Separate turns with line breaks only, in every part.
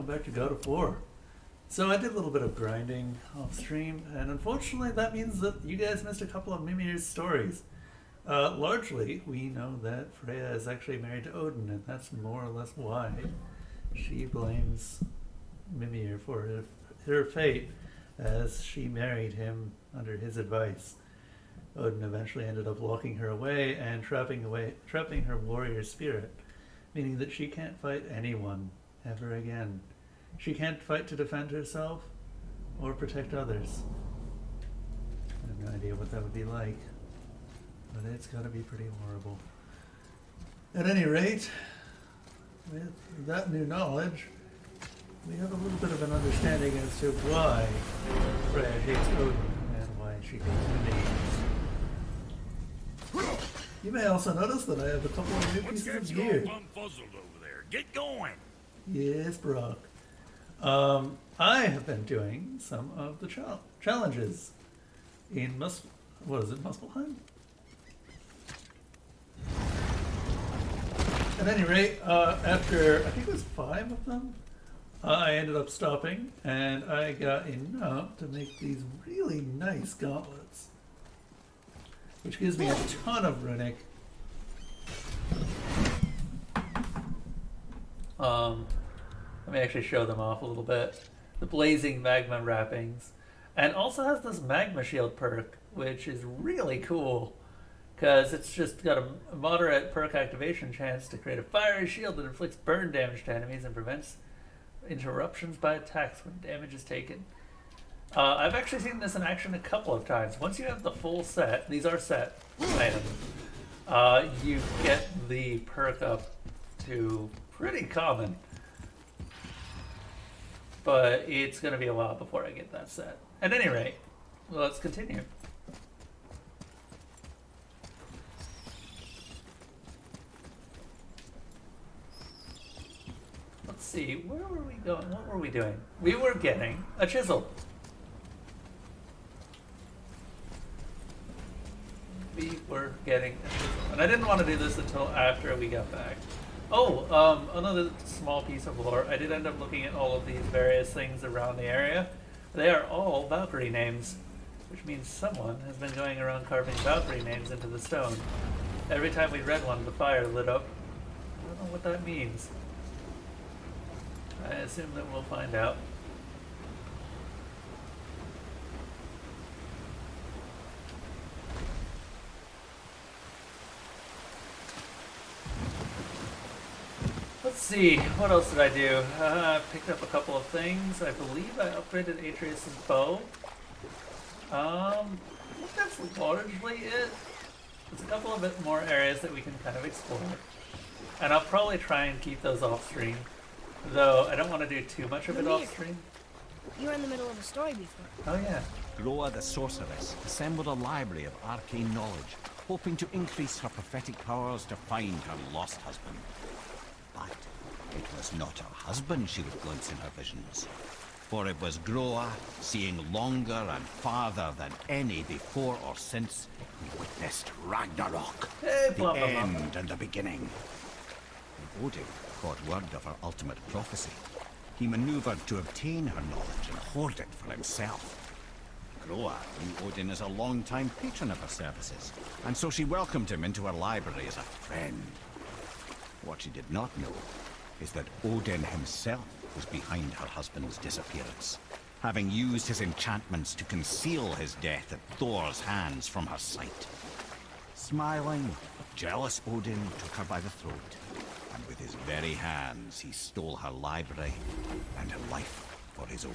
back to God of War. So I did a little bit of grinding off stream, and unfortunately that means that you guys missed a couple of Mimir's stories. Largely, we know that Freya is actually married to Odin, and that's more or less why she blames Mimir for her fate, as she married him under his advice. Odin eventually ended up locking her away and trapping her warrior spirit, meaning that she can't fight anyone ever again. She can't fight to defend herself or protect others. I have no idea what that would be like, but it's got to be pretty horrible. At any rate, with that new knowledge, we have a little bit of an understanding as to why Freya hates Odin and why she hates Mimir. You may also notice that I have a couple of new pieces of gear.
Fuzzled over there. Get going.
Yes, Brock. I have been doing some of the challenges in Muspelheim? At any rate, after I think it was 5 of them, I ended up stopping, and I got enough to make these really nice gauntlets, which gives me a ton of runic. Let me actually show them off a little bit. The blazing magma wrappings, and also has this magma shield perk, which is really cool because it's just got a moderate perk activation chance to create a fiery shield that inflicts burn damage to enemies and prevents interruptions by attacks when damage is taken. I've actually seen this in action a couple of times. Once you have the full set, these are set items, you get the perk up to pretty common. But it's going to be a while before I get that set. At any rate, let's continue. Let's see, where were we going? What were we doing? We were getting a chisel. We were getting a chisel. And I didn't want to do this until after we got back. Oh, another small piece of lore. I did end up looking at all of these various things around the area. They are all Valkyrie names, which means someone has been going around carving Valkyrie names into the stone. Every time we read one, the fire lit up. I don't know what that means. I assume that we'll find out. Let's see, what else did I do? I picked up a couple of things. I believe I upgraded Atreus' bow. I think that's largely it. There's a couple of bit more areas that we can kind of explore. And I'll probably try and keep those off stream. Though I don't want to do too much of it off stream.
You were in the middle of a story before.
Oh yeah.
Groa the sorceress assembled a library of arcane knowledge, hoping to increase her prophetic powers to find her lost husband. But it was not her husband she would glimpse in her visions, for it was Groa, seeing longer and farther than any before or since, who witnessed Ragnarok,
Hey,
the
blah, blah, blah.
end and the beginning. When Odin caught word of her ultimate prophecy, he maneuvered to obtain her knowledge and hoard it for himself. Groa knew Odin as a long-time patron of her services, and so she welcomed him into her library as a friend. What she did not know is that Odin himself was behind her husband's disappearance, having used his enchantments to conceal his death at Thor's hands from her sight. Smiling, jealous Odin took her by the throat, and with his very hands he stole her library and her life for his own.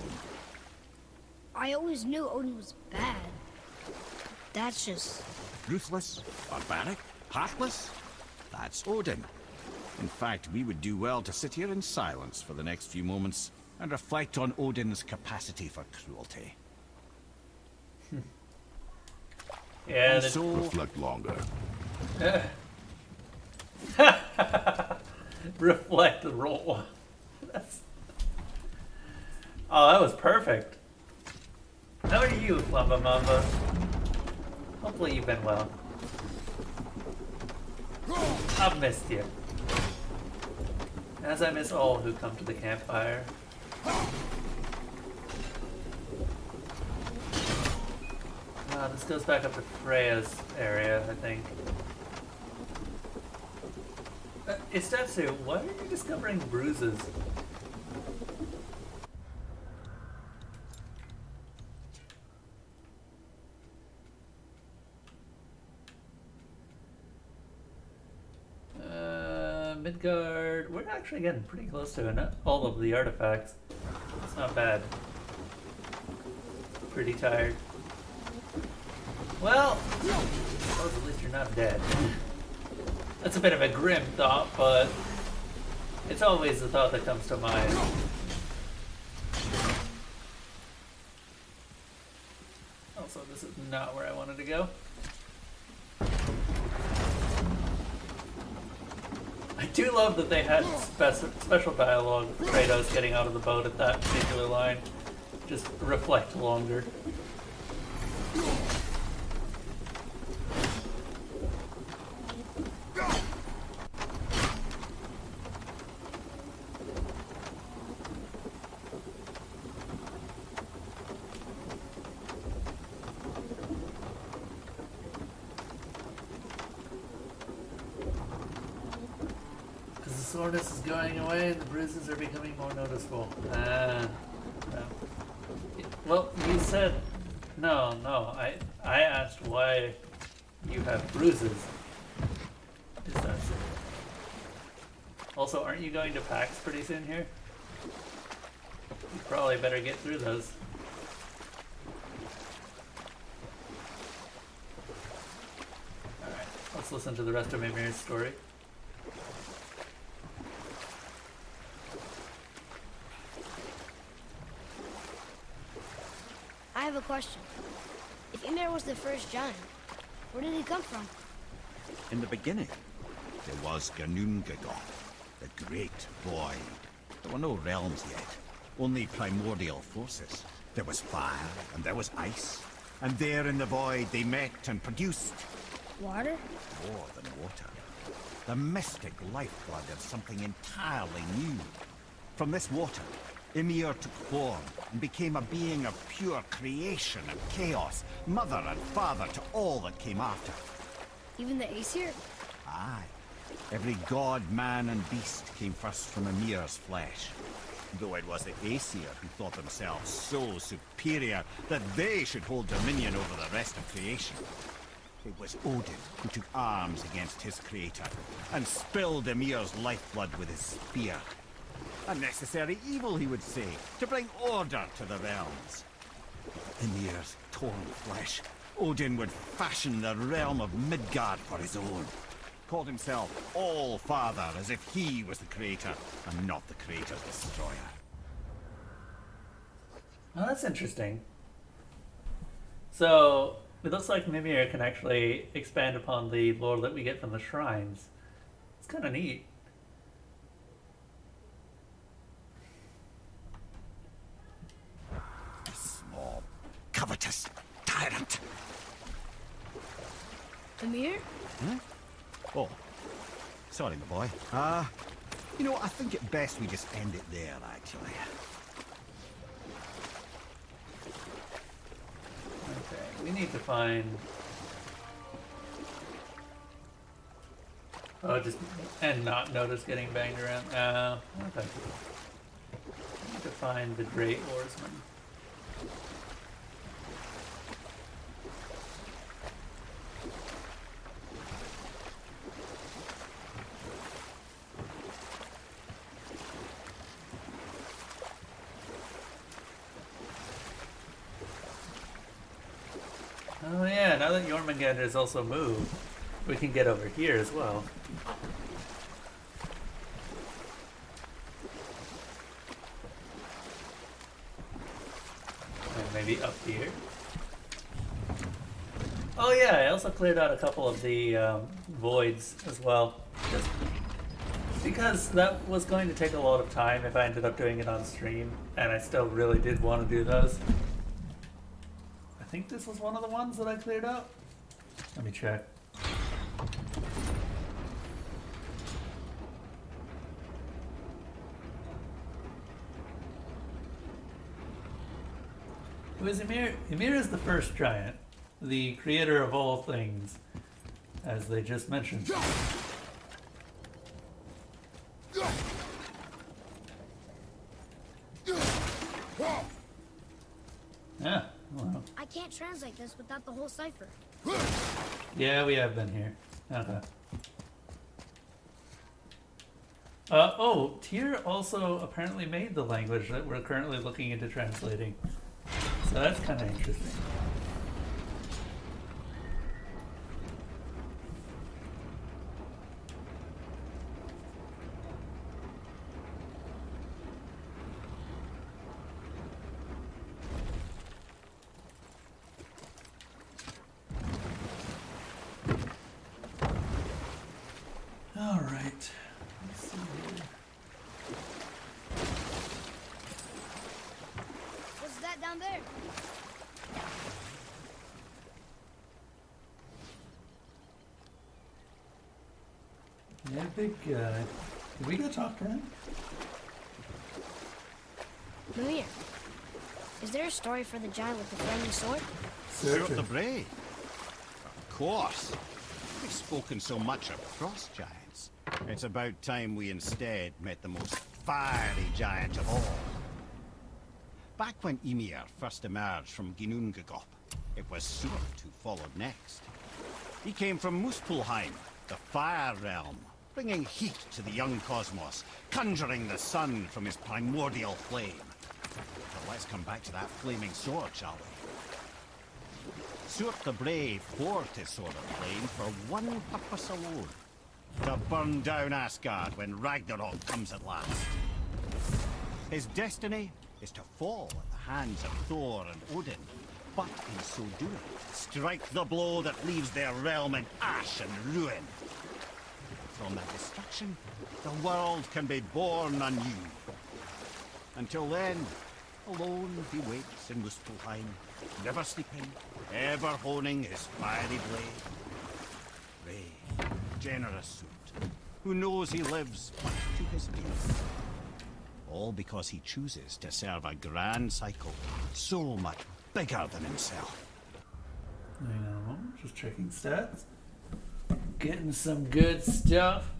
I always knew Odin was bad. That's just...
Ruthless, barbaric, heartless? That's Odin. In fact, we would do well to sit here in silence for the next few moments and reflect on Odin's capacity for cruelty.
Yeah,
And
the-
so,
Reflect longer.
reflect the roll. That's... Oh, that was perfect. How are you, Flamba Mamba? Hopefully you've been well. I've missed you. As I miss all who come to the campfire. This goes back up to Freya's area, I think. Istetsu, why are you discovering bruises? Midgard, we're actually getting pretty close to all of the artifacts. It's not bad. Pretty tired. Well, I suppose at least you're not dead. That's a bit of a grim thought, but it's always the thought that comes to mind. Also, this is not where I wanted to go. I do love that they had special dialogue with Kratos getting out of the boat at that particular line. Just reflect longer. Soreness is going away and the bruises are becoming more noticeable. Well, you said no. I asked why you have bruises. Is that so? Also, aren't you going to PAX pretty soon here? You probably better get through those. Alright, let's listen to the rest of Mimir's story.
question. If Ymir was the first giant, where did he come from?
In the beginning, there was Ginnungagap, the Great Void. There were no realms yet, only primordial forces. There was fire, and there was ice. And there in the void they met and produced
Water?
more than water. The mystic lifeblood of something entirely new. From this water, Ymir took form and became a being of pure creation and chaos, mother and father to all that came after.
Even the Aesir?
Aye. Every god, man, and beast came first from Ymir's flesh. Though it was the Aesir who thought themselves so superior that they should hold dominion over the rest of creation. It was Odin who took arms against his creator and spilled Ymir's lifeblood with his spear. A necessary evil, he would say, to bring order to the realms. Ymir's torn flesh, Odin would fashion the realm of Midgard for his own. Called himself All-Father, as if he was the creator, and not the creator's destroyer.
Oh, that's interesting. So, it looks like Mimir can actually expand upon the lore that we get from the shrines. It's kind of neat.
Small, covetous tyrant.
Ymir?
Oh, sorry, my boy. You know, I think it best we just end it there, actually.
Okay, we need to find... Oh, just... and not notice getting banged around. Okay. We need to find the Great Oarsman. Oh yeah, now that Jormungandr has also moved, we can get over here as well. And maybe up here. Oh yeah, I also cleared out a couple of the voids as well. Just because that was going to take a lot of time if I ended up doing it on stream, and I still really did want to do those. I think this was one of the ones that I cleared out. Let me check. Who is Ymir? Ymir is the first giant, the creator of all things, as they just mentioned. Yeah, well.
I can't translate this without the whole cipher.
Yeah, we have been here. Okay. Oh, Tyr also apparently made the language that we're currently looking into translating. So that's kind of interesting. All right. Let's see here.
What's that down there?
Yeah, big guy. Did we go talk to him?
Mimir. Is there a story for the giant with the flaming sword?
Stuart the Brave. Of course. We've spoken so much of frost giants. It's about time we instead met the most fiery giant of all. Back when Ymir first emerged from Ginnungagap, it was Stuart who followed next. He came from Muspelheim, the fire realm, bringing heat to the young cosmos, conjuring the sun from his primordial flame. But let's come back to that flaming sword, shall we? Stuart the Brave forged his sword of flame for one purpose alone. To burn down Asgard when Ragnarok comes at last. His destiny is to fall at the hands of Thor and Odin, but in so doing, strike the blow that leaves their realm in ash and ruin. From that destruction, the world can be born anew. Until then, alone he waits in Muspelheim, never sleeping, ever honing his fiery blade. Brave, generous suit, who knows he lives but to his death. All because he chooses to serve a grand cycle so much bigger than himself.
Hang on a moment, just checking stats. Getting some good stuff.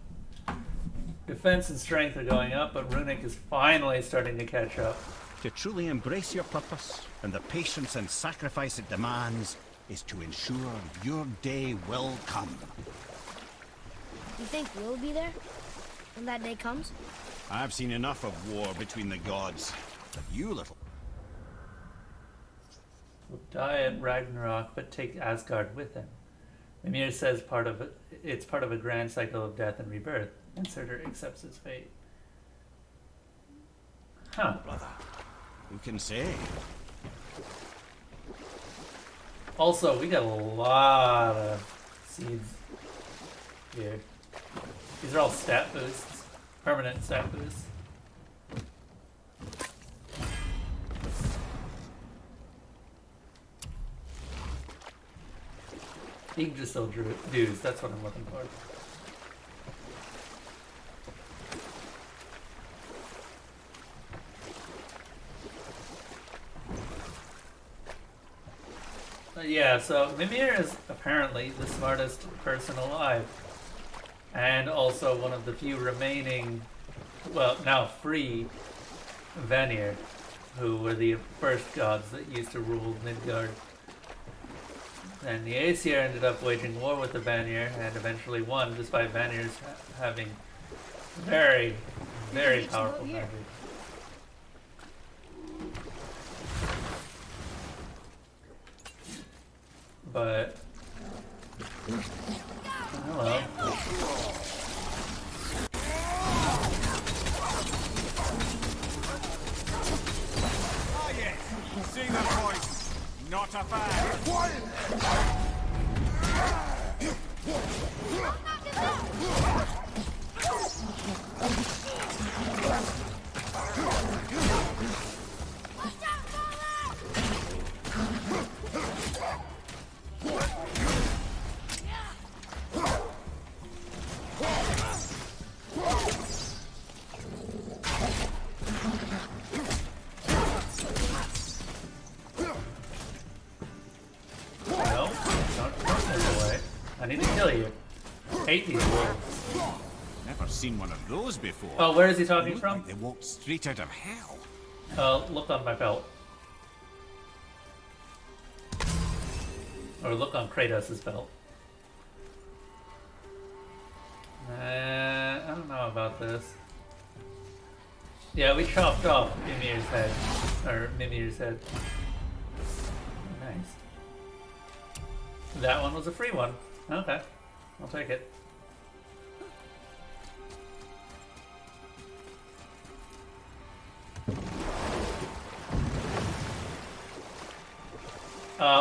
Defense and strength are going up, but Runic is finally starting to catch up.
To truly embrace your purpose and the patience and sacrifice it demands is to ensure your day will come.
You think we'll be there when that day comes?
I've seen enough of war between the gods. But you little...
Will die at Ragnarok, but take Asgard with him. Mimir says it's part of a grand cycle of death and rebirth, and Surtur accepts his fate. Huh.
Brother, who can say?
Also, we got a lot of seeds here. These are all stat boosts, permanent stat boosts. You can just sell dues, that's what I'm looking for. Yeah, so Mimir is apparently the smartest person alive. And also one of the few remaining, well, now free Vanir, who were the first gods that used to rule Midgard. And the Aesir ended up waging war with the Vanir and eventually won, despite Vanir's having very, very powerful magic. But oh well.
Ah yes, see the voice. Not a fan.
No, don't move away. I need to kill you. Hate these wolves.
Never seen one of those before.
Oh, where is he
They
talking
look
from?
like they walked straight out of hell.
Look on my belt. Or look on Kratos' belt. I don't know about this. Yeah, we chopped off Mimir's head. Or Mimir's head. Nice. That one was a free one. Okay. I'll take it.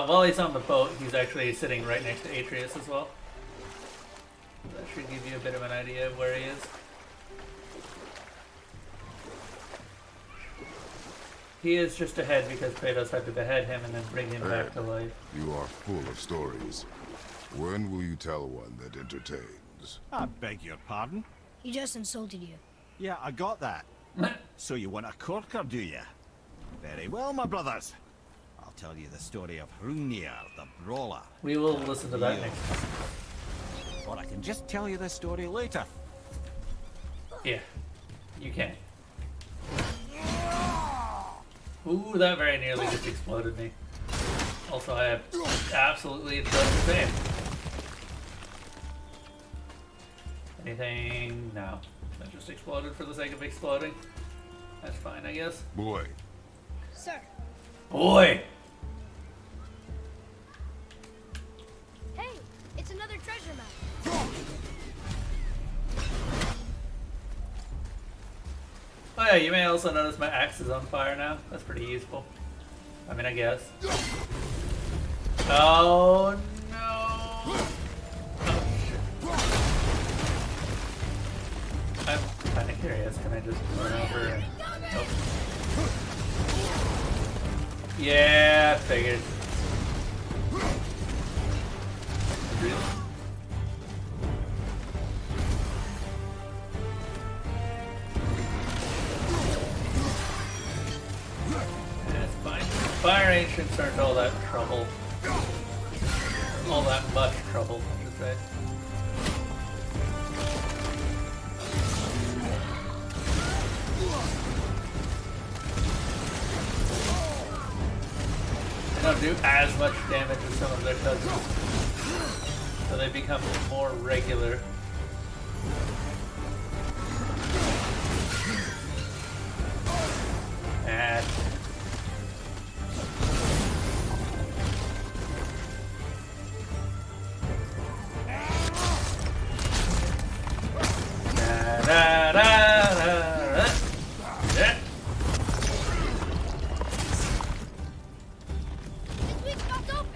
While he's on the boat, he's actually sitting right next to Atreus as well. That should give you a bit of an idea of where he is. He is just ahead because Kratos had to behead him and then bring him back to life.
You are full of stories. When will you tell one that entertains?
I beg your pardon?
He just insulted you.
Yeah, I got that. So you want a corker, do you? Very well, my brothers. I'll tell you the story of Hrungnir, the brawler.
We will listen to that next time.
Or I can just tell you the story later.
Yeah, you can. Ooh, that very nearly just exploded me. Also, I have absolutely atrocious aim. Anything? No. That just exploded for the sake of exploding. That's fine, I guess.
Boy,
Sir.
Boy!
Hey, it's another treasure map.
Oh yeah, you may also notice my axe is on fire now. That's pretty useful. I mean, I guess. Oh no! Oh shit. I'm kind of curious. Can I just run over and... Oh. Yeah, figured. Really? That's fine. Fire Ancients aren't all that trouble. All that much trouble, I should say. They don't do as much damage as some of their cousins, so they become more regular. And da, da, da, da. Yeah.
This week's stopped open.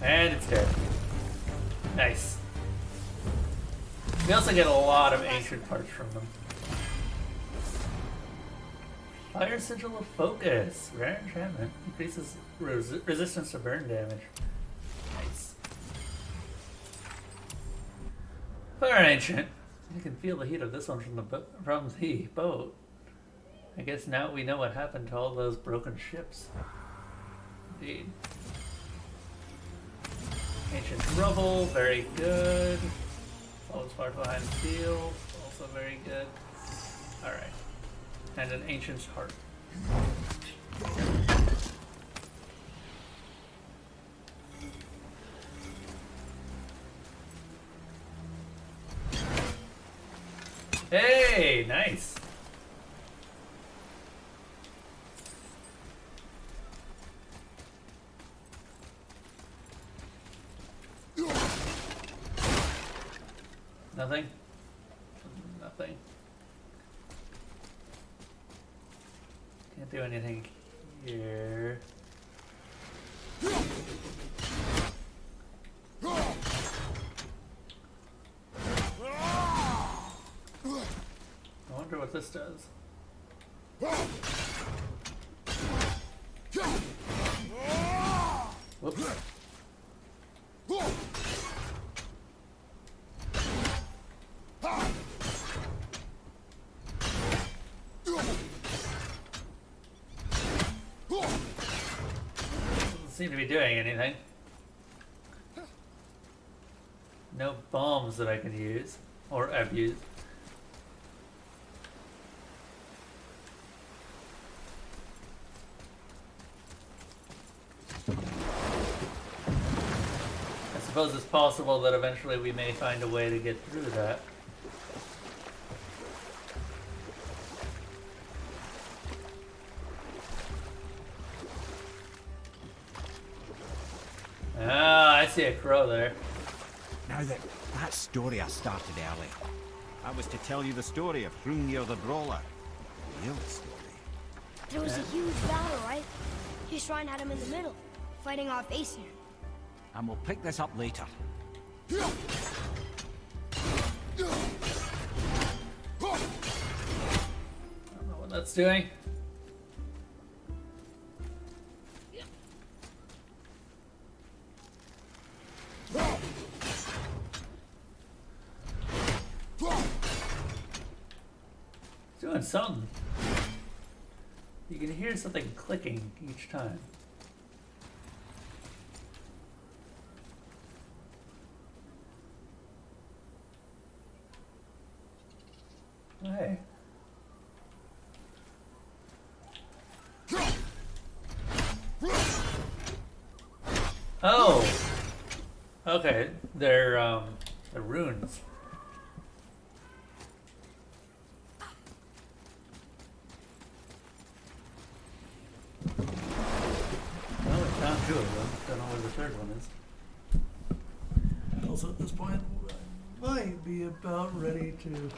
And it's dead. Nice. We also get a lot of ancient parts from them. Fire Sigil of Focus. Rare enchantment. Increases resistance to burn damage. Nice. Fire Ancient. You can feel the heat of this one from the boat. I guess now we know what happened to all those broken ships. Indeed. Ancient Rubble, very good. Follows far behind steel, also very good. Alright. And an Ancient's Heart. Hey, nice. Nothing? Nothing. Can't do anything here. I wonder what this does. Whoops. Doesn't seem to be doing anything. No bombs that I can use or abuse. I suppose it's possible that eventually we may find a way to get through that. Ah, I see a crow there.
Now that story I started early, I was to tell you the story of Hrungnir the Brawler. The real story.
There was a huge battle, right? His shrine had him in the middle, fighting off Aesir.
And we'll pick this up later.
I don't know what that's doing. It's doing something. You can hear something clicking each time. Hey. Oh. Okay, they're runes. two of them. Don't know where the third one is. Also, at this point, I might be about ready to.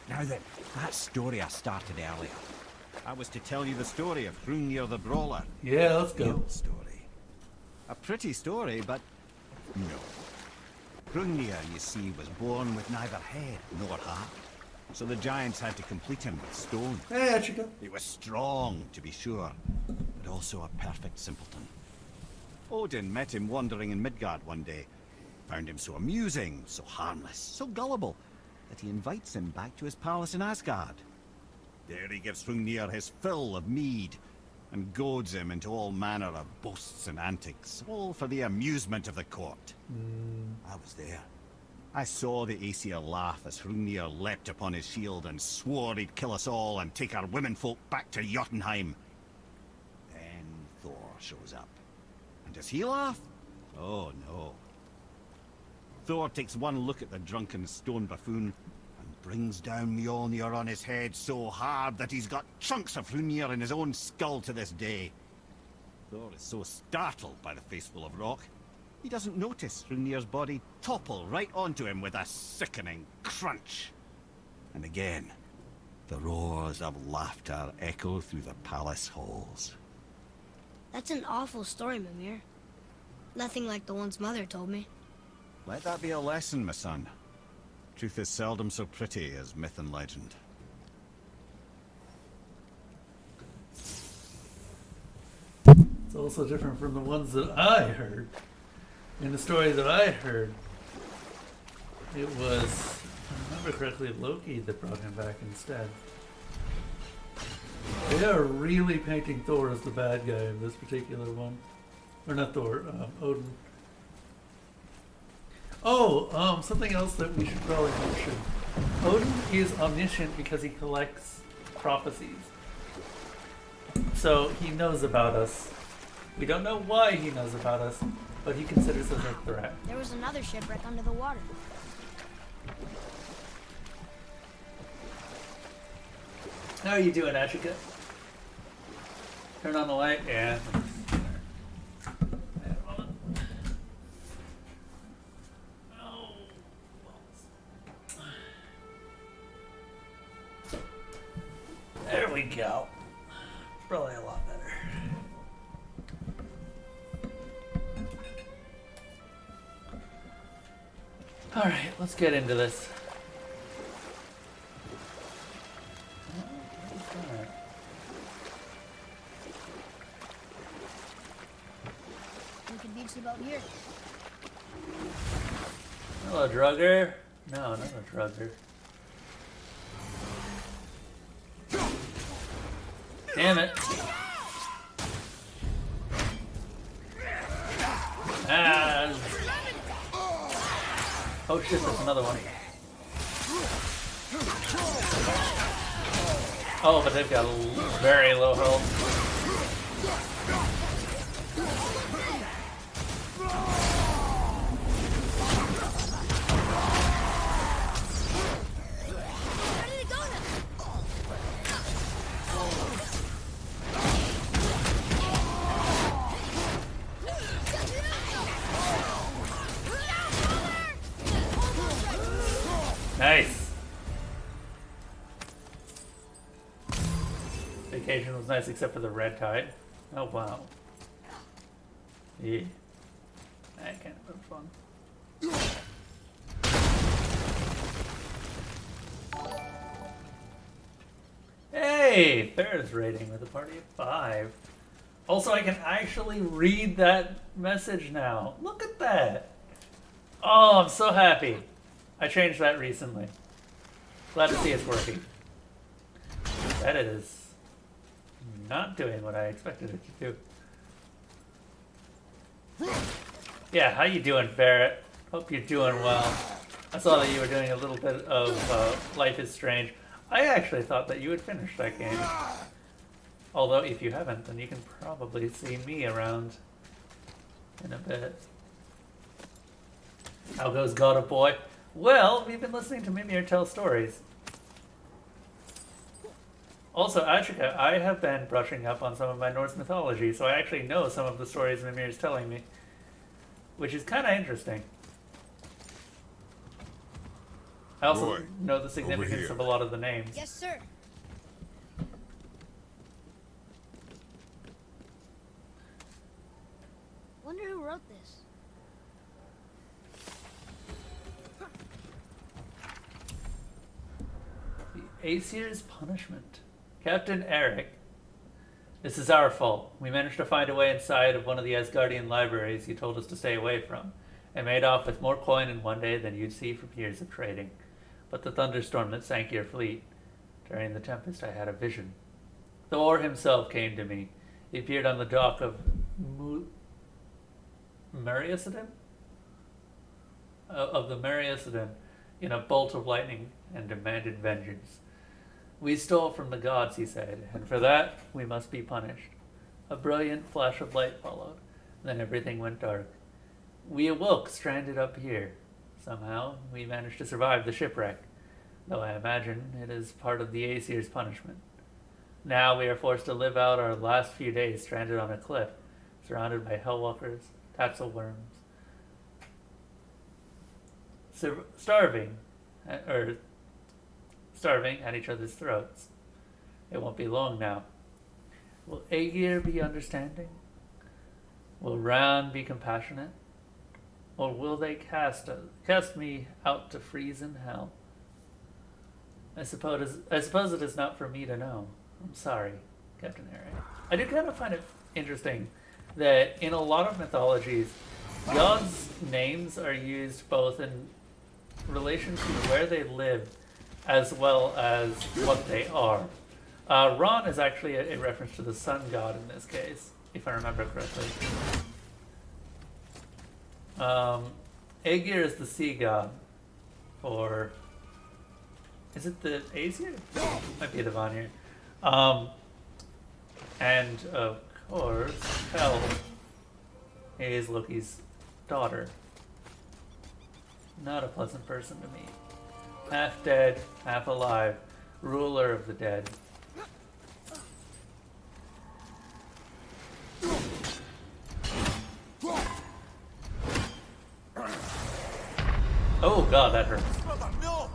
Now then, that story I started earlier. I was to tell you the story of Hrungnir the Brawler.
Yeah, let's
The
go.
old story. A pretty story, but no. Hrungnir, you see, was born with neither head nor heart. So the giants had to complete him with stone.
Hey, Achika.
He was strong, to be sure, but also a perfect simpleton. Odin met him wandering in Midgard one day. Found him so amusing, so harmless, so gullible, that he invites him back to his palace in Asgard. There he gives Hrungnir his fill of mead, and goads him into all manner of boasts and antics, all for the amusement of the court. I was there. I saw the Aesir laugh as Hrungnir leapt upon his shield and swore he'd kill us all and take our womenfolk back to Jotunheim. Then Thor shows up. And does he laugh? Oh no. Thor takes one look at the drunken stone buffoon and brings down Mjolnir on his head so hard that he's got chunks of Hrungnir in his own skull to this day. Thor is so startled by the face full of rock, he doesn't notice Hrungnir's body topple right onto him with a sickening crunch. And again, the roars of laughter echo through the palace halls.
That's an awful story, Mimir. Nothing like the ones Mother told me.
Let that be a lesson, my son. Truth is seldom so pretty as myth and legend.
It's also different from the ones that I heard. In the story that I heard, it was, if I remember correctly, Loki that brought him back instead. They are really painting Thor as the bad guy in this particular one. Or not Thor, Odin. Oh, something else that we should probably mention. Odin is omniscient because he collects prophecies. So he knows about us. We don't know why he knows about us, but he considers us a threat.
There was another shipwreck under the water.
How are you doing, Ashika? Turn on the light. Yeah. There we go. Probably a lot better. All right, let's get into this.
We could beach the boat here.
Hello, Drugger. No, not a Drugger. Damn it. Ah. Oh shit, there's another one. Oh, but they've got very low health.
Where did it go
Nice. Vacation was nice except for the red tide. Oh wow. Yeah. That kind of fun. Hey, Ferris rating with a party of 5. Also, I can actually read that message now. Look at that. Oh, I'm so happy. I changed that recently. Glad to see it's working. Edit is not doing what I expected it to do. Yeah, how you doing, Barrett? Hope you're doing well. I saw that you were doing a little bit of Life is Strange. I actually thought that you would finish that game. Although, if you haven't, then you can probably see me around in a bit. How goes God of Boy? Well, we've been listening to Mimir tell stories. Also, Ashika, I have been brushing up on some of my Norse mythology, so I actually know some of the stories Mimir is telling me, which is kind of interesting. I also
Roy,
know the significance
here.
of a lot of the names.
Yes, sir. Wonder who wrote this.
The Aesir's Punishment. Captain Eric. This is our fault. We managed to find a way inside of one of the Asgardian libraries you told us to stay away from, and made off with more coin in one day than you'd see from years of trading. But the thunderstorm that sank your fleet. During the tempest, I had a vision. Thor himself came to me. He appeared on the dock of Mariasidon? Of the Mariasidon in a bolt of lightning and demanded vengeance. We stole from the gods, he said, and for that we must be punished. A brilliant flash of light followed. Then everything went dark. We awoke stranded up here. Somehow we managed to survive the shipwreck, though I imagine it is part of the Aesir's punishment. Now we are forced to live out our last few days stranded on a cliff, surrounded by hellwalkers, taxel worms, starving at each other's throats. It won't be long now. Will Aegir be understanding? Will Ran be compassionate? Or will they cast me out to freeze in hell? I suppose it is not for me to know. I'm sorry, Captain Eric. I do kind of find it interesting that in a lot of mythologies, gods' names are used both in relation to where they live as well as what they are. Ron is actually a reference to the sun god in this case, if I remember correctly. Aegir is the sea god, or is it the Aesir? Might be the Vanir. And of course, Hel is Loki's daughter. Not a pleasant person to meet. Half dead, half alive, ruler of the dead. Oh god, that hurts.
Brother, no!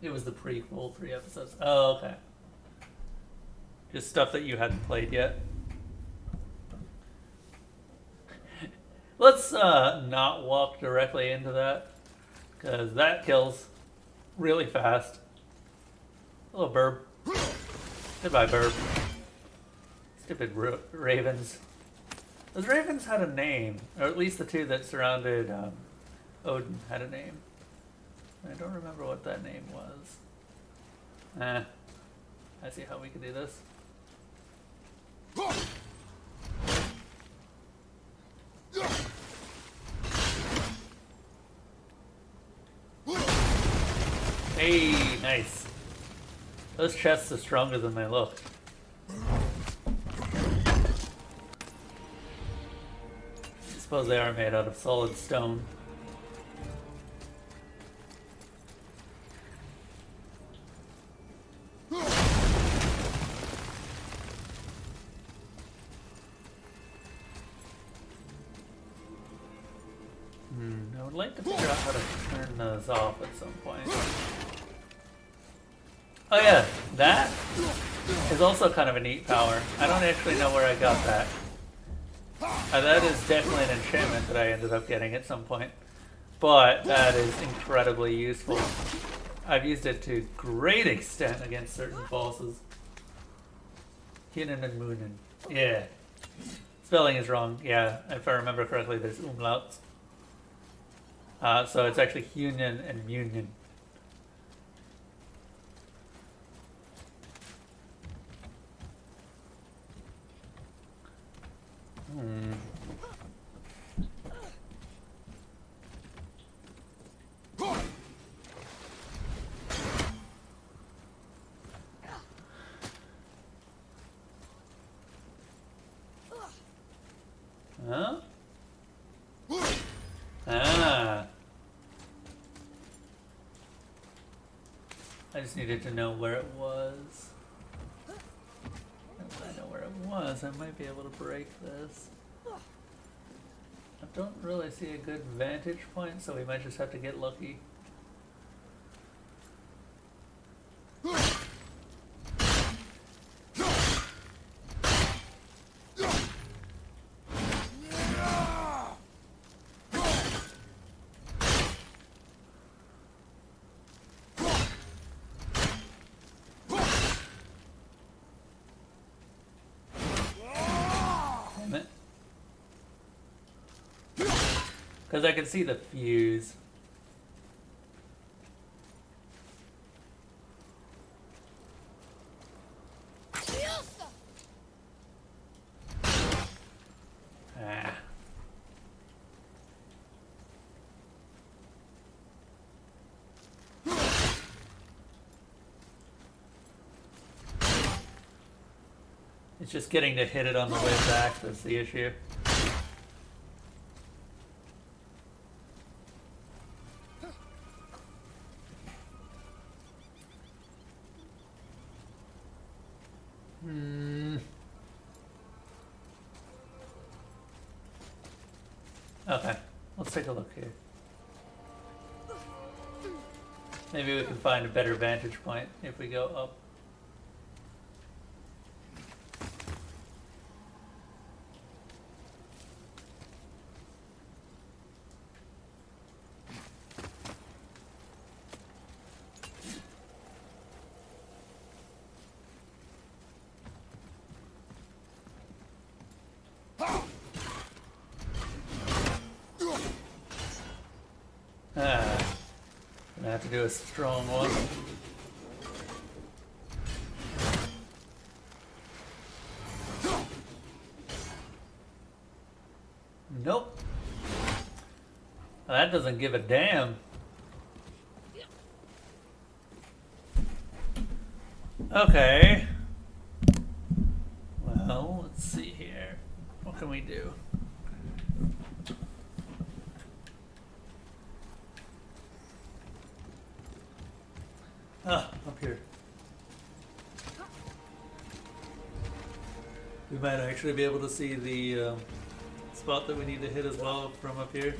It was the prequel, 3 episodes. Oh, okay. Just stuff that you hadn't played yet. Let's not walk directly into that, because that kills really fast. Hello, Burb. Goodbye, Burb. Stupid ravens. Those ravens had a name, or at least the two that surrounded Odin had a name. I don't remember what that name was. I see how we could do this. Hey, nice. Those chests are stronger than they look. I suppose they are made out of solid stone. I would like to figure out how to turn those off at some point. Oh yeah, that is also kind of a neat power. I don't actually know where I got that. That is definitely an enchantment that I ended up getting at some point. But that is incredibly useful. I've used it to great extent against certain bosses. Kinen and Moonin. Yeah. Spelling is wrong. Yeah, if I remember correctly, there's umlauts. So it's actually Hunin and Munin. Huh? Ah. I just needed to know where it was. If I know where it was, I might be able to break this. I don't really see a good vantage point, so we might just have to get lucky. Damn it. Because I can see the fuse. Ah. It's just getting to hit it on the way back that's the issue. Okay, let's take a look here. Maybe we can find a better vantage point if we go up. Gonna have to do a strong one. Nope. That doesn't give a damn. Okay. Well, let's see here. What can we do? Ah, up here. We might actually be able to see the spot that we need to hit as well from up here.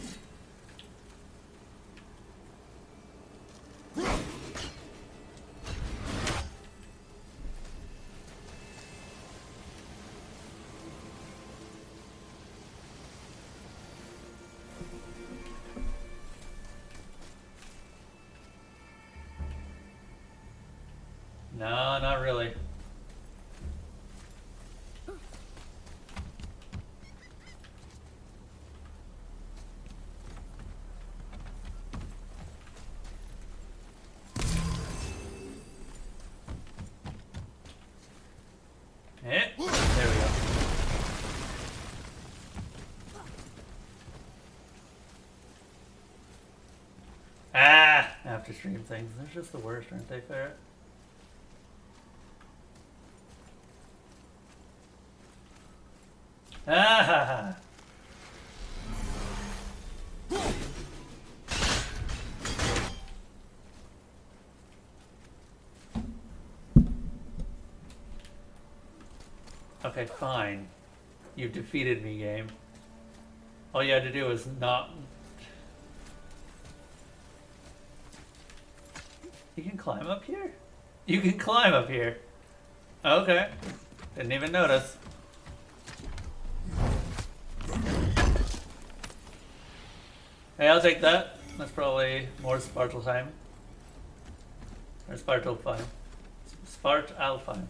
No, not really. There we go. Ah, after stream things. They're just the worst, aren't they, Ferret? Ah ha ha. Okay, fine. You've defeated me, game. All you had to do was not... You can climb up here? You can climb up here. Okay. Didn't even notice. Hey, I'll take that. That's probably more Spartalfheim. Or Spartalfheim. Spartalfheim.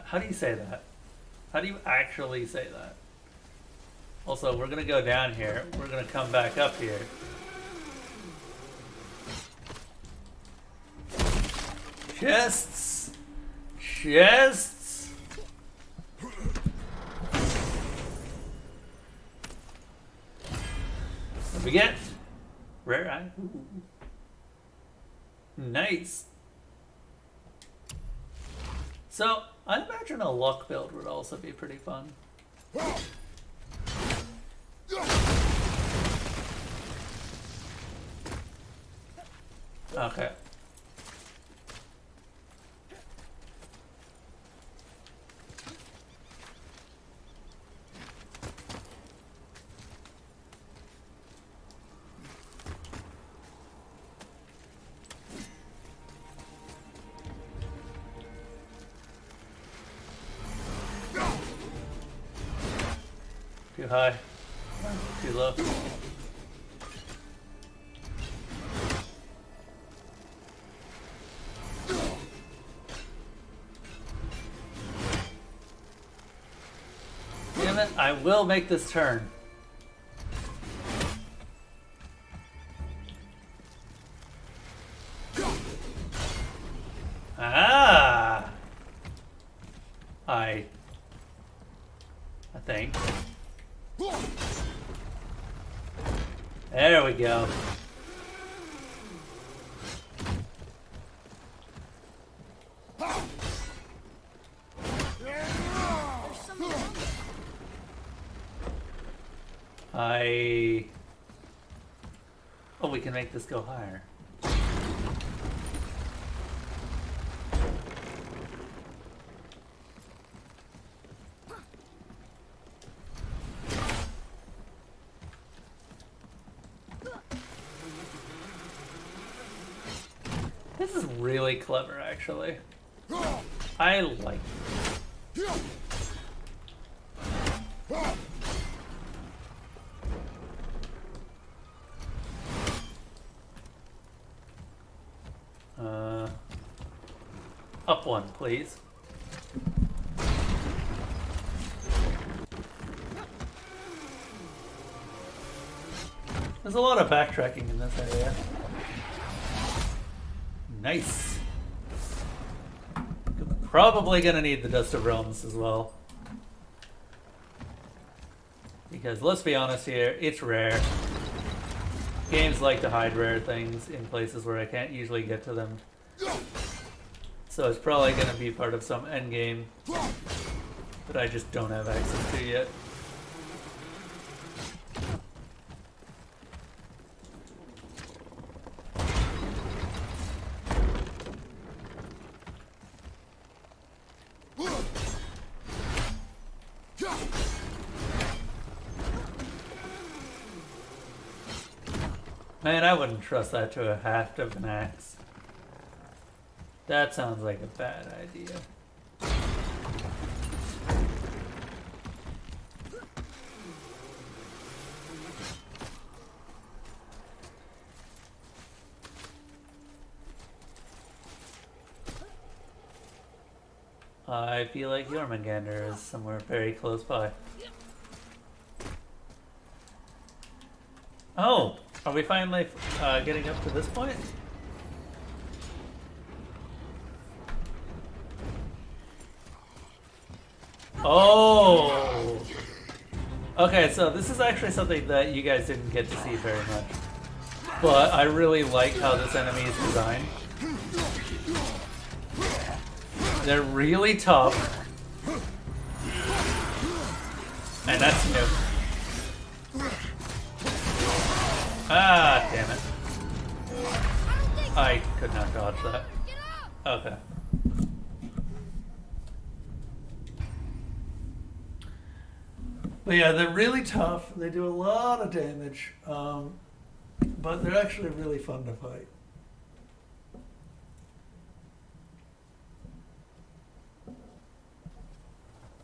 How do you say that? How do you actually say that? Also, we're gonna go down here. We're gonna come back up here. Chests! Chests! What we get? Rare eye. Ooh. Nice. So, I imagine a luck build would also be pretty fun. Okay. Too high. Too low. Damn it, I will make this turn. Ah! I think. There we go. Oh, we can make this go higher. This is really clever, actually. I like it. Up one, please. There's a lot of backtracking in this area. Nice. Probably gonna need the Dust of Realms as well. Because let's be honest here, it's rare. Games like to hide rare things in places where I can't usually get to them. So it's probably gonna be part of some endgame that I just don't have access to yet. Man, I wouldn't trust that to a haft of an axe. That sounds like a bad idea. I feel like Jormungandr is somewhere very close by. Oh! Are we finally getting up to this point? Oh! Okay, so this is actually something that you guys didn't get to see very much. But I really like how this enemy is designed. They're really tough. And that's new. Ah, damn it. I could not dodge that. Okay. But yeah, they're really tough. They do a lot of damage. But they're actually really fun to fight.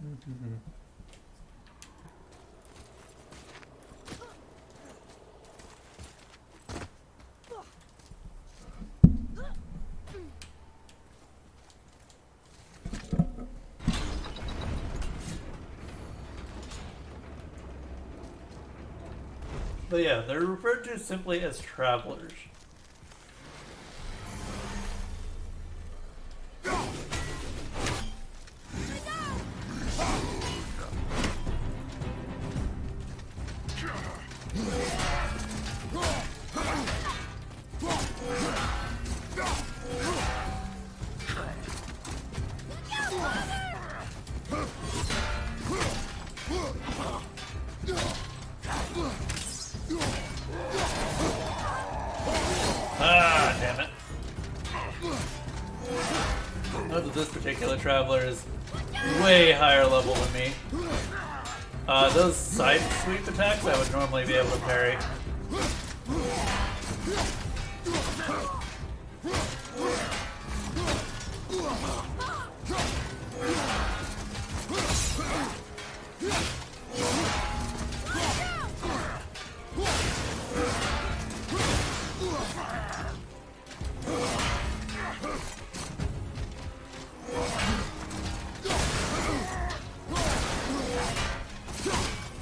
Mm-hmm. But yeah, they're referred to simply as travelers. regular Traveler is way higher level than me. Those side sweep attacks I would normally be able to parry.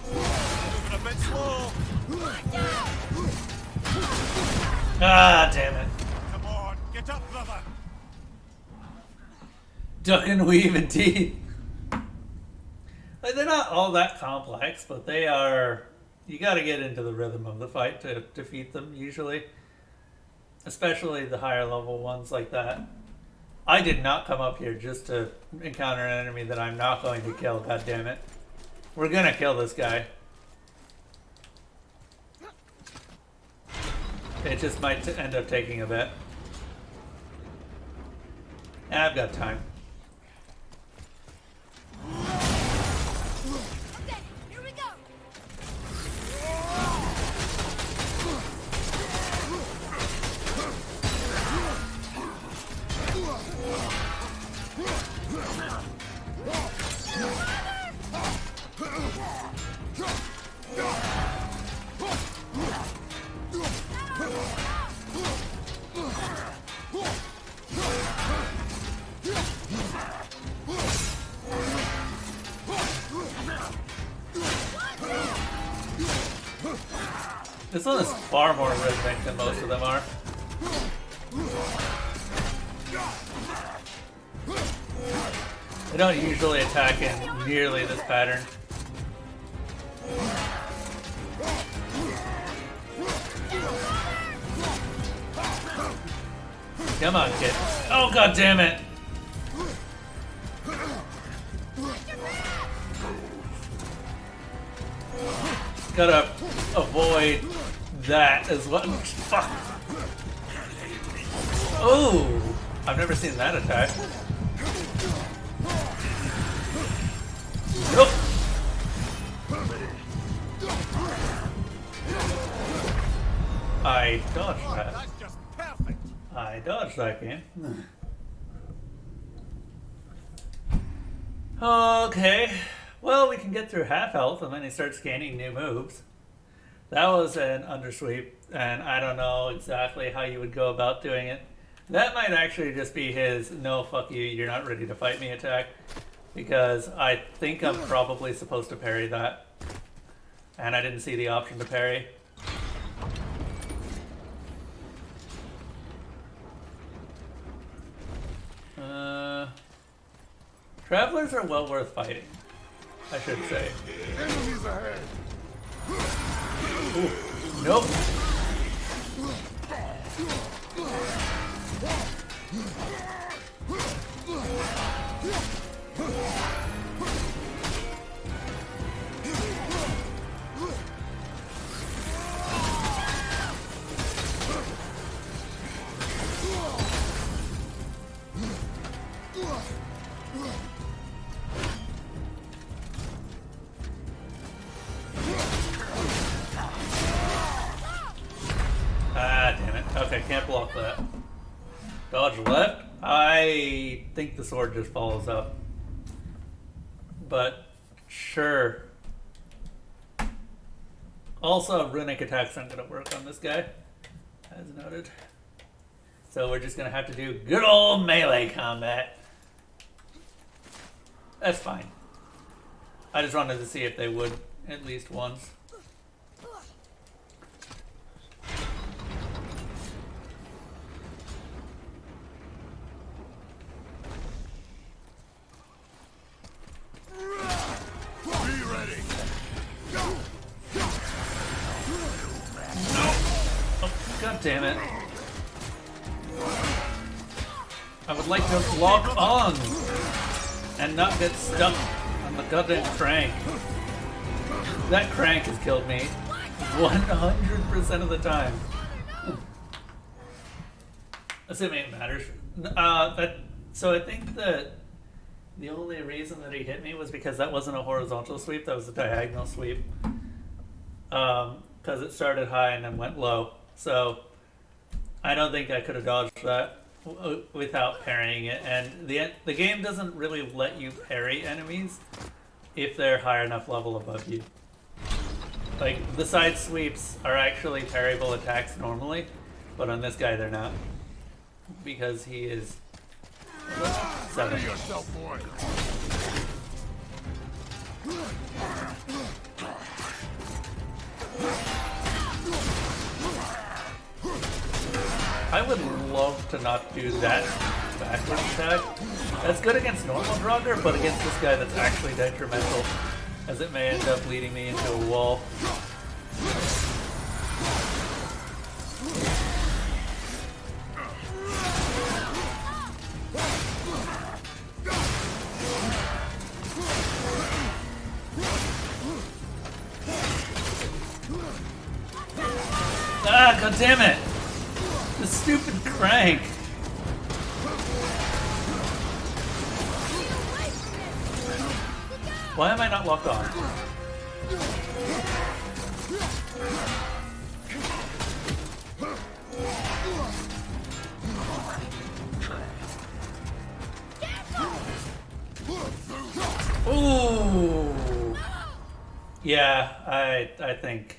Moving a bit slow.
Ah, damn it.
Come on, get up, brother.
Duck and weave indeed. Like, they're not all that complex, but they are. You gotta get into the rhythm of the fight to defeat them, usually. Especially the higher level ones like that. I did not come up here just to encounter an enemy that I'm not going to kill, god damn it. We're gonna kill this guy. It just might end up taking a bit. I've got time.
Okay, here we go.
This one is far more rhythmic than most of them are. They don't usually attack in nearly this pattern. Come on, kid. Oh, god damn it! Gotta avoid that as well. Fuck. Oh, I've never seen that attack. Nope. I dodged that.
That's just perfect.
I dodged that game. Okay. Well, we can get through half health and then he starts gaining new moves. That was an undersweep, and I don't know exactly how you would go about doing it. That might actually just be his no fuck you, you're not ready to fight me attack. Because I think I'm probably supposed to parry that. And I didn't see the option to parry. Travelers are well worth fighting, I should say.
Enemies ahead.
Ooh, nope. Ah, damn it. Okay, can't block that. Dodge left. I think the sword just follows up. But, sure. Also, runic attacks aren't going to work on this guy, as noted. So we're just going to have to do good old melee combat. That's fine. I just wanted to see if they would at least once.
Be ready.
Oh, god damn it. I would like to lock on and not get stuck on the goddamn crank. That crank has killed me 100% of the time. Assuming it matters. So I think that The only reason that he hit me was because that wasn't a horizontal sweep, that was a diagonal sweep. Because it started high and then went low. So I don't think I could have dodged that without parrying it. And the game doesn't really let you parry enemies if they're high enough level above you. Like, the side sweeps are actually parryable attacks normally, but on this guy they're not. Because he is 7.
Yourself, boy.
I would love to not do that backward attack. That's good against normal Draugr, but against this guy that's actually detrimental, as it may end up leading me into a wall. Ah, god damn it! The stupid crank! Why am I not locked on? Ooh! Yeah, I think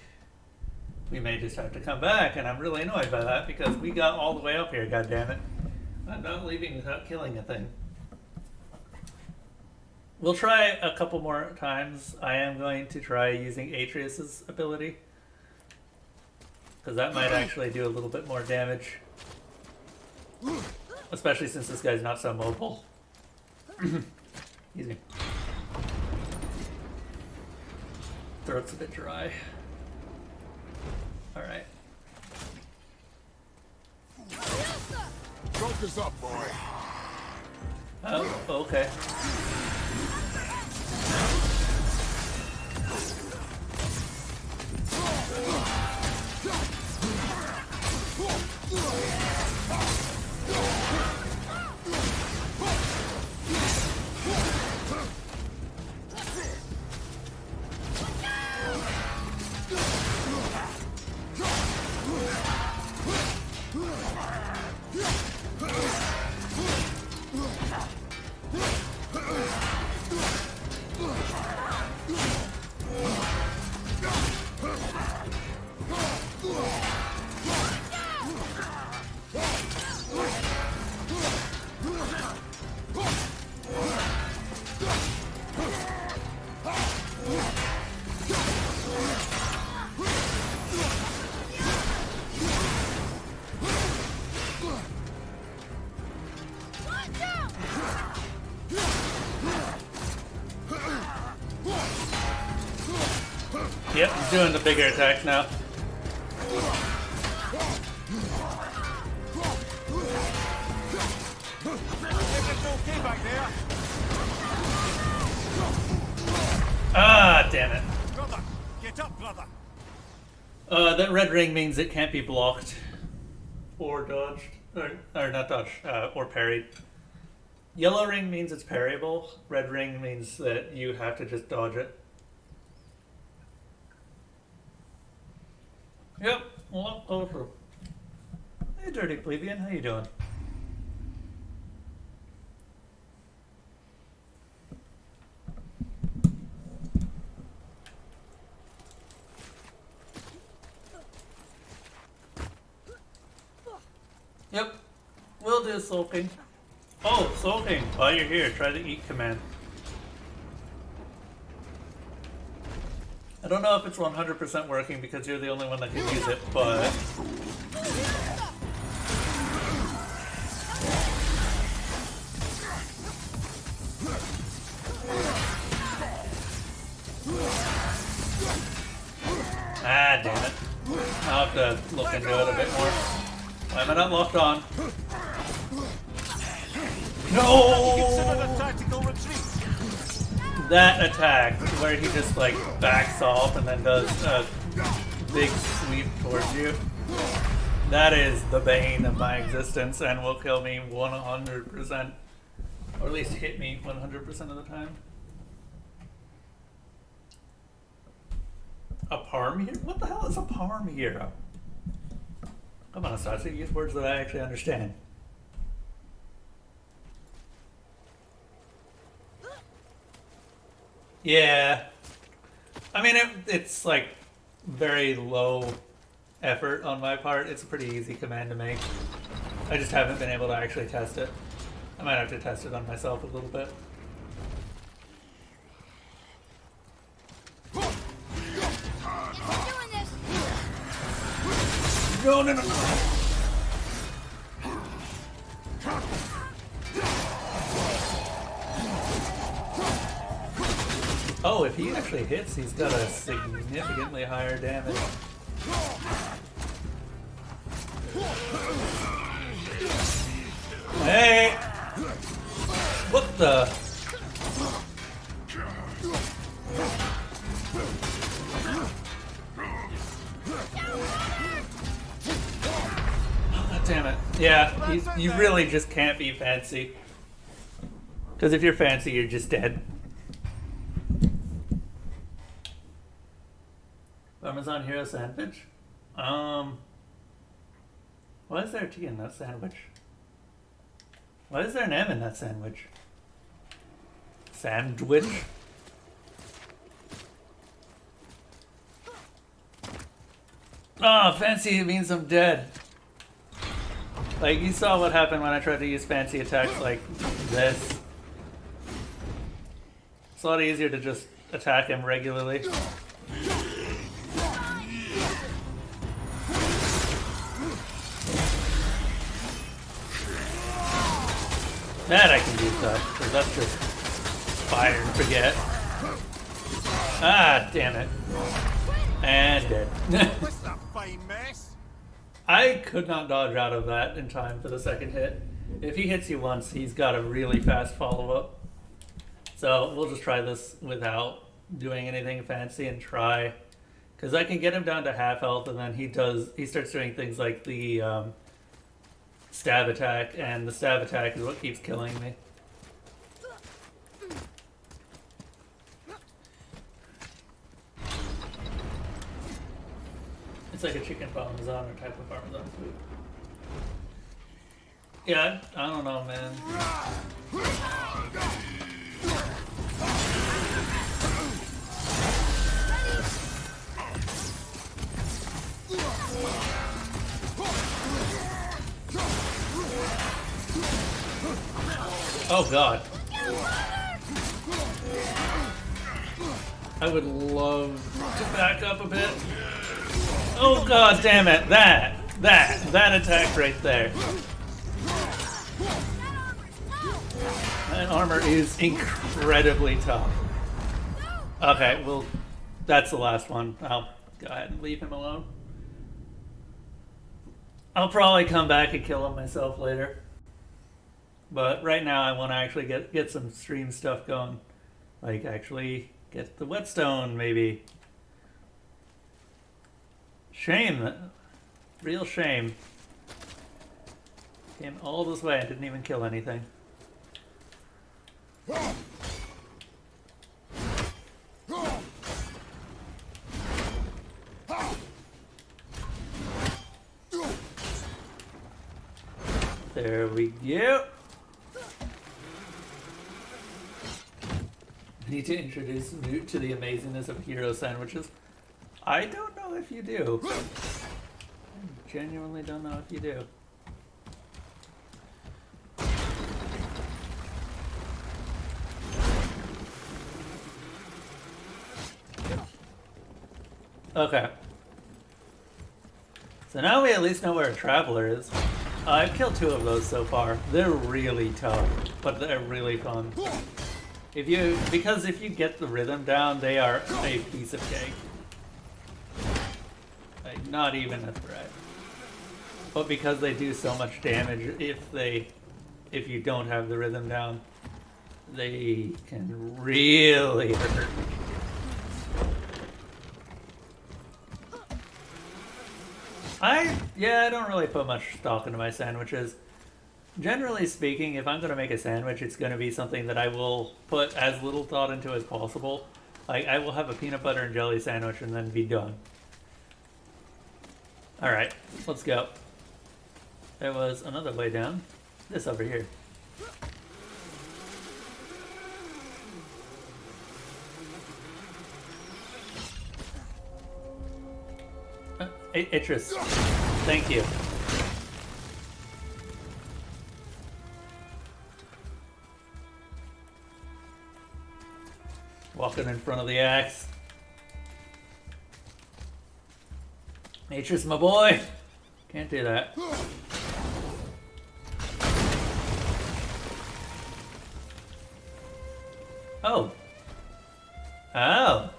we may just have to come back, and I'm really annoyed by that because we got all the way up here, goddammit. I'm not leaving without killing a thing. We'll try a couple more times. I am going to try using Atreus's ability, because that might actually do a little bit more damage. Especially since this guy's not so mobile. Excuse me. Throat's a bit dry. Alright.
Focus up, boy.
Oh, okay. Yep, he's doing the bigger attacks now.
Everything's okay back there?
Ah, damn it.
Brother, get up, brother.
That red ring means it can't be blocked or dodged, or not dodged, or parried. Yellow ring means it's parryable. Red ring means that you have to just dodge it. Yep, well, over. Hey, Dirty Plebeian, how you doing? Yep, we'll do sulking. Oh, sulking! While you're here, try the eat command. I don't know if it's 100% working because you're the only one that can use it, but... Ah, damn it. I'll have to look into it a bit more. Why am I not locked on?
Consider a
No!
tactical retreat.
That attack, where he just like backs off and then does a big sweep towards you, that is the bane of my existence and will kill me 100%. Or at least hit me 100% of the time. A parm hero? What the hell is a parm hero? Come on, Sasha, use words that I actually understand. Yeah. I mean, it's like very low effort on my part. It's a pretty easy command to make. I just haven't been able to actually test it. I might have to test it on myself a little bit.
Doing this.
No, no, no, no. Oh, if he actually hits, he's got a significantly higher damage. Hey! What the? Oh, damn it. Yeah, you really just can't be fancy. Because if you're fancy, you're just dead. Parmesan Hero sandwich? Why is there a T in that sandwich? Why is there an M in that sandwich? Sandwich? Oh, fancy means I'm dead. Like, you saw what happened when I tried to use fancy attacks like this. It's a lot easier to just attack him regularly. That I can do stuff, because that's just fire and forget. Ah, damn it. And dead.
What's that fine mess?
I could not dodge out of that in time for the second hit. If he hits you once, he's got a really fast follow-up. So we'll just try this without doing anything fancy and try. Because I can get him down to half health, and then he starts doing things like the stab attack, and the stab attack is what keeps killing me. It's like a chicken parmesan or type of parmesan food. Yeah, I don't know, man. Oh god. I would love to back up a bit. Oh god damn it. That attack right there. That armor is incredibly tough. Okay, well, that's the last one. I'll go ahead and leave him alone. I'll probably come back and kill him myself later. But right now I want to actually get some stream stuff going. Like actually get the whetstone maybe. Shame. Real shame. Came all this way and didn't even kill anything. There we go. I need to introduce Newt to the amazingness of hero sandwiches. I don't know if you do. I genuinely don't know if you do. Okay. So now we at least know where a traveler is. I've killed 2 of those so far. They're really tough, but they're really fun. Because if you get the rhythm down, they are a piece of cake. Like, not even a threat. But because they do so much damage, if you don't have the rhythm down, they can really hurt. I don't really put much stock into my sandwiches. Generally speaking, if I'm going to make a sandwich, it's going to be something that I will put as little thought into as possible. Like, I will have a peanut butter and jelly sandwich and then be done. Alright, let's go. There was another way down. This over here. Itris, thank you. Walking in front of the axe. Atreus, my boy! Can't do that. Oh. Oh.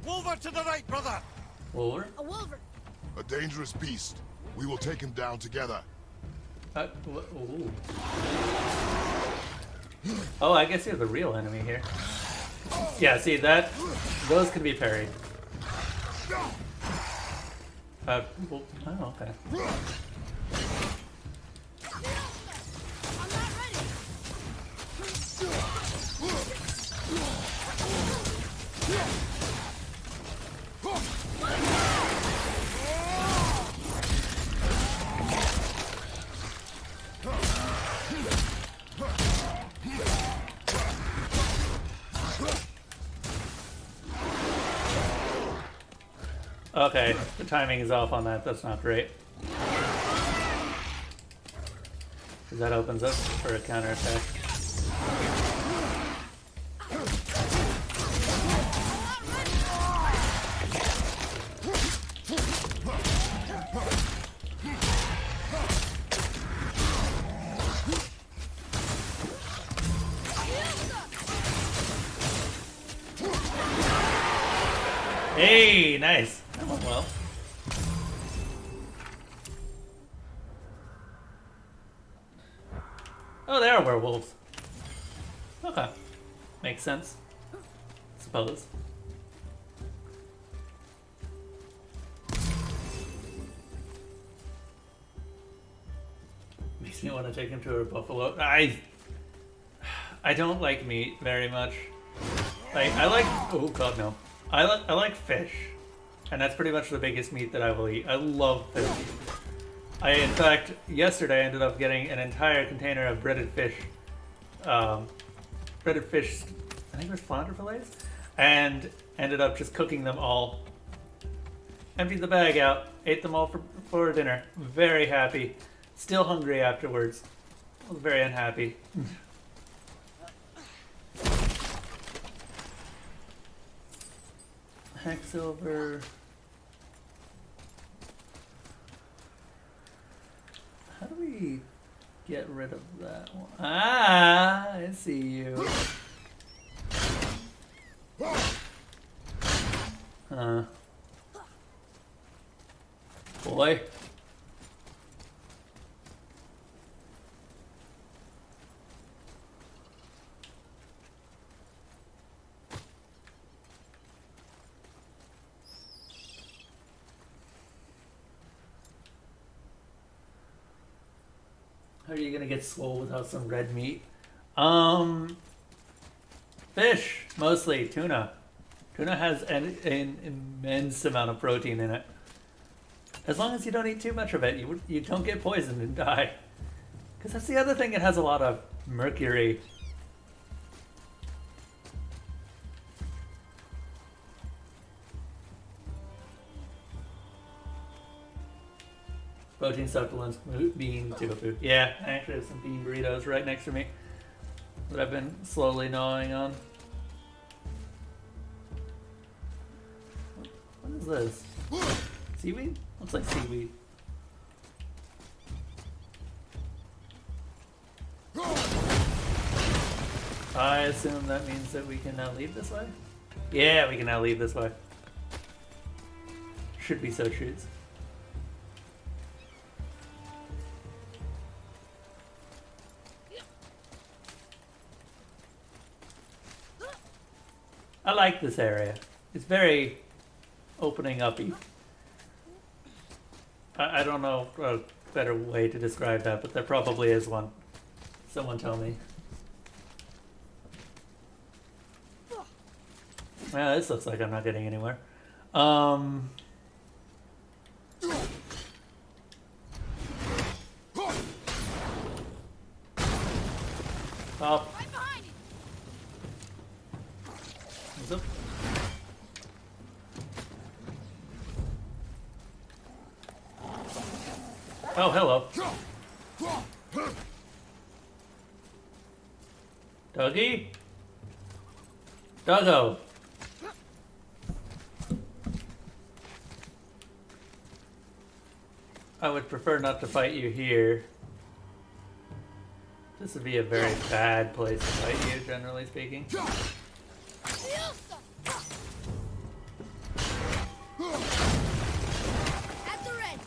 Wolver to the right, brother!
Wolver?
A wolver.
A dangerous beast. We will take him down together.
Ooh. Oh, I guess you're the real enemy here. Yeah, see that? Those can be parried. Well, oh, okay.
I'm not ready.
Okay, the timing is off on that. That's not great. Because that opens up for a counterattack. Hey, nice. That went well. Oh, they are werewolves. Okay. Makes sense. Suppose. Makes me want to take him to a buffalo. I don't like meat very much. Like, I like... Oh, God, no. I like fish, and that's pretty much the biggest meat that I will eat. I love fish. In fact, yesterday I ended up getting an entire container of breaded fish. I think it was flounder fillets, and ended up just cooking them all. Emptied the bag out, ate them all for dinner. Very happy. Still hungry afterwards. I was very unhappy. Hacksilver. How do we get rid of that one? Ah, I see you. Boy. How are you gonna get swole without some red meat? Fish, mostly tuna. Tuna has an immense amount of protein in it. As long as you don't eat too much of it, you don't get poisoned and die. Because that's the other thing, it has a lot of mercury. Protein supplements, bean, tofu. Yeah, I actually have some bean burritos right next to me that I've been slowly gnawing on. What is this? Seaweed? Looks like seaweed. I assume that means that we can now leave this way? Yeah, we can now leave this way. Should be so shoots. I like this area. It's very opening uppy. I don't know a better way to describe that, but there probably is one. Someone tell me. Well, this looks like I'm not getting anywhere. Up.
Right behind you.
What's up? Oh, hello. Doggy? Doggo. I would prefer not to fight you here. This would be a very bad place to fight you, generally speaking.
At the red.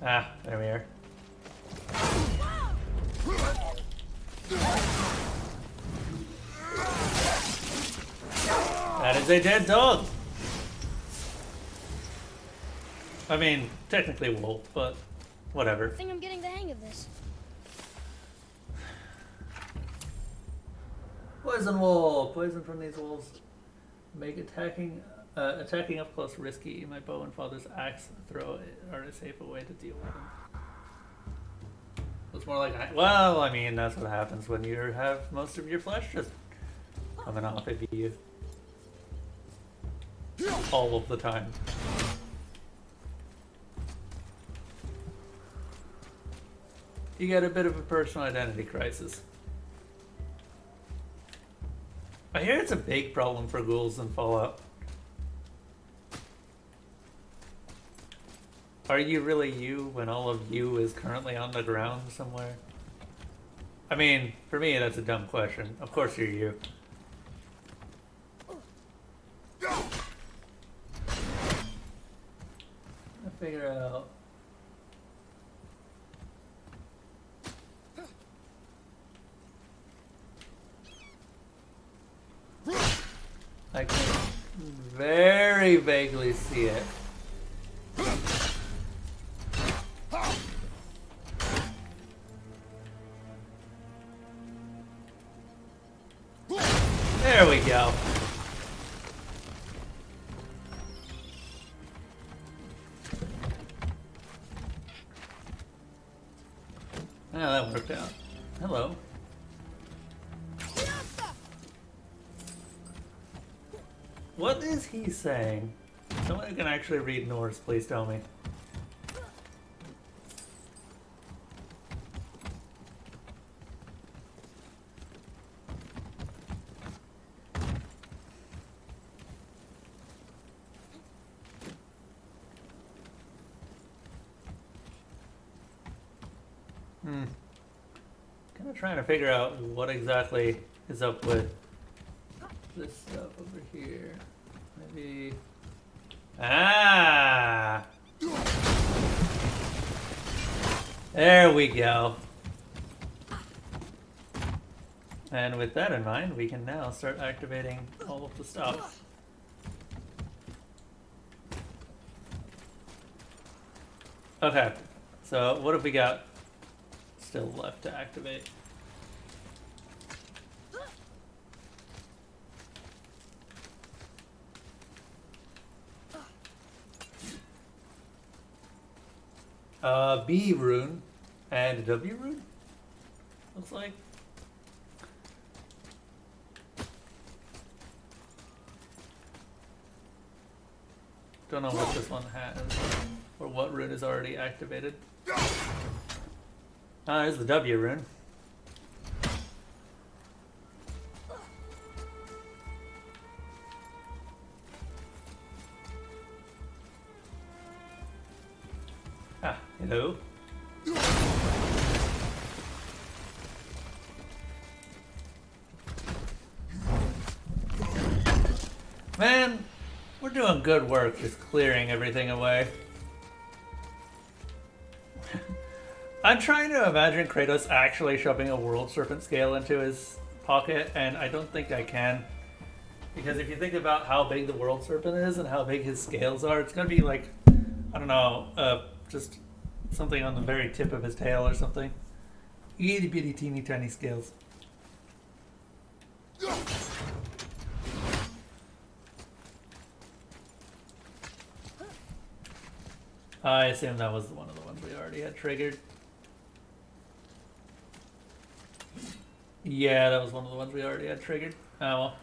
Ah, there we are. That is a dead dog! I mean, technically wolf, but whatever.
I think I'm getting the hang of this.
Poison wool! Poison from these wolves make attacking up close risky. My bow and father's axe throw are a safer way to deal with them. It's more like, well, I mean, that's what happens when you have most of your flesh just coming off of you. All of the time. You get a bit of a personal identity crisis. I hear it's a big problem for ghouls in Fallout. Are you really you when all of you is currently on the ground somewhere? I mean, for me, that's a dumb question. Of course you're you. I figure out. I can very vaguely see it. There we go. Oh, that worked out. Hello. What is he saying? Someone who can actually read Norse, please tell me. Kind of trying to figure out what exactly is up with this stuff over here. Maybe. Ah! There we go. And with that in mind, we can now start activating all of the stuff. Okay, so what have we got still left to activate? B rune and W rune, looks like. Don't know what this one has or what rune is already activated. Ah, there's the W rune. Ah, hello. Man, we're doing good work just clearing everything away. I'm trying to imagine Kratos actually shoving a World Serpent scale into his pocket, and I don't think I can. Because if you think about how big the world serpent is and how big his scales are, it's gonna be like, I don't know, just something on the very tip of his tail or something. Itty bitty teeny tiny scales. I assume that was one of the ones we already had triggered. Yeah, that was one of the ones we already had triggered. Oh well.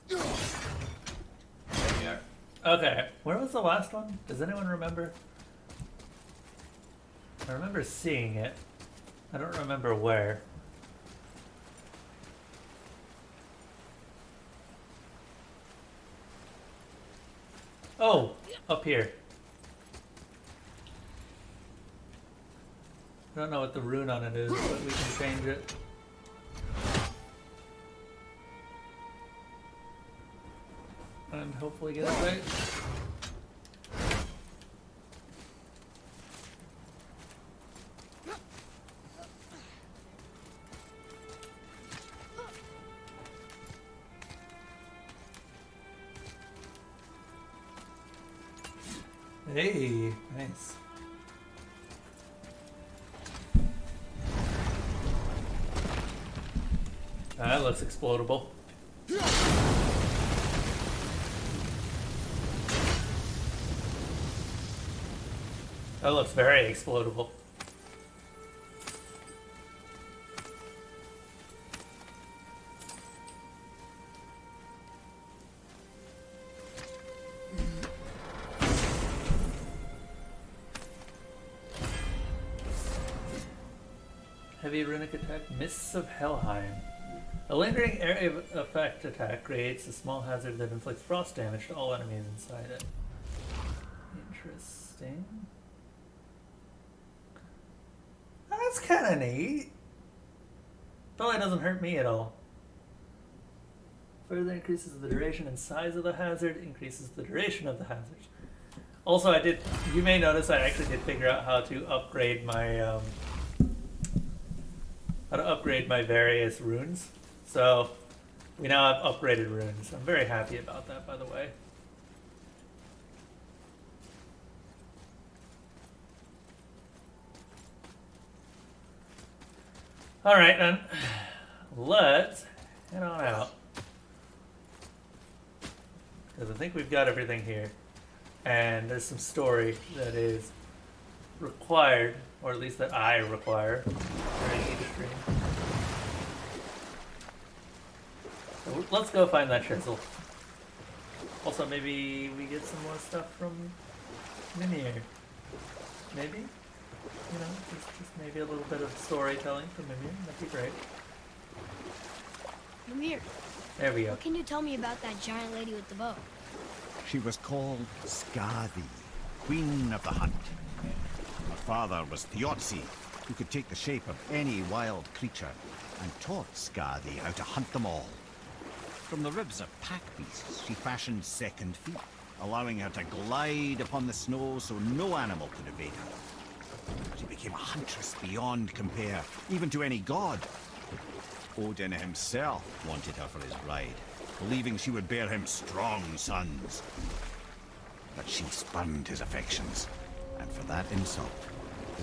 There we are. Okay, where was the last one? Does anyone remember? I remember seeing it. I don't remember where. Oh, up here. I don't know what the rune on it is, but we can change it. And hopefully get it right. Hey, nice. That looks explodable. That looks very explodable. Heavy runic attack, Mists of Helheim. A lingering area of effect attack creates a small hazard that inflicts frost damage to all enemies inside it. Interesting. That's kind of neat. Probably doesn't hurt me at all. Further increases the duration and size of the hazard, increases the duration of the hazard. Also, you may notice I actually did figure out how to upgrade my, various runes. So, we now have upgraded runes. I'm very happy about that, by the way. Alright then, let's head on out. Because I think we've got everything here. And there's some story that is required, or at least that I require during each stream. So let's go find that chisel. Also, maybe we get some more stuff from Mimir. Maybe? You know, just maybe a little bit of storytelling from Mimir. That'd be great.
Mimir,
There we go.
what can you tell me about that giant lady with the bow?
She was called Skadi, Queen of the Hunt. Her father was Thiotzi, who could take the shape of any wild creature, and taught Skadi how to hunt them all. From the ribs of pack beasts, she fashioned second feet, allowing her to glide upon the snow so no animal could evade her. She became a huntress beyond compare, even to any god. Odin himself wanted her for his bride, believing she would bear him strong sons. But she spurned his affections, and for that insult,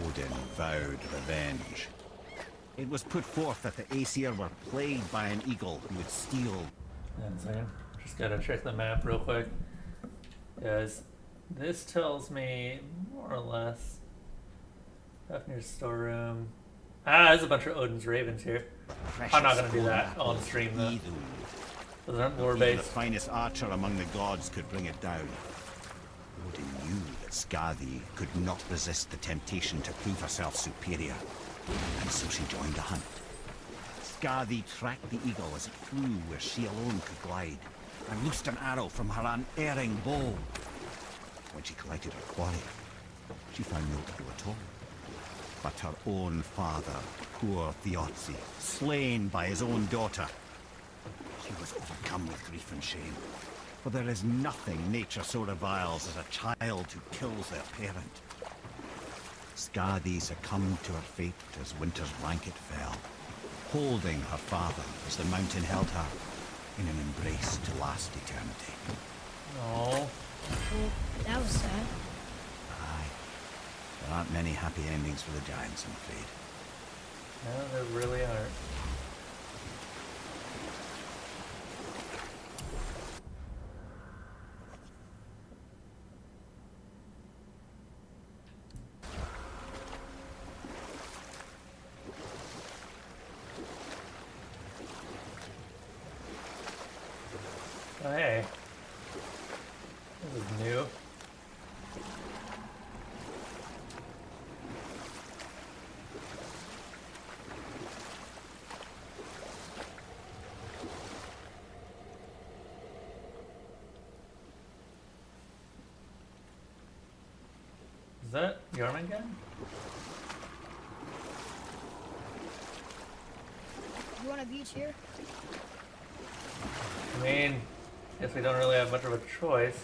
Odin vowed revenge. It was put forth that the Aesir were plagued by an eagle who would steal.
One second. Just gotta check the map real quick. Because this tells me more or less. Fafnir's storeroom. Ah, there's a bunch of Odin's ravens here. I'm not gonna do that on stream though. Those aren't lore
Even the
based.
finest archer among the gods could bring it down. Odin knew that Skadi could not resist the temptation to prove herself superior, and so she joined the hunt. Skadi tracked the eagle as it flew where she alone could glide, and loosed an arrow from her unerring bow. When she collected her quarry, she found no clue at all. But her own father, poor Thiotzi, slain by his own daughter. She was overcome with grief and shame, for there is nothing nature so reviles as a child who kills their parent. Skadi succumbed to her fate as winter's blanket fell, holding her father as the mountain held her in an embrace to last eternity.
Oh,
Well, that was sad.
Aye. There aren't many happy endings for the giants, I'm afraid.
no, there really aren't. Oh, hey. This is new. Is that Jormungand?
You want a beach here?
I mean, guess we don't really have much of a choice.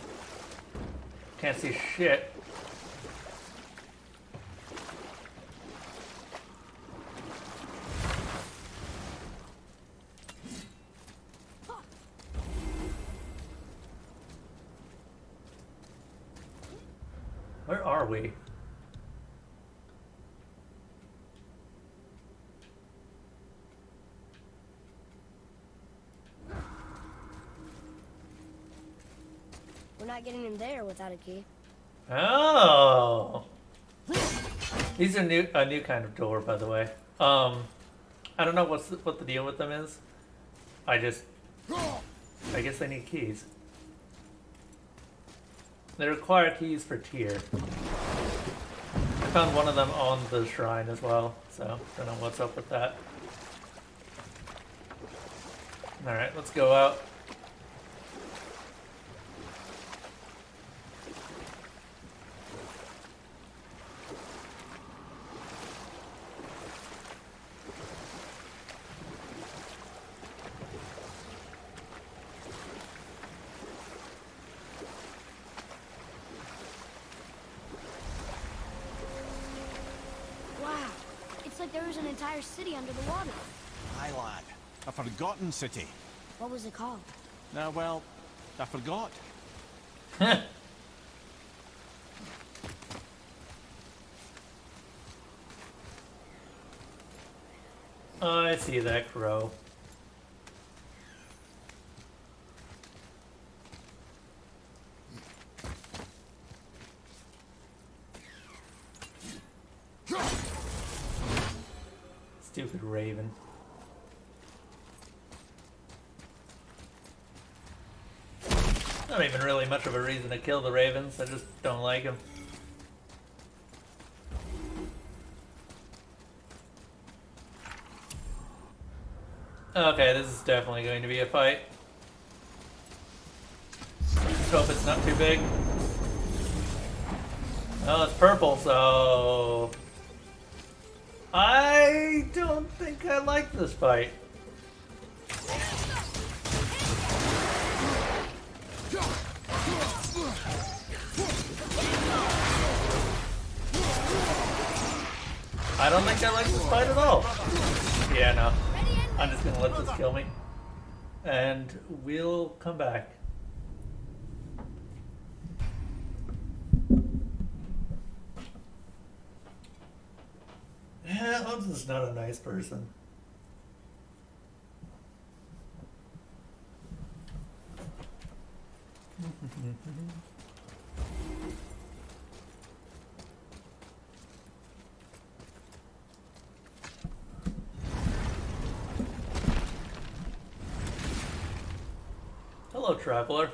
Can't see shit. Where are we?
We're not getting in there without a key.
Oh, these are a new kind of door, by the way. I don't know what the deal with them is. I guess they need keys. They require keys for tier. I found one of them on the shrine as well, so don't know what's up with that. All right, let's go out.
Wow, it's like there was an entire city under the water.
Aye, lad. A forgotten city.
What was it called?
Now, well, I forgot.
I see that crow. Stupid raven. Not even really much of a reason to kill the ravens, I just don't like them. Okay, this is definitely going to be a fight. Just hope it's not too big. Oh, it's purple, so... I don't think I like this fight. I don't think I like this fight at all. Yeah, no. I'm just gonna let this kill me. And we'll come back. Yeah, Hobbs is not a nice person. Hello, traveler.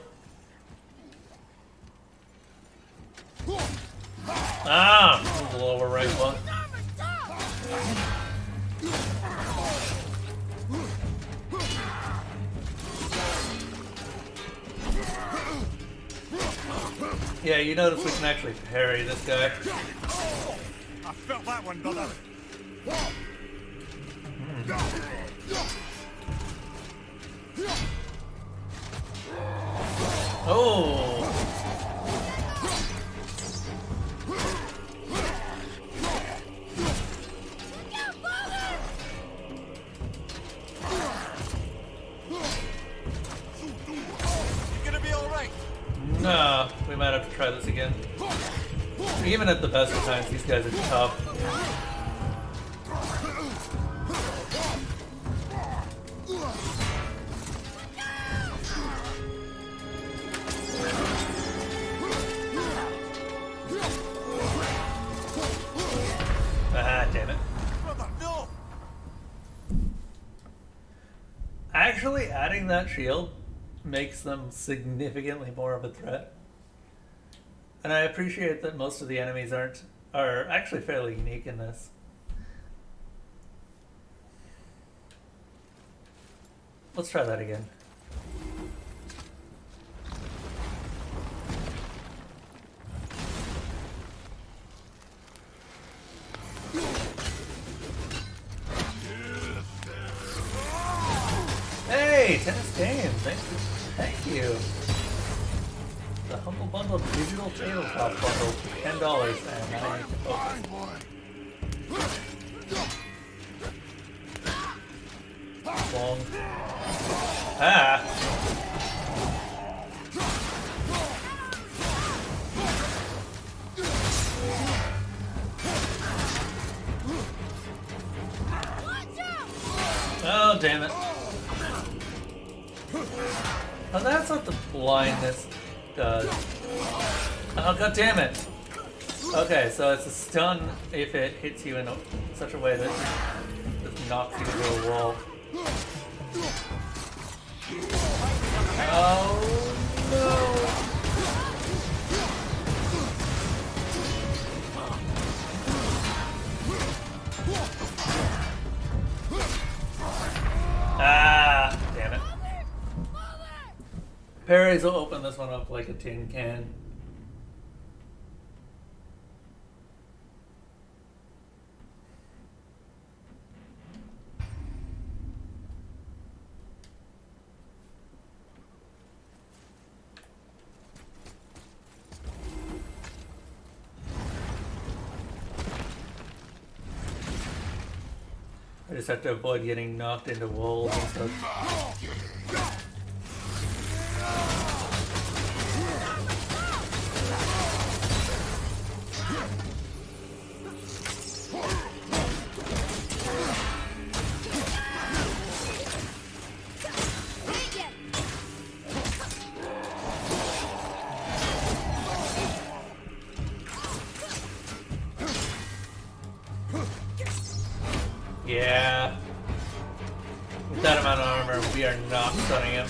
Ah, the lower right one. Yeah, you notice we can actually parry this guy.
I felt that one, brother.
Oh! Even at the best of times, these guys are tough. Ah, damn it.
Brother, no!
Actually, adding that shield makes them significantly more of a threat. And I appreciate that most of the enemies are actually fairly unique in this. Let's try that again. Hey, Tennis Games, thank you. The Humble Bundle Digital Tabletop Bundle, $10, and I need to focus. Long. Ah! Oh, damn it. Oh, that's what the blindness does. Oh, god damn it. Okay, so it's a stun if it hits you in such a way that it knocks you into a wall. Oh, no. Ah, damn it. Parries will open this one up like a tin can. I just have to avoid getting knocked into walls and stuff. Yeah. With that amount of armor, we are not stunning him.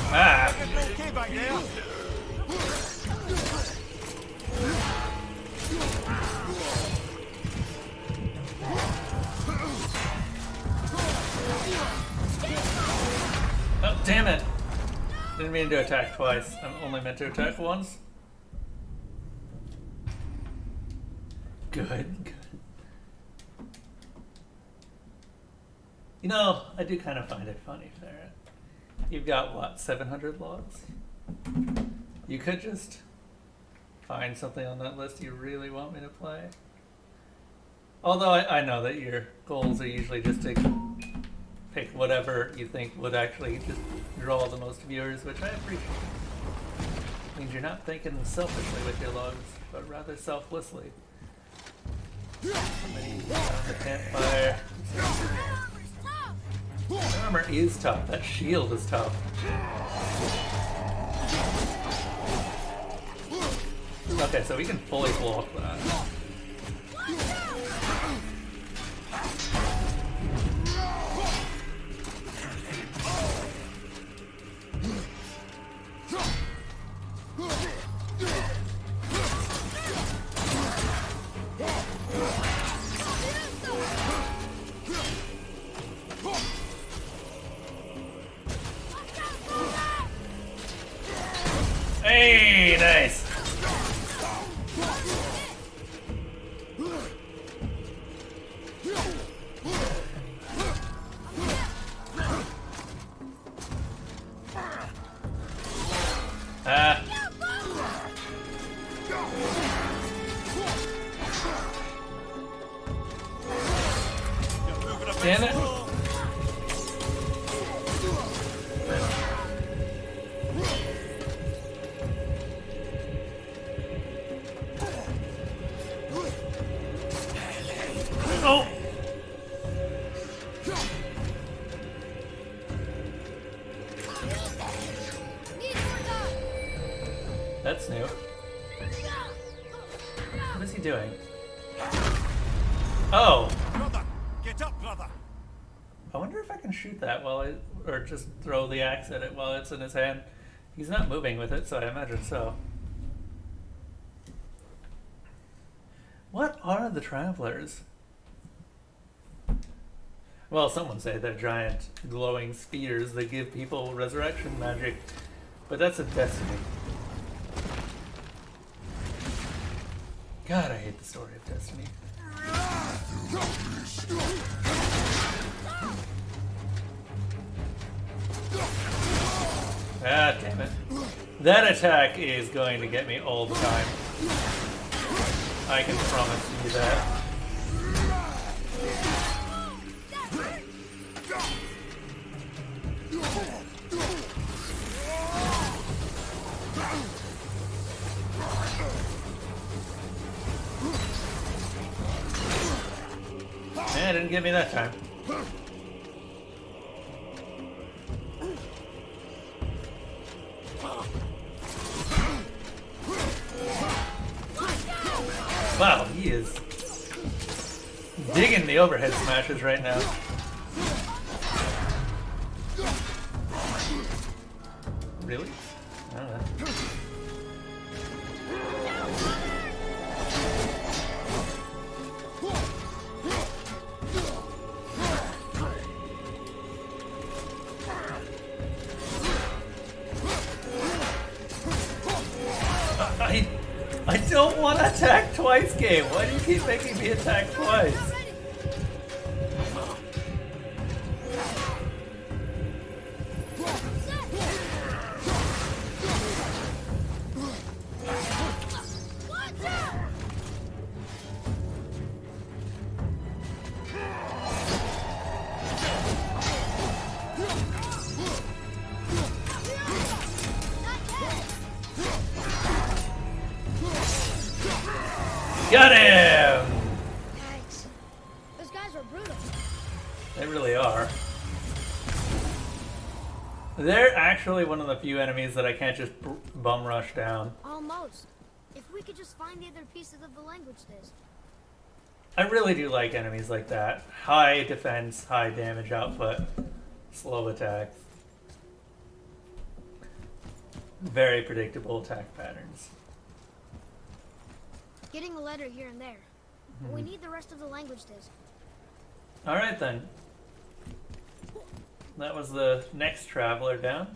Ah!
Okay back there?
Oh, damn it! Didn't mean to attack twice. I'm only meant to attack once. Good, good. You know, I do kind of find it funny, Farrah. You've got, what, 700 logs? You could just find something on that list you really want me to play. Although I know that your goals are usually just to pick whatever you think would actually just draw the most viewers, which I appreciate. Means you're not thinking selfishly with your logs, but rather selflessly. Somebody on the campfire. The armor is tough. That shield is tough. Okay, so we can fully block that. Hey, nice. Ah. Damn it. That's new. What is he doing? Oh!
Brother! Get up, brother!
I wonder if I can shoot that while or just throw the axe at it while it's in his hand. He's not moving with it, so I imagine so. What are the Travelers? Well, someone say they're giant glowing spheres that give people resurrection magic, but that's a Destiny. God, I hate the story of Destiny. Ah, damn it. That attack is going to get me all the time. I can promise you that. Eh, didn't get me that time. Wow, he is digging the overhead smashes right now. Really? I don't know. I don't want to attack twice, game. Why do you keep making me attack twice? Got him!
Yikes. Those guys are brutal.
They really are. They're actually one of the few enemies that I can't just bum rush down.
Almost. If we could just find the other pieces of the language disc.
I really do like enemies like that. High defense, high damage output, slow attacks. Very predictable attack patterns.
Getting a letter here and there. But we need the rest of the language disc.
Alright then. That was the next traveler down.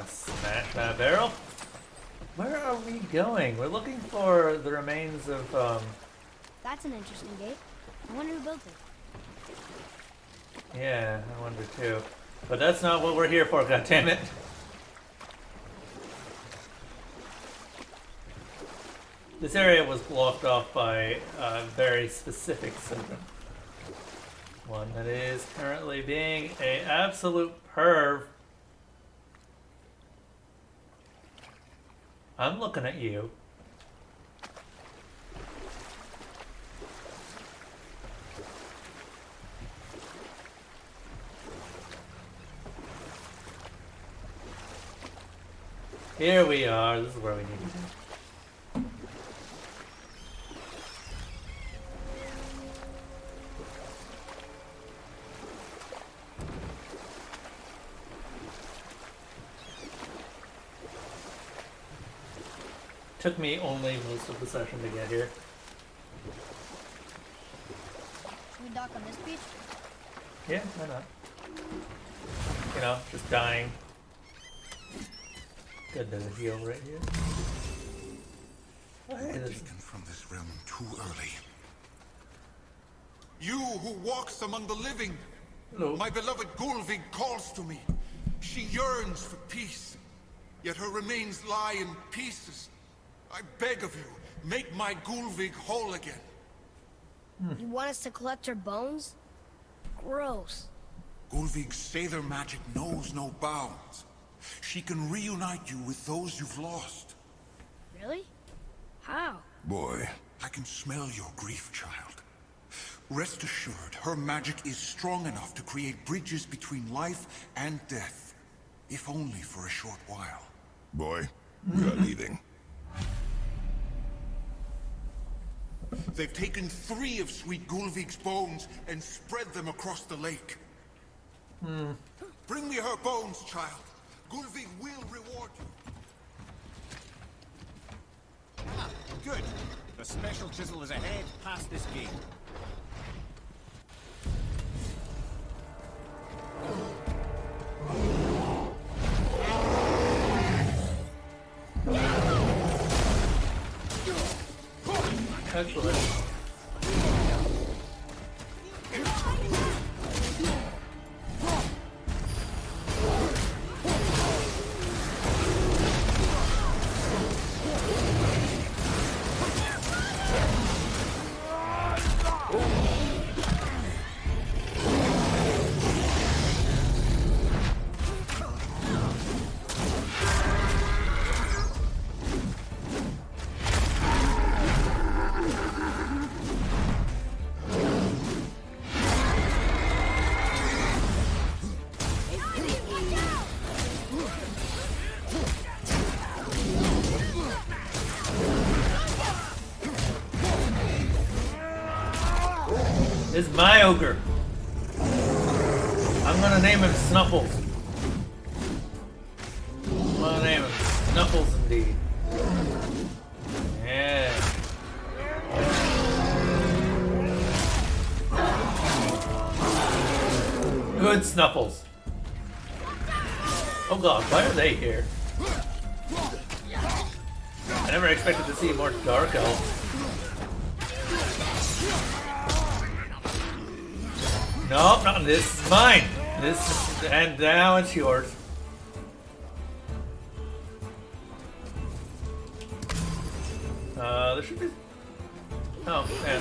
Smash that barrel. Where are we going? We're looking for the remains of,
That's an interesting gate. I wonder who built it.
yeah, I wonder too. But that's not what we're here for, goddammit. This area was blocked off by a very specific symptom. One that is currently being an absolute perv. I'm looking at you. Here we are. This is where we need to be. Took me only most of the session to get here.
Should we dock on this beach?
Yeah, why not? You know, just dying. Good to heal right here. Oh, hey, there's...
Taken from this realm too early. You who walks among the living,
Hello.
my beloved Gulvig calls to me. She yearns for peace, yet her remains lie in pieces. I beg of you, make my Gulvig whole again.
You want us to collect her bones? Gross.
Gulvig's Sather magic knows no bounds. She can reunite you with those you've lost.
Really? How?
Boy,
I can smell your grief, child. Rest assured, her magic is strong enough to create bridges between life and death. If only for a short while.
boy, we are leaving.
They've taken 3 of Sweet Gulvig's bones and spread them across the lake. Bring me her bones, child. Gulvig will reward you.
Ah, good. The special chisel is ahead past this gate.
Excellent. This is my ogre. I'm gonna name him Snuffles. I'm gonna name him Snuffles indeed. Yeah. Good Snuffles. Oh god, why are they here? I never expected to see more Dark Elves. Nope, not this is mine. This is, and now it's yours. There should be. Oh, yeah.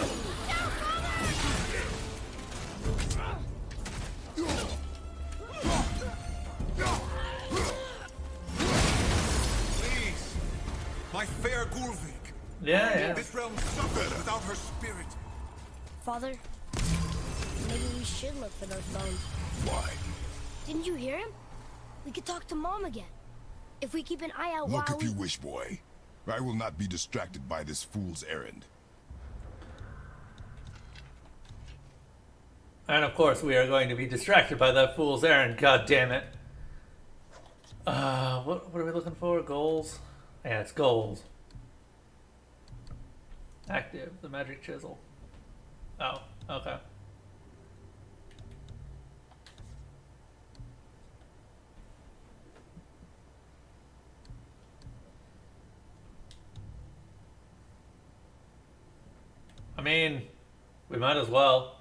Please, my fair Gulvig.
Yeah.
This realm suffers without her spirit.
Father, maybe we should look for those bones.
Why?
Didn't you hear him? We could talk to Mom again. If we keep an eye out
Look
while
if you wish, boy. I will not be distracted by this fool's errand.
And of course, we are going to be distracted by that fool's errand. God damn it! What are we looking for? Goals? Yeah, it's goals. Active the magic chisel. Oh, okay. I mean, we might as well.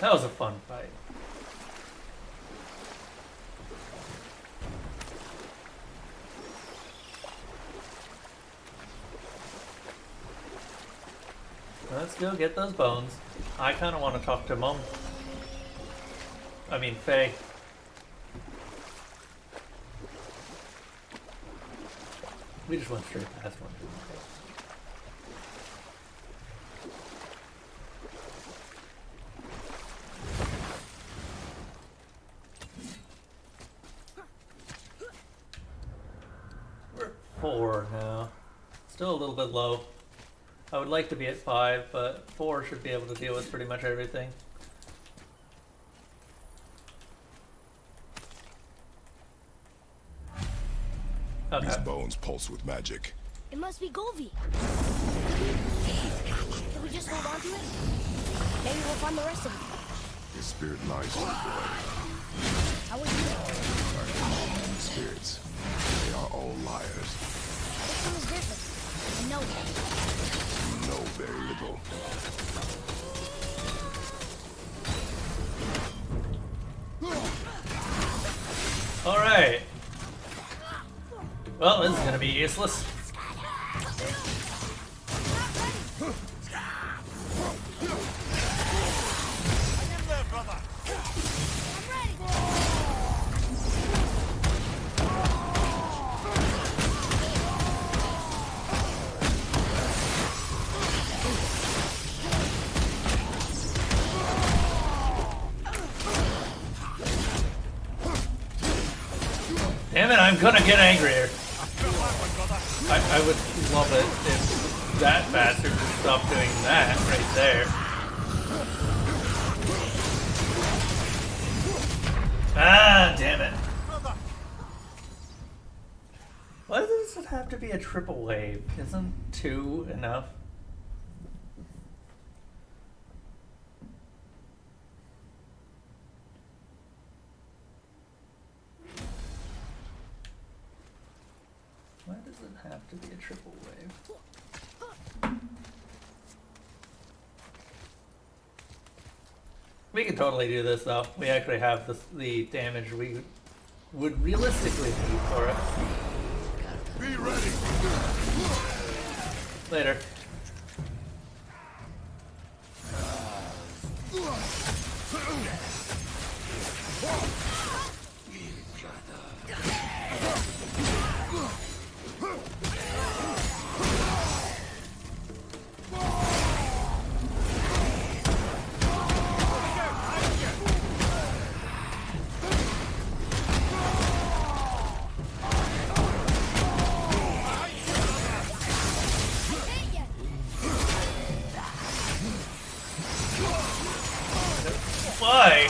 That was a fun fight. Let's go get those bones. I kind of want to talk to Mom. I mean, Faye. We just went straight past one. We're at 4 now. Still a little bit low. I would like to be at 5, but 4 should be able to deal with pretty much everything. Okay.
These bones pulse with magic.
It must be Golvi. Can we just hold on to it? Maybe we'll find the rest of them.
His spirit lies with the boy.
How would you know?
These spirits, they are all liars.
This one is different. I know that.
You know very little.
Alright. Well, this is gonna be useless.
In there, brother.
Damn it, I'm gonna get angrier. I would love it if that bastard would stop doing that right there. Ah, damn it. Why does it have to be a triple wave? Isn't 2 enough? Why does it have to be a triple wave? We can totally do this though. We actually have the damage we would realistically need for it.
Be ready!
Later. Why?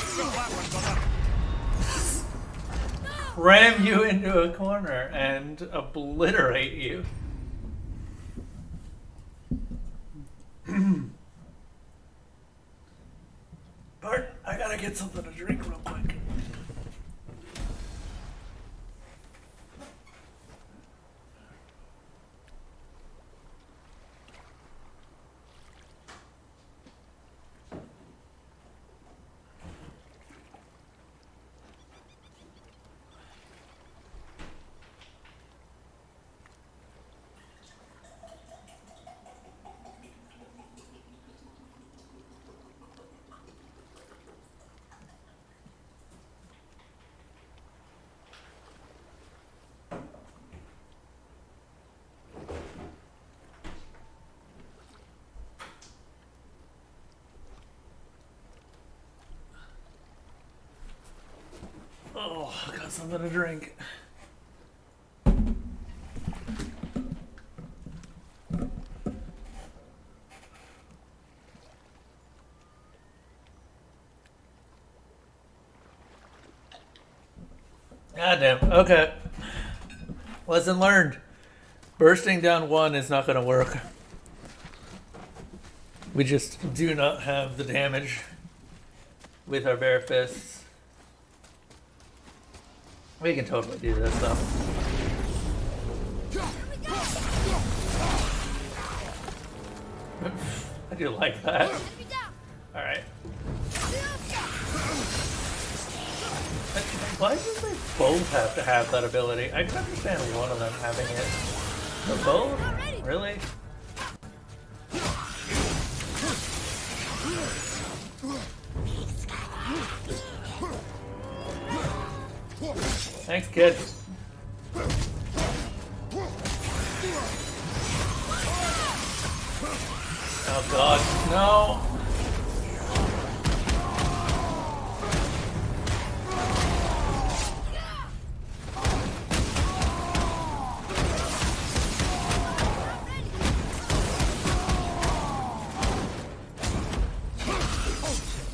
Ram you into a corner and obliterate you. Bart, I gotta get something to drink real quick. Oh, I got something to drink. Goddamn. Okay. Lesson learned. Bursting down 1 is not going to work. We just do not have the damage with our bare fists. We can totally do this though. I do like that. Alright. Why do they both have to have that ability? I can understand one of them having it. But both? Really? Thanks, kid. Oh god, no!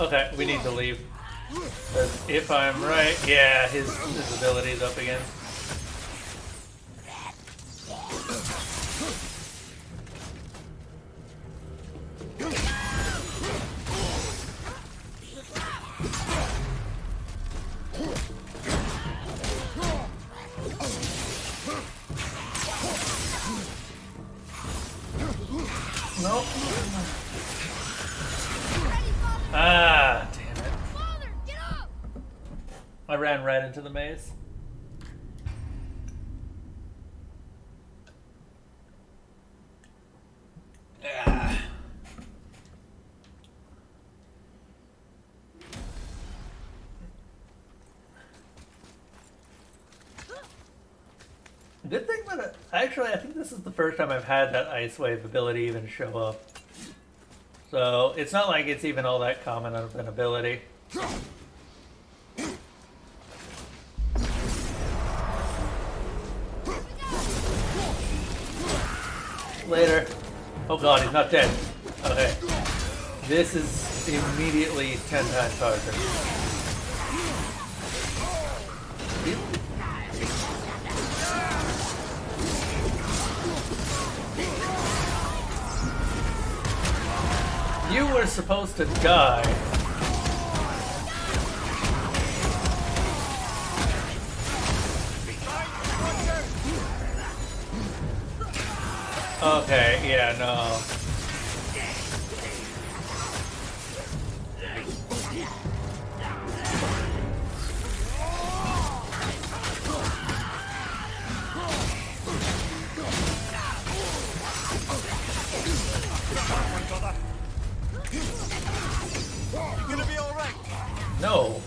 Okay, we need to leave. If I'm right, yeah, his ability's up again. Nope.
Ready, Father?
Ah, damn it.
Father, get up!
I ran right into the maze. Ah. Good thing that actually, I think this is the first time I've had that ice wave ability even show up. So it's not like it's even all that common of an ability. Later. Oh god, he's not dead. Okay. This is immediately 10 times harder. You were supposed to die. Okay, yeah, no.
You gonna be alright?
No.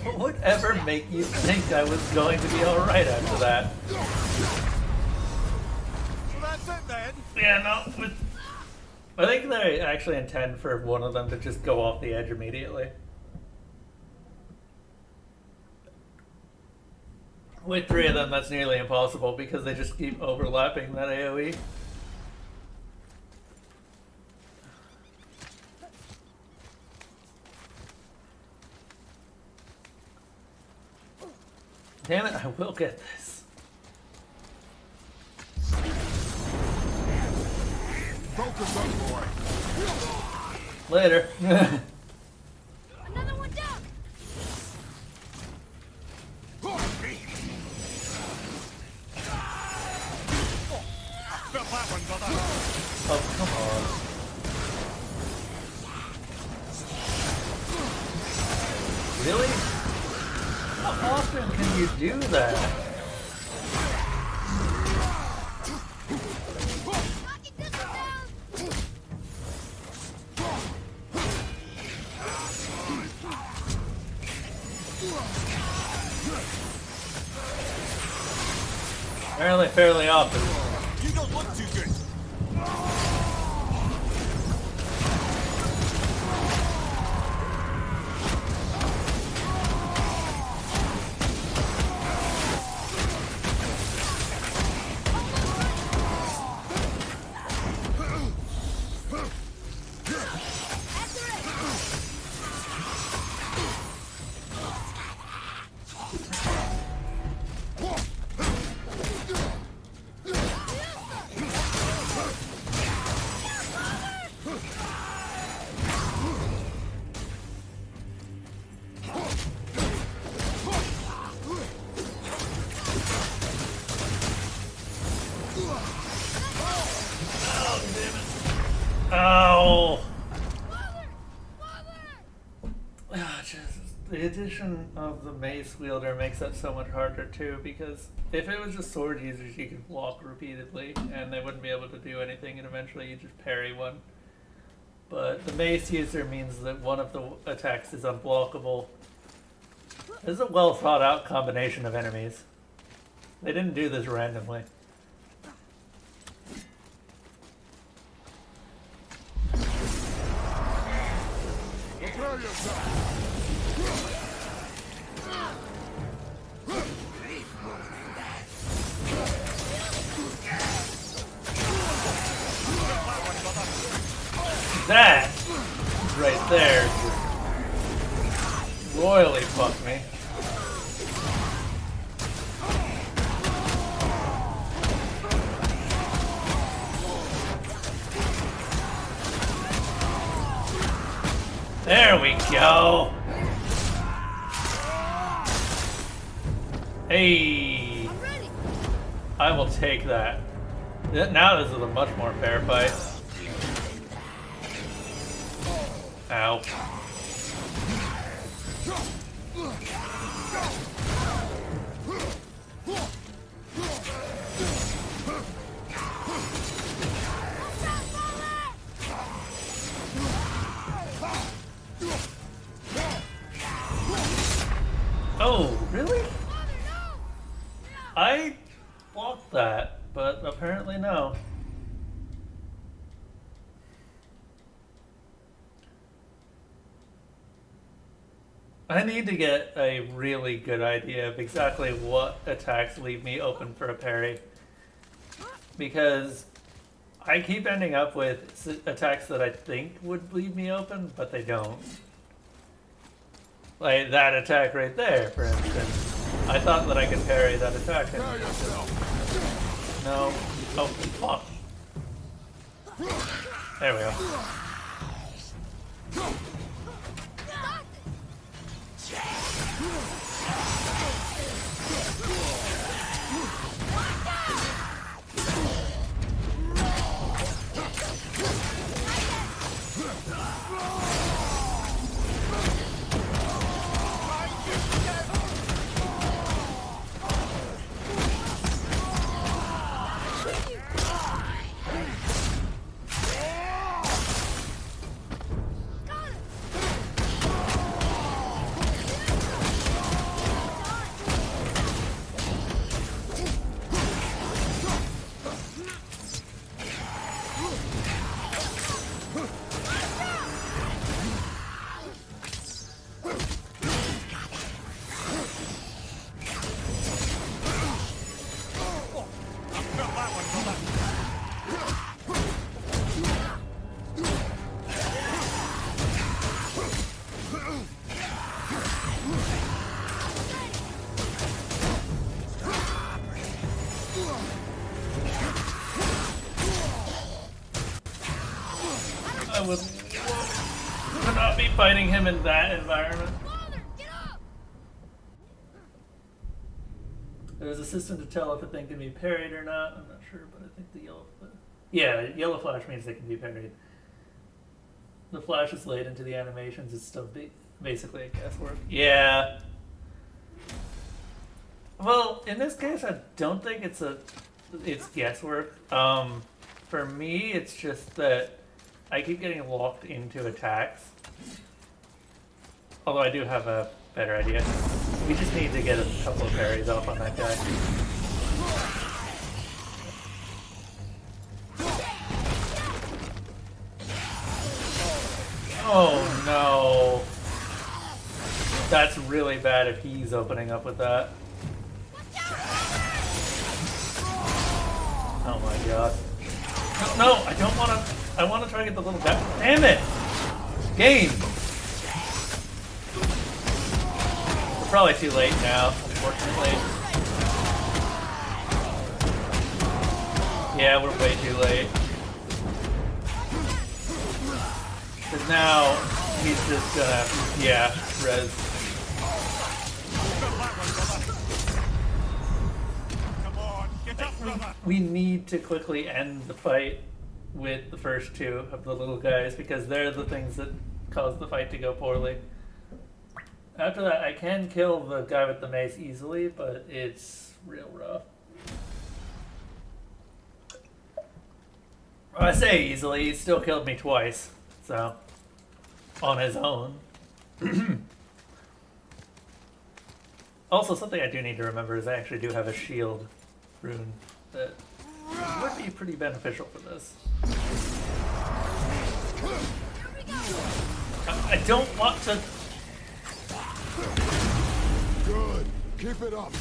What would ever make you think I was going to be alright after that?
So that's it then?
Yeah, no. I think they actually intend for one of them to just go off the edge immediately. With 3 of them, that's nearly impossible because they just keep overlapping that AoE. Damn it, I will get this.
Focus on boy.
Later.
Another one down!
Got that one, brother.
Oh, come on. Really? How often can you do that?
Knocking this one down!
Apparently fairly often.
You don't look too good.
Ow! Ah, Jesus. The addition of the mace wielder makes that so much harder too, because if it was just sword users, you could block repeatedly and they wouldn't be able to do anything, and eventually you just parry one. But the mace user means that one of the attacks is unblockable. This is a well thought out combination of enemies. They didn't do this randomly.
Prepare yourself.
That right there just royally fucked me. There we go. Hey,
I'm ready!
I will take that. Now this is a much more fair fight. Ow. Oh, really? I blocked that, but apparently no. I need to get a really good idea of exactly what attacks leave me open for a parry. Because I keep ending up with attacks that I think would leave me open, but they don't. Like that attack right there, for instance. I thought that I could parry that attack. And no. Oh, fuck. There we go. I would not be fighting him in that environment. There's a system to tell if a thing can be parried or not. I'm not sure, but I think the yellow flash means they can be parried. The flash is laid into the animations. It's still basically a guesswork. Yeah. Well, in this case, I don't think it's guesswork. For me, it's just that I keep getting locked into attacks. Although I do have a better idea. We just need to get a couple of parries off on that guy. Oh no. That's really bad if he's opening up with that. Oh my god. No, I don't want to. I want to try to get the little guy. Damn it! Game! We're probably too late now, unfortunately. Yeah, we're way too late. Because now, he's just gonna, yeah, res.
Come on, get up, brother.
We need to quickly end the fight with the first two of the little guys because they're the things that cause the fight to go poorly. After that, I can kill the guy with the mace easily, but it's real rough. Well, I say easily, he still killed me twice, so on his own. Also, something I do need to remember is I actually do have a shield rune that would be pretty beneficial for this. I don't want to.
Good. Keep it up.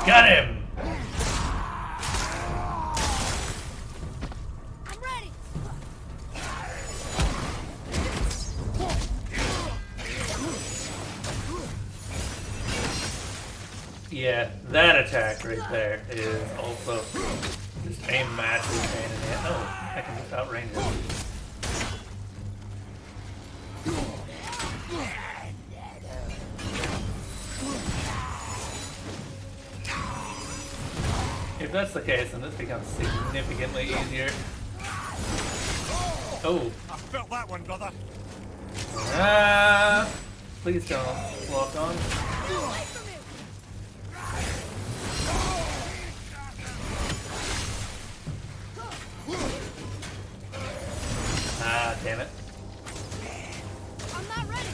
Got him!
I'm ready.
Yeah, that attack right there is also just a massive pain in the ass. Oh, I can just outrange him. If that's the case, then this becomes significantly easier. Oh.
I felt that one, brother.
Ah! Please don't lock on. Ah, damn it.
I'm not ready.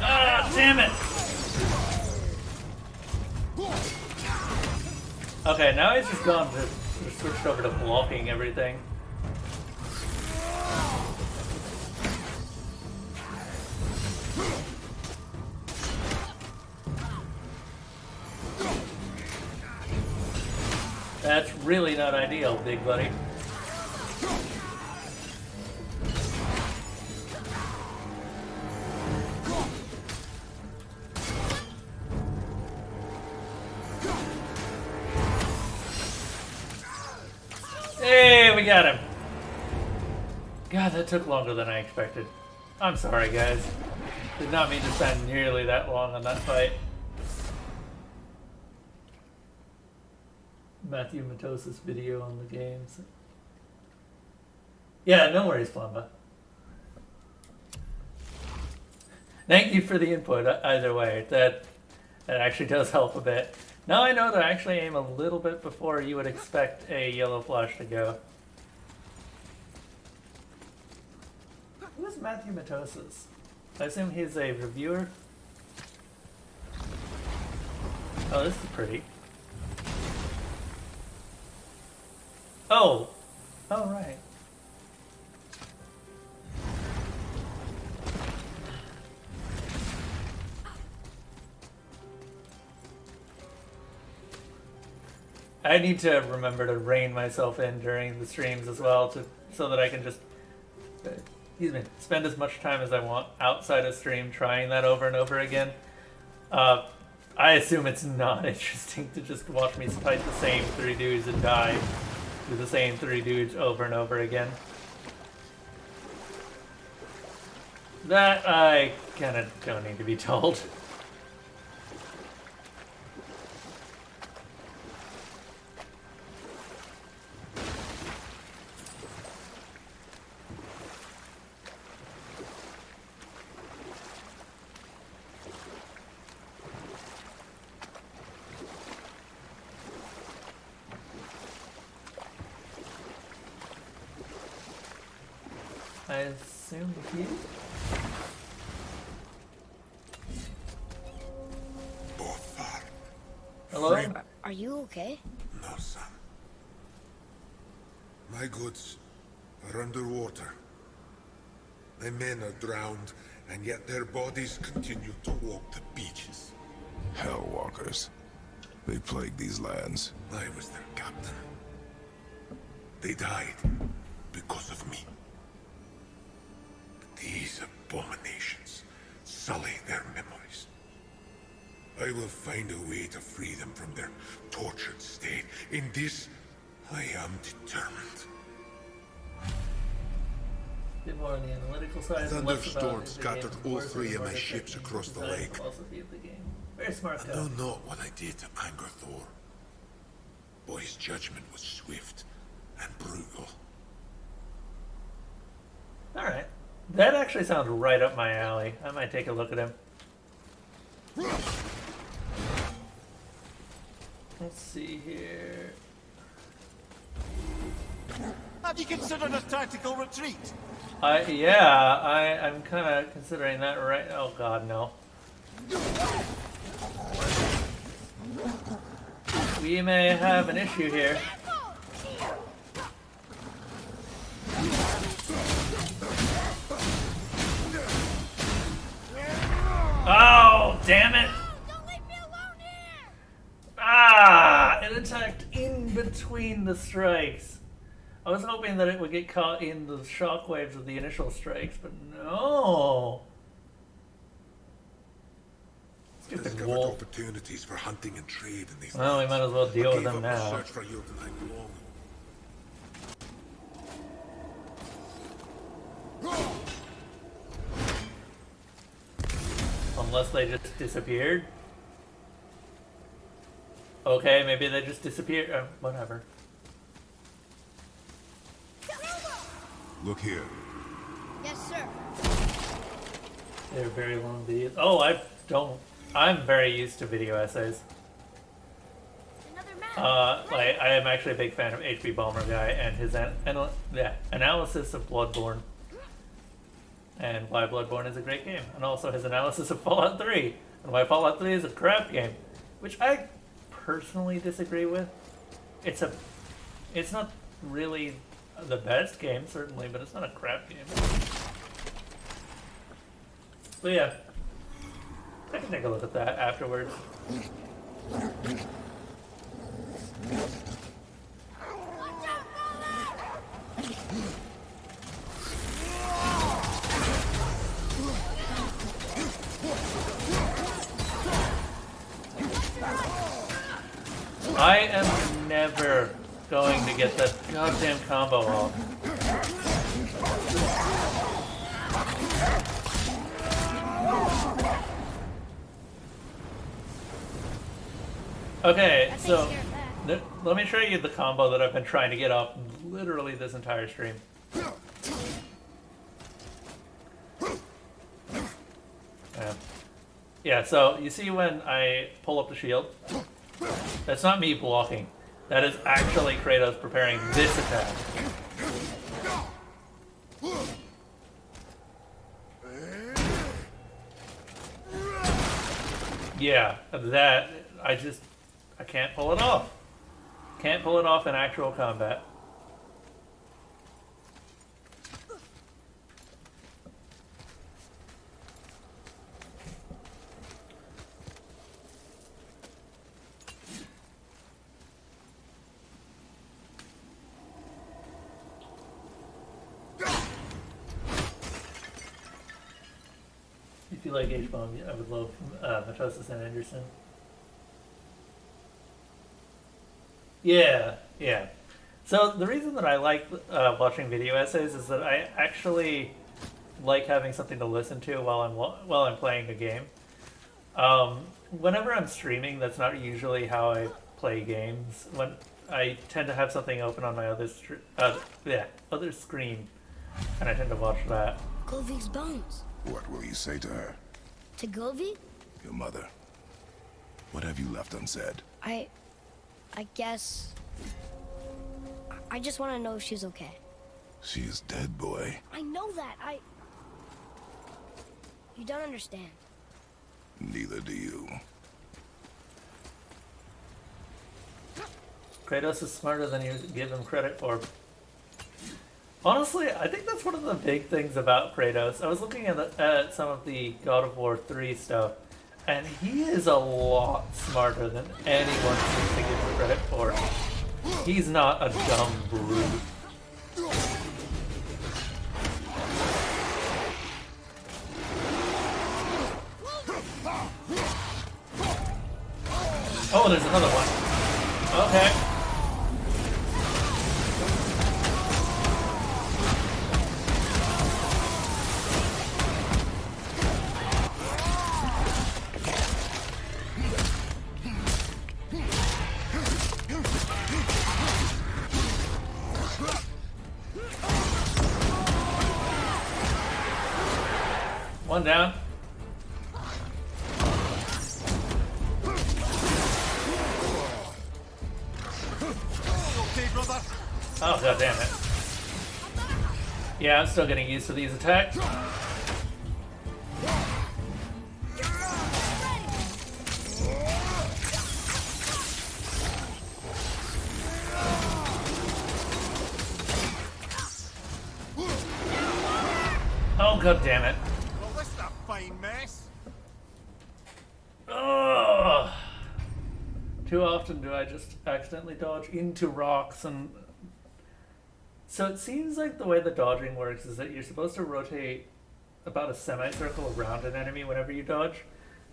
Ah, damn it! Okay, now he's just gone to switched over to blocking everything. That's really not ideal, big buddy. Hey, we got him. God, that took longer than I expected. I'm sorry, guys. Did not mean to spend nearly that long on that fight. Matthew Matos's video on the games. Yeah, no worries, Flamba. Thank you for the input, either way. That actually does help a bit. Now I know to actually aim a little bit before you would expect a yellow flash to go. Who is Matthew Matos's? I assume he's a reviewer. Oh, this is pretty. Oh! Oh, right. I need to remember to rein myself in during the streams as well, so that I can just, excuse me, spend as much time as I want outside of stream trying that over and over again. I assume it's not interesting to just watch me fight the same 3 dudes and die with the same 3 dudes over and over again. That I kind of don't need to be told. I assume he.
Bothar.
Hello?
Are you okay?
No, son. My goods are underwater. My men are drowned, and yet their bodies continue to walk the beaches.
Hellwalkers. They plague these lands.
I was their captain. They died because of me. But these abominations sully their memories. I will find a way to free them from their tortured state. In this, I am determined.
A bit more on the analytical side. and less about
Thunderstorm
the
scattered
game's
all
worth
three
and
of my
more
ships
detecting
across the
design
lake.
philosophy of the game. Very smart
I
guy.
know not what I did to anger Thor. But his judgment was swift and brutal.
Alright. That actually sounds right up my alley. I might take a look at him. Let's see here.
Have you considered a tactical retreat?
I'm kind of considering that right. Oh god, no. We may have an issue here. damn it!
Don't leave me alone here!
Ah! It attacked in between the strikes. I was hoping that it would get caught in the shockwaves of the initial strikes, but no. Stupid
Discovered
wolf.
opportunities for hunting and trade in these
Well, we
lands.
might as well deal
I
with
gave
them
up the
now.
search for Jotunheim long.
Unless they just disappeared. Okay, maybe they just disappeared. Whatever.
Look here.
Yes, sir.
They're very long videos. Oh, I'm very used to video essays.
Another map.
I am actually a big fan of H.B. Balmer guy and his analysis of Bloodborne. And why Bloodborne is a great game. And also his analysis of Fallout 3. And why Fallout 3 is a crap game. Which I personally disagree with. It's not really the best game, certainly, but it's not a crap game. So yeah. I can take a look at that afterwards. I am never going to get that goddamn combo off. Okay,
That takes
so
care of that.
let me show you the combo that I've been trying to get off literally this entire stream. Yeah, so you see when I pull up the shield? That's not me blocking. That is actually Kratos preparing this attack. Yeah, that, I can't pull it off. Can't pull it off in actual combat. If you like H-Bomb, I would love Matosis and Anderson. Yeah. So the reason that I like watching video essays is that I actually like having something to listen to while I'm playing a game. Whenever I'm streaming, that's not usually how I play games. When I tend to have something open on my other screen, and I tend to watch that.
Govig's bones.
What will you say to her?
To Govig?
Your mother. What have you left unsaid?
I guess... I just want to know if she's okay.
She is dead, boy.
I know that. You don't understand.
Neither do you.
Kratos is smarter than you give him credit for. Honestly, I think that's one of the big things about Kratos. I was looking at some of the God of War 3 stuff, and he is a lot smarter than anyone seems to give him credit for. He's not a dumb brute. Oh, there's another one. Okay. One down.
Okay, brother.
Oh, god damn it. Yeah, I'm still getting used to these attacks. Oh, god damn it.
Well, this is a fine mess.
Too often do I just accidentally dodge into rocks and... So it seems like the way the dodging works is that you're supposed to rotate about a semicircle around an enemy whenever you dodge.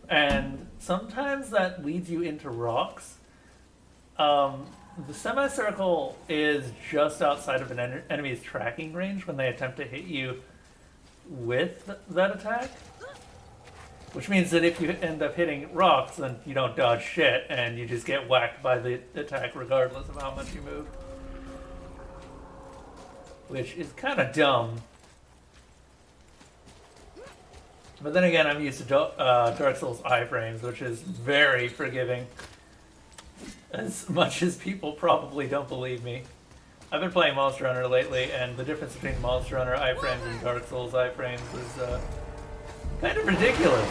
And sometimes that leads you into rocks. The semicircle is just outside of an enemy's tracking range when they attempt to hit you with that attack. Which means that if you end up hitting rocks, then you don't dodge shit, and you just get whacked by the attack regardless of how much you move. Which is kind of dumb. But then again, I'm used to Dark Souls iframes, which is very forgiving. As much as people probably don't believe me. I've been playing Monster Hunter lately, and the difference between Monster Hunter iframes and Dark Souls iframes is kind of ridiculous.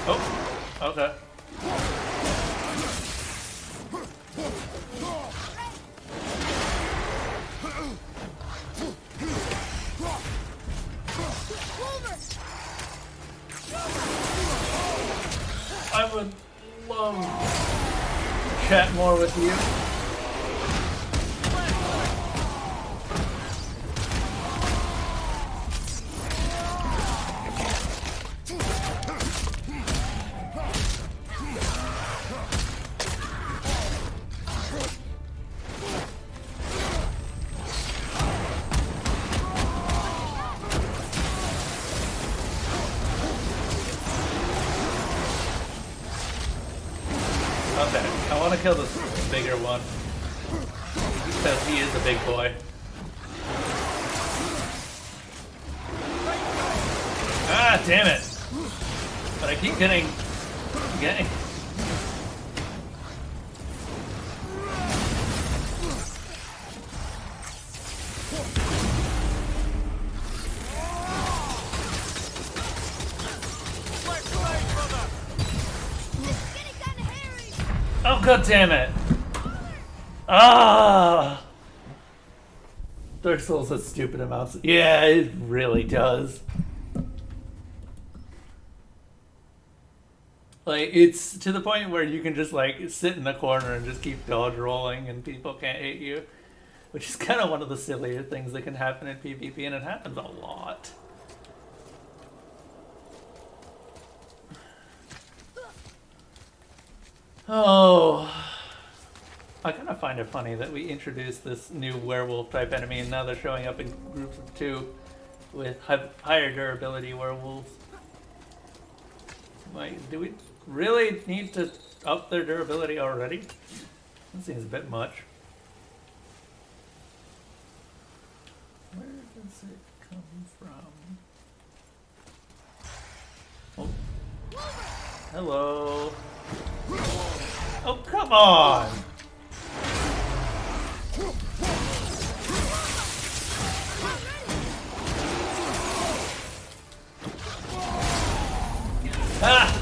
Oh, okay. I would love to chat more with you. Okay, I want to kill this bigger one. Because he is a big boy. Ah, damn it! But I keep getting... Oh, god damn it! Ah! Dark Souls has stupid amounts. Yeah, it really does. Like, it's to the point where you can just, like, sit in the corner and just keep dodge rolling and people can't hit you. Which is kind of one of the sillier things that can happen in PvP, and it happens a lot. Oh, I kind of find it funny that we introduced this new werewolf type enemy and now they're showing up in groups of 2 with higher durability werewolves. Like, do we really need to up their durability already? That seems a bit much. Where does it come from? Oh. Hello. Oh, come on! Ah!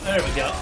There we go.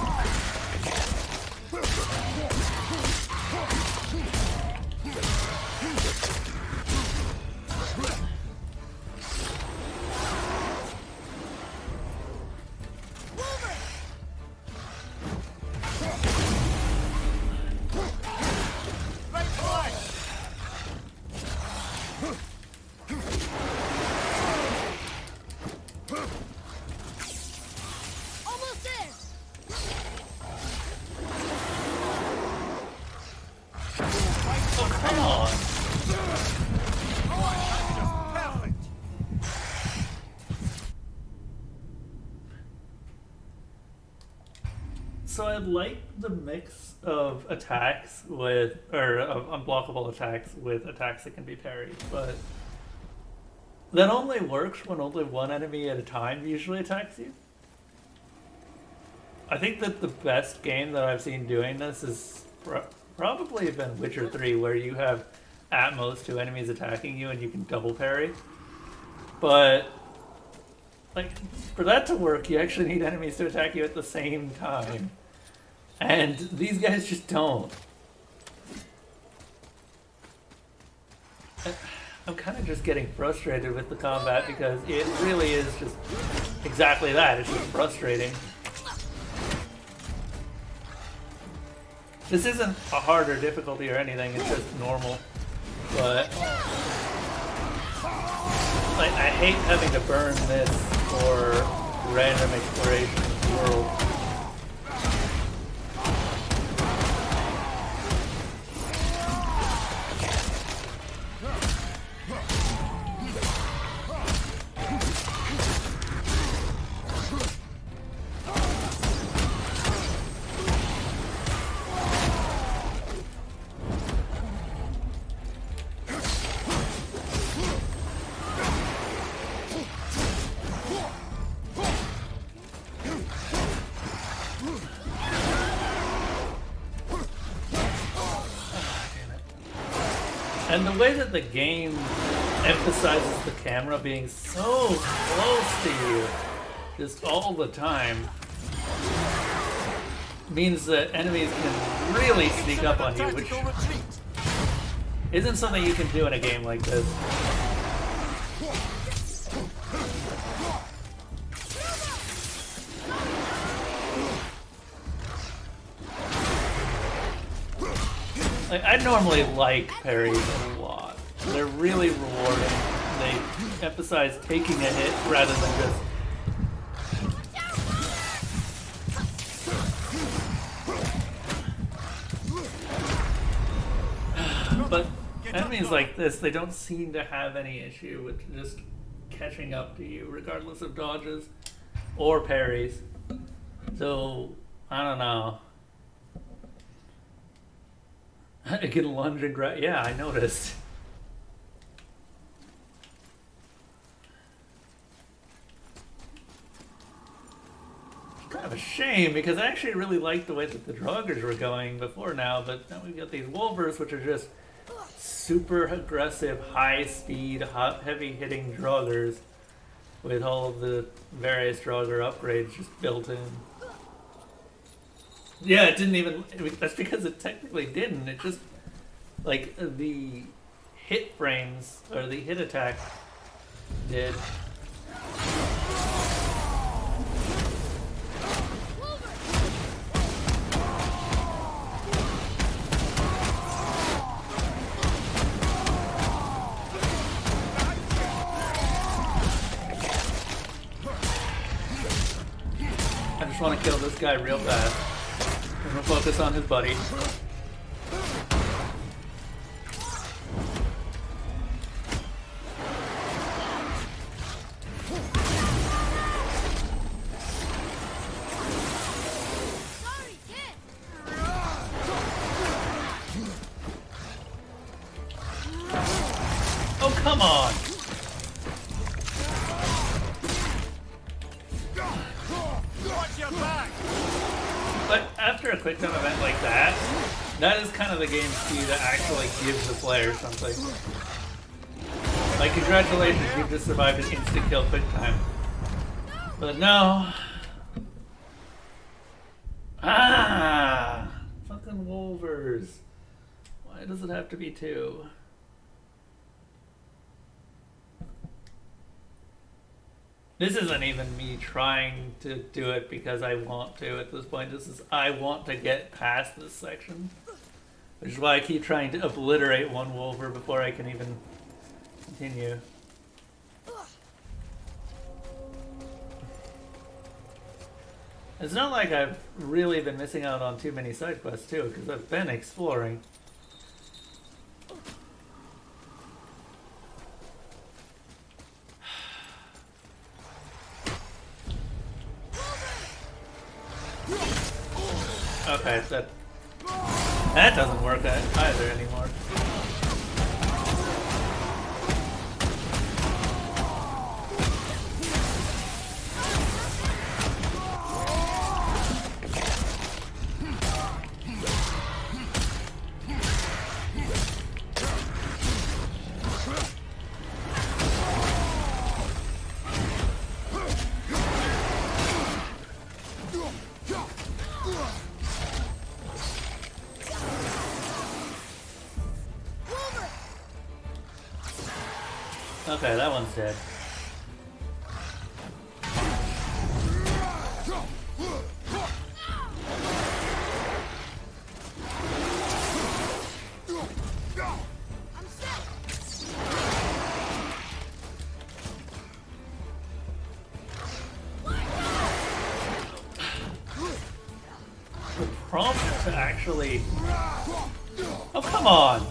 So I like the mix of attacks with, or of unblockable attacks with attacks that can be parried, but that only works when only one enemy at a time usually attacks you. I think that the best game that I've seen doing this is probably been Witcher 3, where you have at most 2 enemies attacking you and you can double parry. But like for that to work, you actually need enemies to attack you at the same time. And these guys just don't. I'm kind of just getting frustrated with the combat because it really is just exactly that. It's just frustrating. This isn't a harder difficulty or anything, it's just normal. But like, I hate having to burn this for random exploration of the world. And the way that the game emphasizes the camera being so close to you, just all the time, means that enemies can really sneak up on you, which isn't something you can do in a game like this. Like, I normally like parries a lot. They're really rewarding. They emphasize taking a hit rather than just... But enemies like this, they don't seem to have any issue with just catching up to you, regardless of dodges or parries. So, I don't know. I can lunge and grab. Yeah, I noticed. Kind of a shame because I actually really liked the way that the Draugrs were going before now, but now we've got these Wolvers, which are just super aggressive, high speed, heavy hitting Draugrs with all of the various Draugr upgrades just built in. Yeah, it didn't even... That's because it technically didn't. It just... Like, the hit frames, or the hit attack did. I just want to kill this guy real fast. I'm gonna focus on his buddy. Oh, come on!
Watch your back!
But after a quick time event like that, that is kind of the game's key to actually give the player something. Like, congratulations, you just survived an instant kill quick time. But no. Ah! Fucking Wolvers. Why does it have to be 2? This isn't even me trying to do it because I want to at this point. This is, I want to get past this section. Which is why I keep trying to obliterate one Wolver before I can even continue. It's not like I've really been missing out on too many side quests too, because I've been exploring. Okay, that doesn't work either anymore. Okay, that one's dead. The prompt to actually... Oh, come on!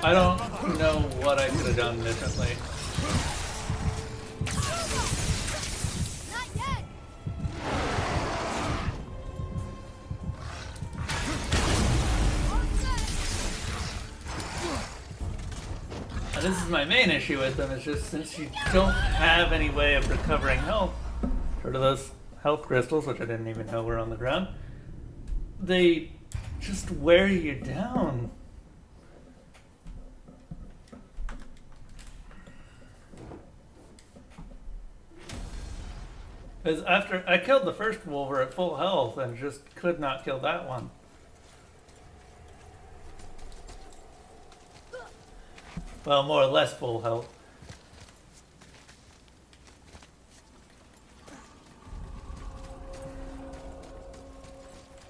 I don't know what I could have done differently.
Not yet.
And this is my main issue with them, is just since you don't have any way of recovering health, sort of those health crystals, which I didn't even know were on the ground, they just wear you down. Because after I killed the first Wolver at full health and just could not kill that one. Well, more or less full health.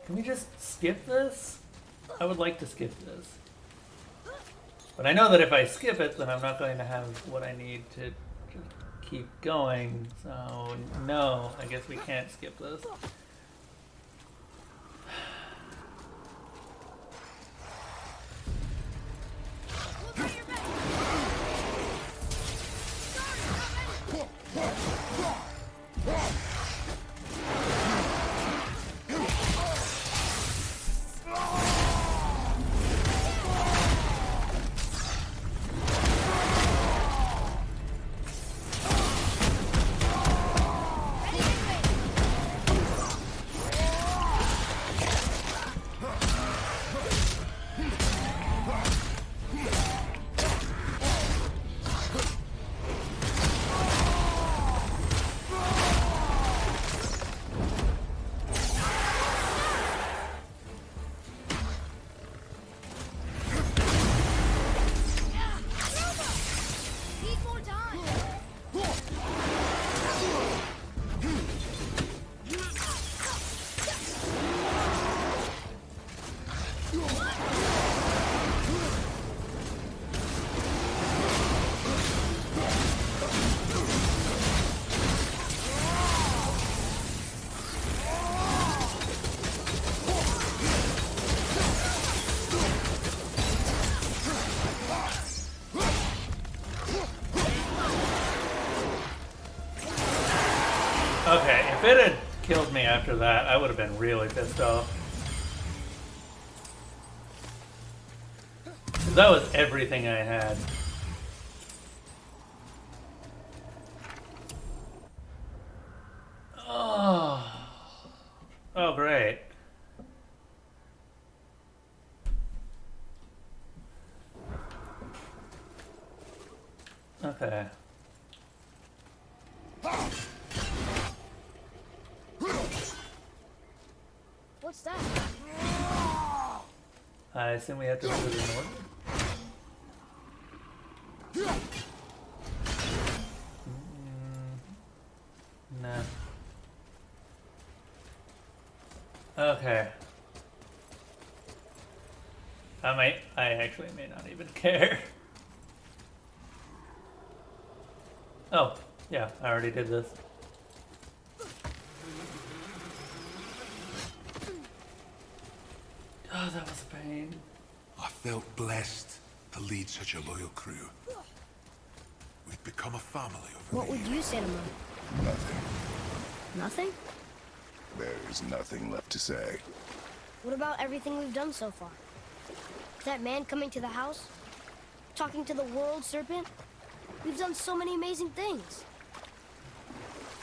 Can we just skip this? I would like to skip this. But I know that if I skip it, then I'm not going to have what I need to keep going. So, no, I guess we can't skip this.
Need more time.
Okay, if it had killed me after that, I would have been really pissed off. 'Cause that was everything I had. Oh, oh great. Okay.
What's that?
I assume we have to do it in order. No. Okay. I actually may not even care. Oh, yeah, I already did this. Oh, that was a pain.
I felt blessed to lead such a loyal crew. We've become a family over
What
the
would
years.
you say to Mom?
Nothing.
Nothing?
There's nothing left to say.
What about everything we've done so far? That man coming to the house? talking to the world serpent. We've done so many amazing things.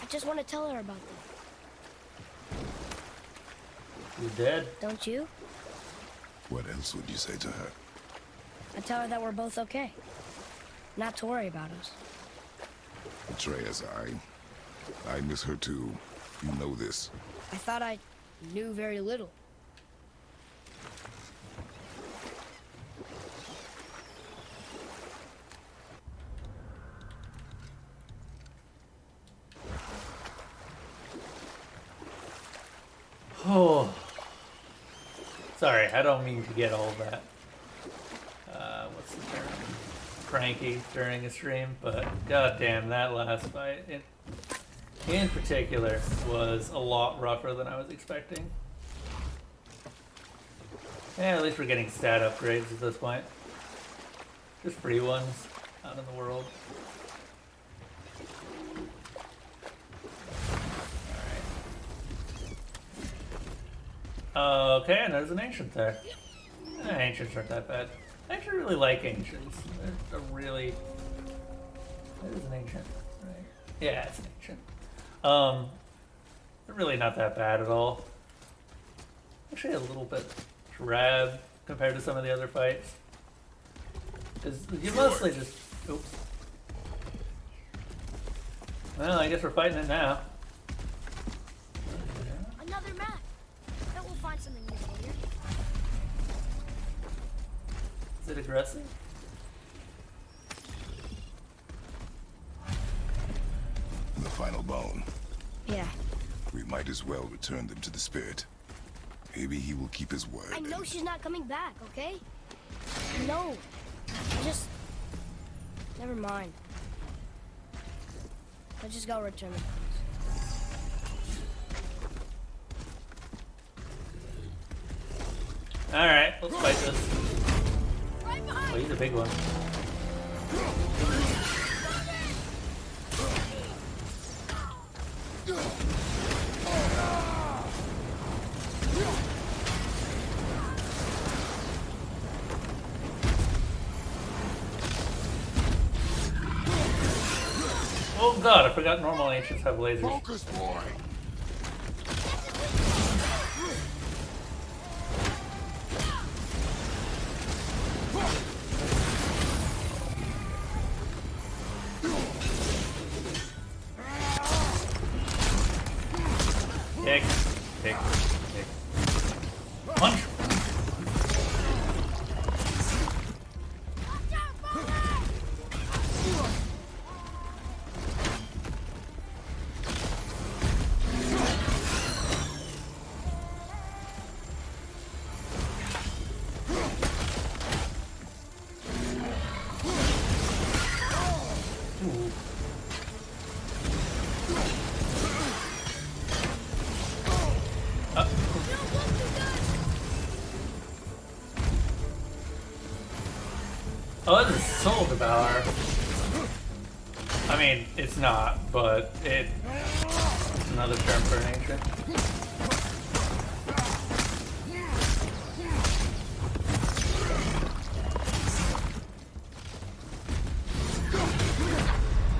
I just want to tell her about them.
You dead?
Don't you?
What else would you say to her?
I tell her that we're both okay. Not to worry about us.
Atreus, I miss her too. You know this.
I thought I knew very little.
Oh. Sorry, I don't mean to get all that. What's the term? Cranky during a stream, but goddamn, that last fight, in particular, was a lot rougher than I was expecting. Yeah, at least we're getting stat upgrades at this point. Just free ones out in the world. Alright. Okay, and there's an ancient there. Ancients aren't that bad. I actually really like ancients. They're a really... It is an ancient, right? Yeah, it's an ancient. They're really not that bad at all. Actually a little bit drab compared to some of the other fights. Because you mostly just... Oops. Well, I guess we're fighting it now.
Another map. Bet we'll find something useful here.
Is it aggressive?
The final bone.
Yeah.
We might as well return them to the spirit. Maybe he will keep his word.
I know she's not coming back, okay? No. I just... Never mind. Let's just go return the bones.
Alright, let's fight this.
Right
Oh,
behind!
he's a big one. Oh god, I forgot normal ancients have lasers.
Focus, boy!
Kick, kick, kick. Punch! Ooh. Oh, this is Soul Devourer. I mean, it's not, but it's another term for an ancient.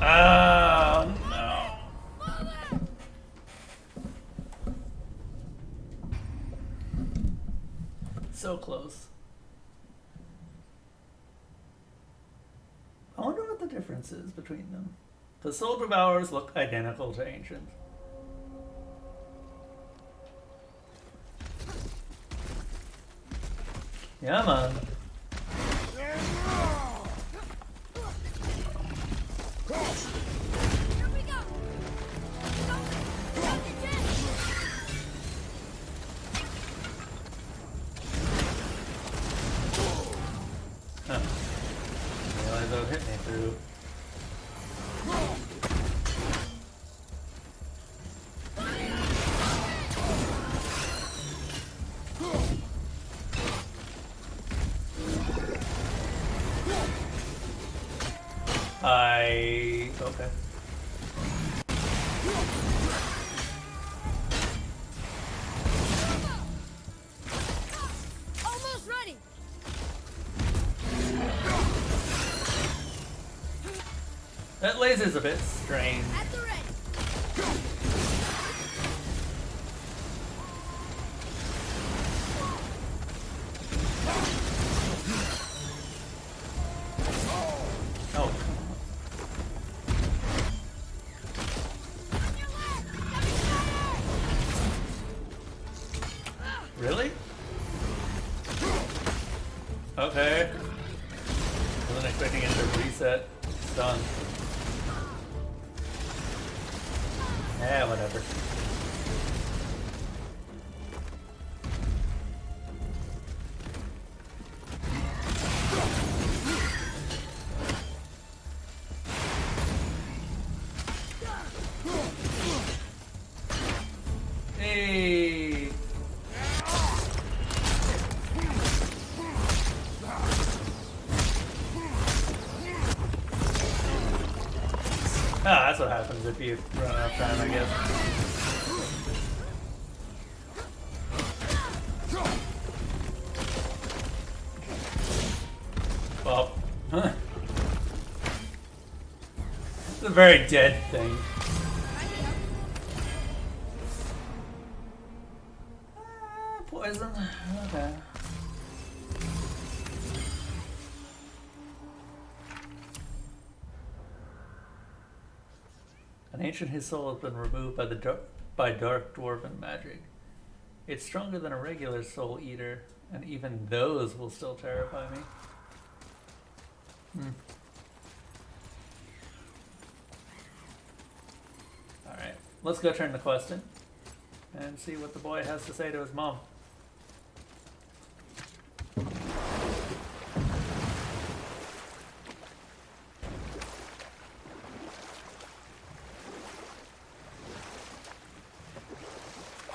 Oh, no. So close. I wonder what the difference is between them. The Soul Devourers look identical to Ancient. Yeah, man.
Here we go! Go the jet!
Huh. I realize that would hit me through. Okay.
Almost ready!
laser's a bit strange.
At the ready.
Oh. Really? Okay. Wasn't expecting it to reset. Stun. Yeah, whatever. Hey. Ah, that's what happens if you run out of time, I guess. Well, it's a very dead thing. Poison. Okay. An ancient his soul has been removed by dark dwarven magic. It's stronger than a regular soul eater, and even those will still terrify me. Alright, let's go turn the quest in and see what the boy has to say to his mom.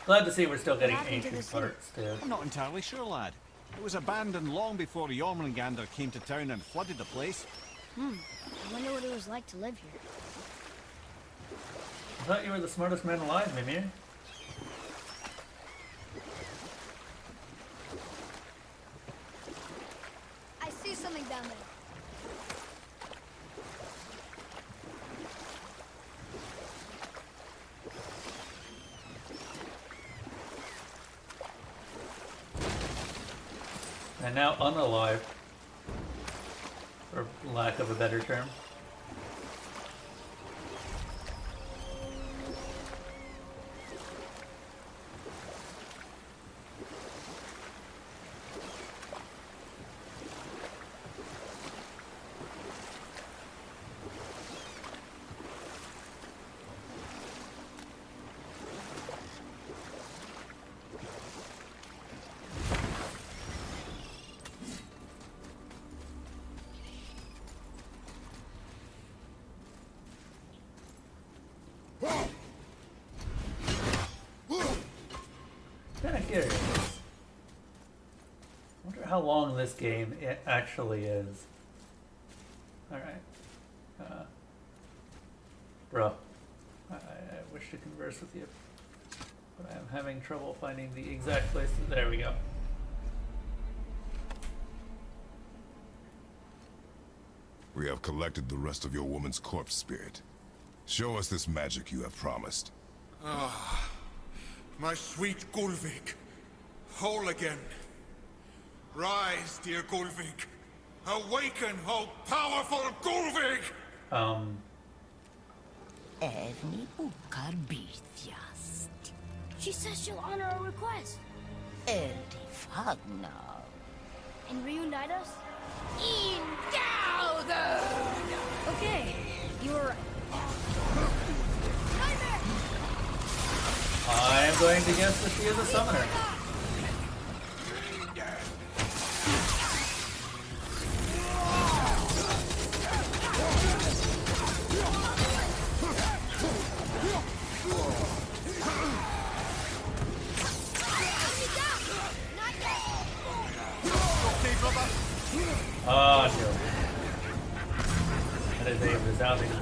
Glad to see we're still getting
happened to
ancient
the city?
parts too.
I'm not entirely sure, lad. It was abandoned long before Jormungandr came to town and flooded the place.
I wonder what it was like to live here.
I thought you were the smartest man alive, Mimir.
I see something down there.
And now unalive, for lack of a better term. Kind of curious. Wonder how long this game it actually is. Alright. Bro. I wish to converse with you, but I am having trouble finding the exact place. There we go.
We have collected the rest of your woman's corpse spirit. Show us this magic you have promised.
My sweet Gulvik, whole again. Rise, dear Gulvik. Awaken, oh powerful Gulvik!
Evni ukar bitjast.
She says she'll honor our request
Eldi fagna.
and reunite us.
Indauder!
Okay, you were right. Nightmare!
I'm going to guess that she is a summoner. Ah, no. That is a resounding no.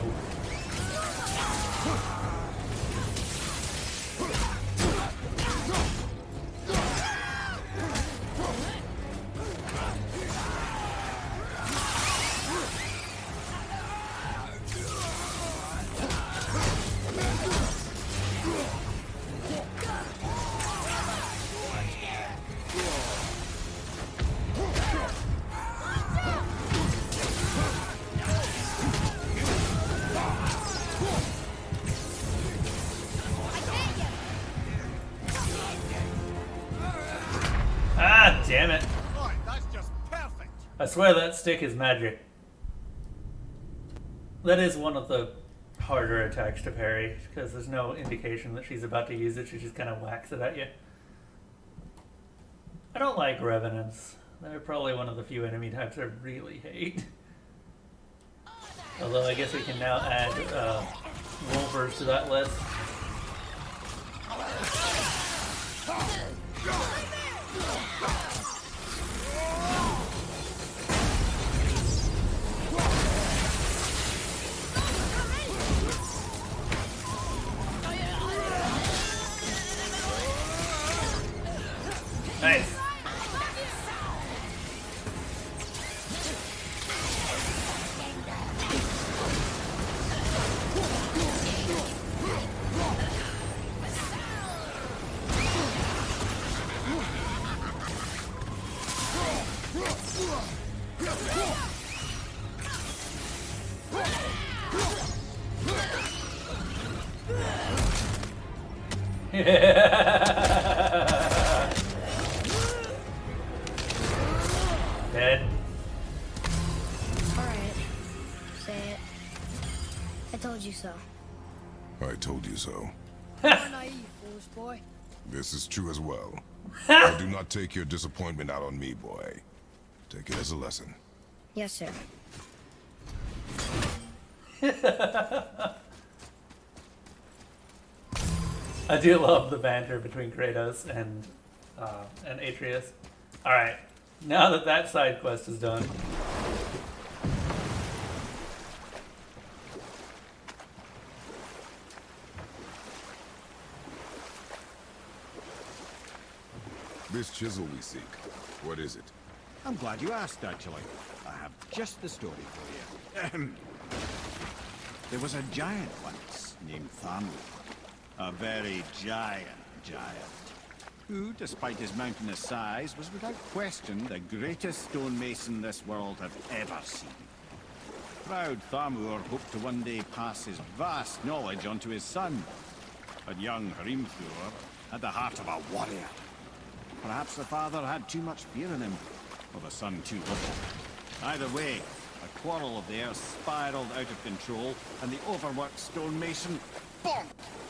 Damn it.
Right, that's just perfect.
I swear that stick is magic. That is one of the harder attacks to parry, because there's no indication that she's about to use it. She just kind of whacks it at you. I don't like revenants. They're probably one of the few enemy types I really hate. Although I guess we can now add wolvers to that list. Nice. Dead.
Alright. Say it. I told you so.
I told you so.
You're naive, foolish boy.
This is true as well. I do not take your disappointment out on me, boy. Take it as a lesson.
Yes, sir.
I do love the banter between Kratos and Atreus. All right, now that that side quest is done,
This chisel we seek, what is it?
I'm glad you asked, actually. I have just the story for you. Ahem. There was a giant once named Thamur. A very giant, who, despite his mountainous size, was without question the greatest stonemason this world had ever seen. Proud Thamur hoped to one day pass his vast knowledge on to his son. But young Hrimthur had the heart of a warrior. Perhaps the father had too much fear in him, or the son too little. Either way, a quarrel of theirs spiraled out of control, and the overworked stonemason, bonk,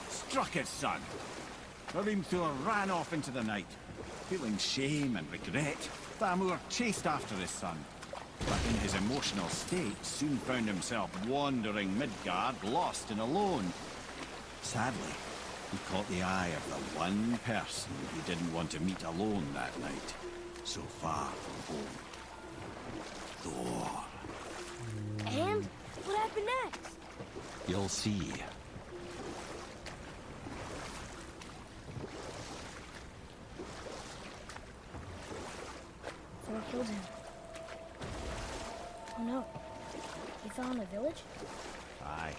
struck his son. Hrimthur ran off into the night. Feeling shame and regret, Thamur chased after his son. But in his emotional state, soon found himself wandering Midgard, lost and alone. Sadly, he caught the eye of the one person he didn't want to meet alone that night, so far from home. Thor.
And what happened next?
You'll see.
Thor killed him. Oh no. He fell in a village?
Aye.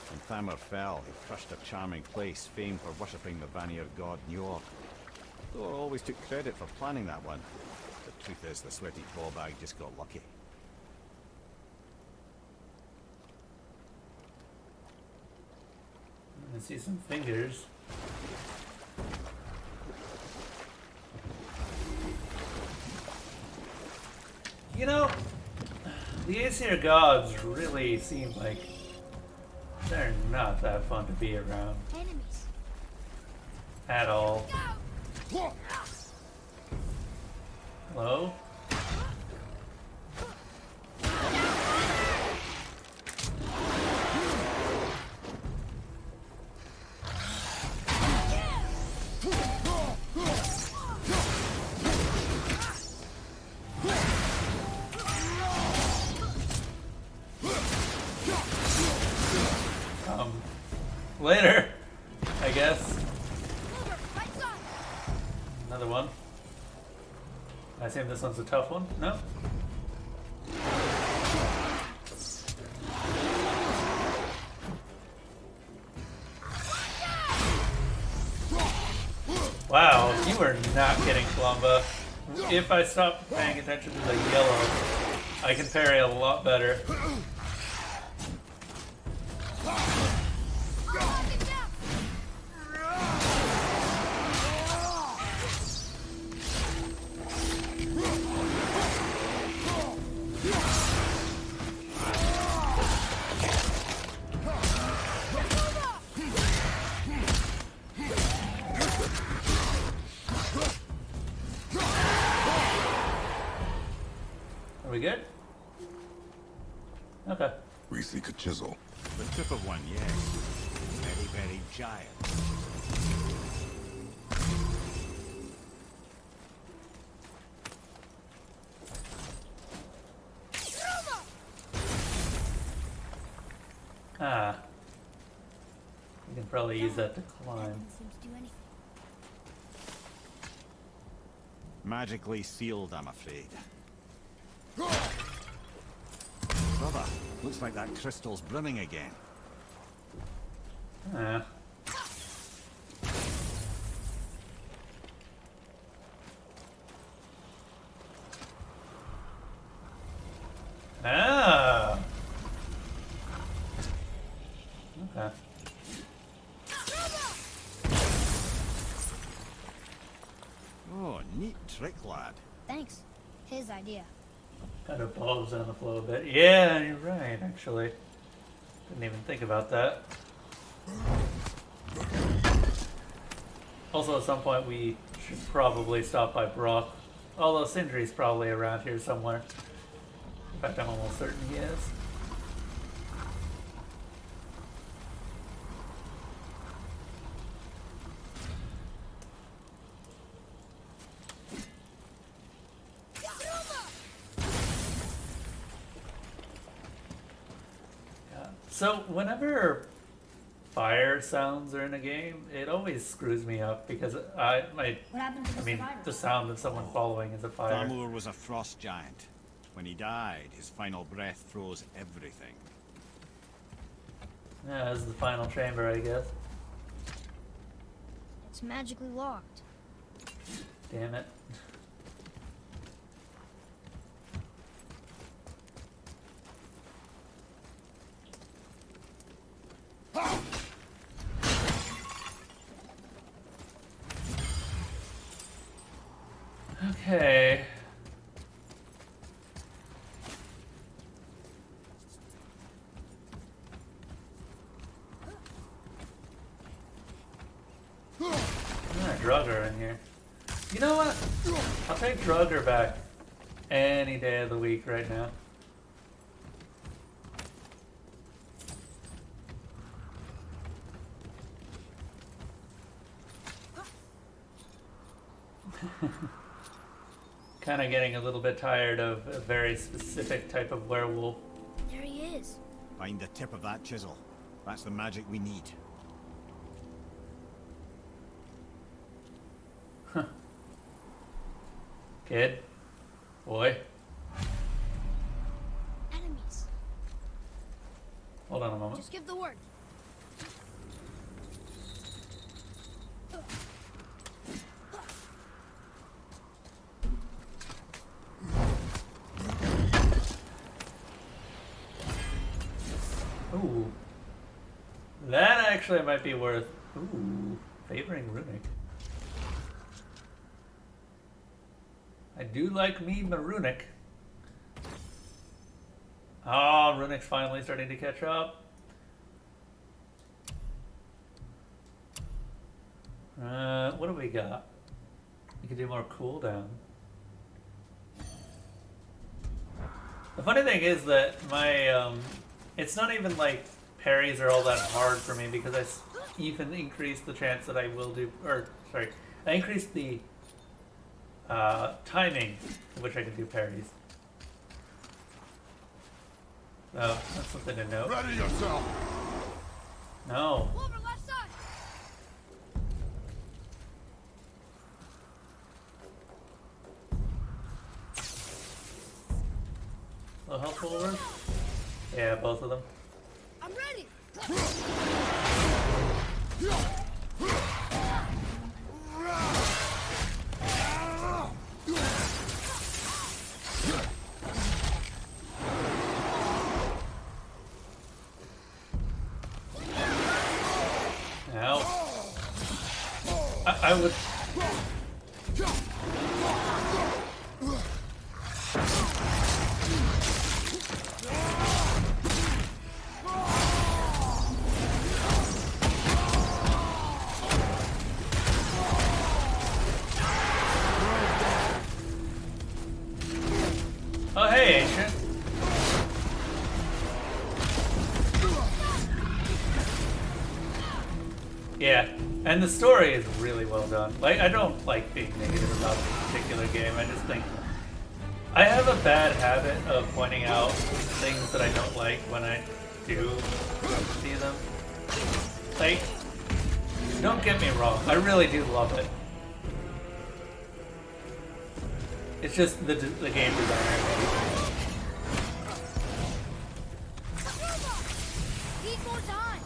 When Thamur fell, he crushed a charming place famed for worshipping the Vanir god Njord. Thor always took credit for planning that one. The truth is, the sweaty ballbag just got lucky.
I see some fingers. You know, the Aesir gods really seem like they're not that fun to be around
Enemies.
at all. Hello? Later, I guess. Another one. I assume this one's a tough one. No? Wow, you are not getting Flamba. If I stop paying attention to the yellow, I can parry a lot better. good? Okay.
We seek a chisel.
The tip of one, yes. Very, very giant.
Ah. You can probably use that to climb.
Nothing seems to do anything.
Magically sealed, I'm afraid. Brother, looks like that crystal's brimming again.
Ah. Ah. Okay.
Oh, neat trick, lad.
Thanks. His idea.
Kind of bogs on the flow a bit. Yeah, you're right, actually. Didn't even think about that. Also, at some point, we should probably stop by Brock. Although Sindri's probably around here somewhere. In fact, I'm almost certain he is. Yeah. So, whenever fire sounds are in a game, it always screws me up because
What happened to the survivors?
the sound of someone following is a fire.
Thamur was a frost giant. When he died, his final breath froze everything.
Yeah, this is the final chamber, I guess.
It's magically locked.
Damn it. Okay. Drugger in here. You know what? I'll take Drugger back any day of the week right now. Kind of getting a little bit tired of a very specific type of werewolf.
There he is.
Find the tip of that chisel. That's the magic we need.
Kid? Boy?
Enemies.
Hold on a moment.
Just give the word.
Ooh. That actually might be worth... Ooh. Favoring Runic. I do like me my Runic. Oh, Runic's finally starting to catch up. What do we got? We can do more cooldown. The funny thing is that my, it's not even like parries are all that hard for me because I even increased the chance that I will do, or sorry, I increased the timing in which I can do parries. Oh, that's something to note.
Ready yourself!
No.
Over left side.
Low health forward? Yeah, both of them.
I'm ready.
Ow. I would... Oh hey, Ancient. Yeah, and the story is really well done. Like, I don't like being negative about this particular game. I just think I have a bad habit of pointing out things that I don't like when I do see them. Like, don't get me wrong, I really do love it. It's just the game designer.
Equals on.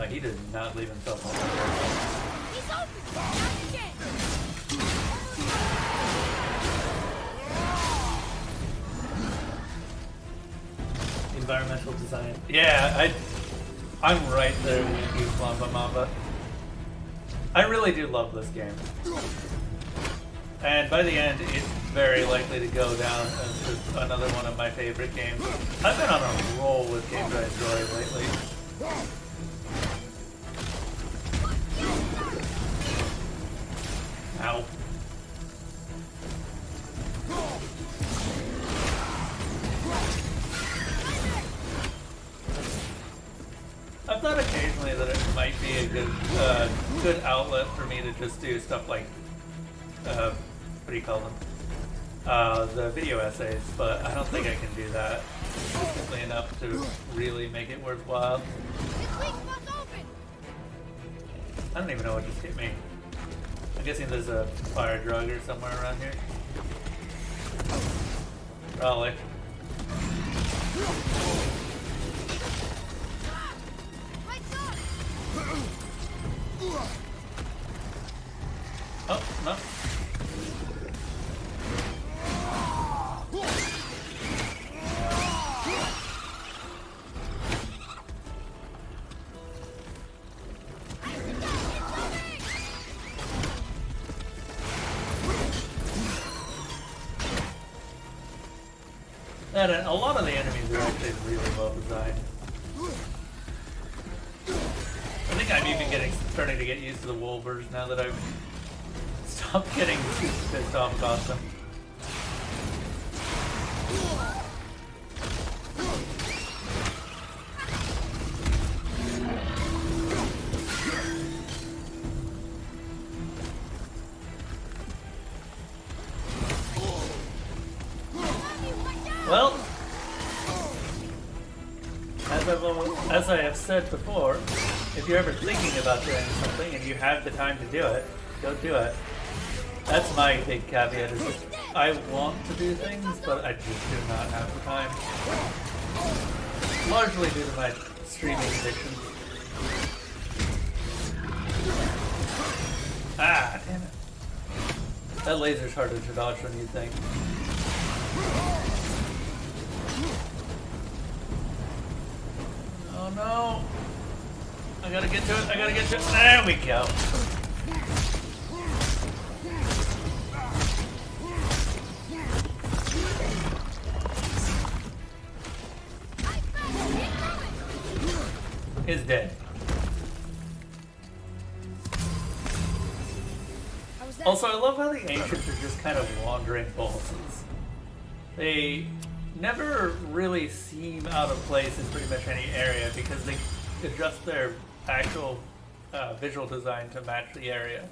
He did not leave himself alone.
He's open. Not again.
Environmental design. Yeah, I'm right there with you, Flamba Mamba. I really do love this game. And by the end, it's very likely to go down as just another one of my favorite games. I've been on a roll with games I enjoy lately. Ow. I've thought occasionally that it might be a good outlet for me to just do stuff like, what do you call them? The video essays, but I don't think I can do that consistently enough to really make it worthwhile.
This week's one's open.
I don't even know what just hit me. I'm guessing there's a fire drugger somewhere around here. Probably.
Right side.
Oh, no. And a lot of the enemies are actually really well designed. I think I'm even starting to get used to the Wolvers now that I've stopped getting too pissed off about them. Well, as I have said before, if you're ever thinking about doing something and you have the time to do it, go do it. That's my big caveat, is that I want to do things, but I just do not have the time. Largely due to my streaming addiction. Ah, damn it. That laser's harder to dodge than you think. Oh no! I gotta get to it, I gotta get to it. There we go. Is dead. Also, I love how the Ancients are just kind of wandering bosses. They never really seem out of place in pretty much any area because they adjust their actual visual design to match the area.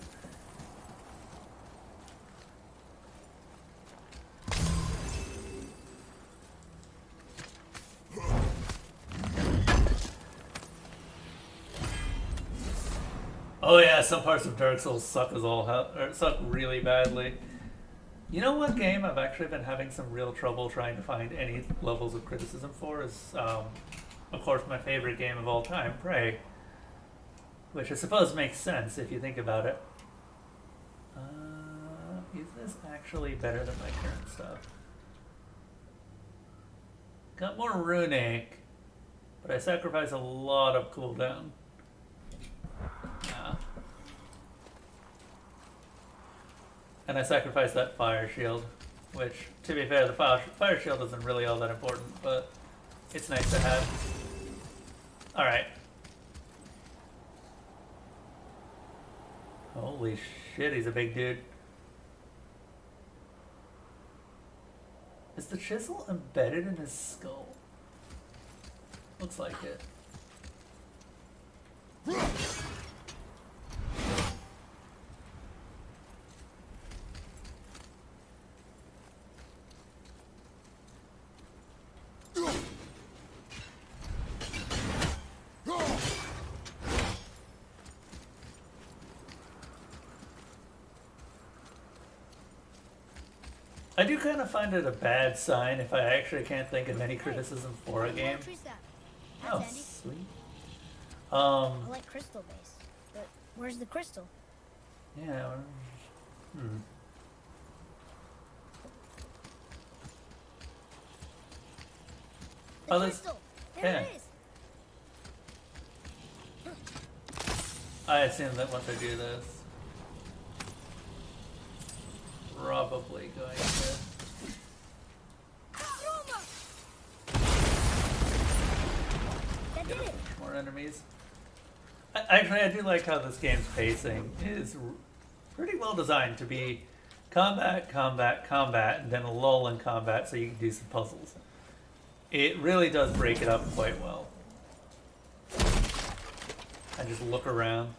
Oh yeah, some parts of Dark Souls suck as all hell, or suck really badly. You know what game I've actually been having some real trouble trying to find any levels of criticism for is, of course, my favorite game of all time, Prey. Which I suppose makes sense if you think about it. Is this actually better than my current stuff? Got more runic, but I sacrifice a lot of cooldown. And I sacrificed that fire shield which, to be fair, the fire shield isn't really all that important, but it's nice to have. Alright. Holy shit, he's a big dude. Is the chisel embedded in his skull? Looks like it. I do kind of find it a bad sign if I actually can't think of any criticism for a game.
What tree's that?
Oh,
That's Andy.
sweet.
I like crystal base, but where's the crystal?
Yeah. Hmm.
The
Oh, there's-
crystal! There
yeah.
it is!
I assume that once I do this, probably going to.
That did it!
More enemies. Actually, I do like how this game's pacing is pretty well designed to be combat, combat, combat, and then a lull in combat so you can do some puzzles. It really does break it up quite well. I just look around.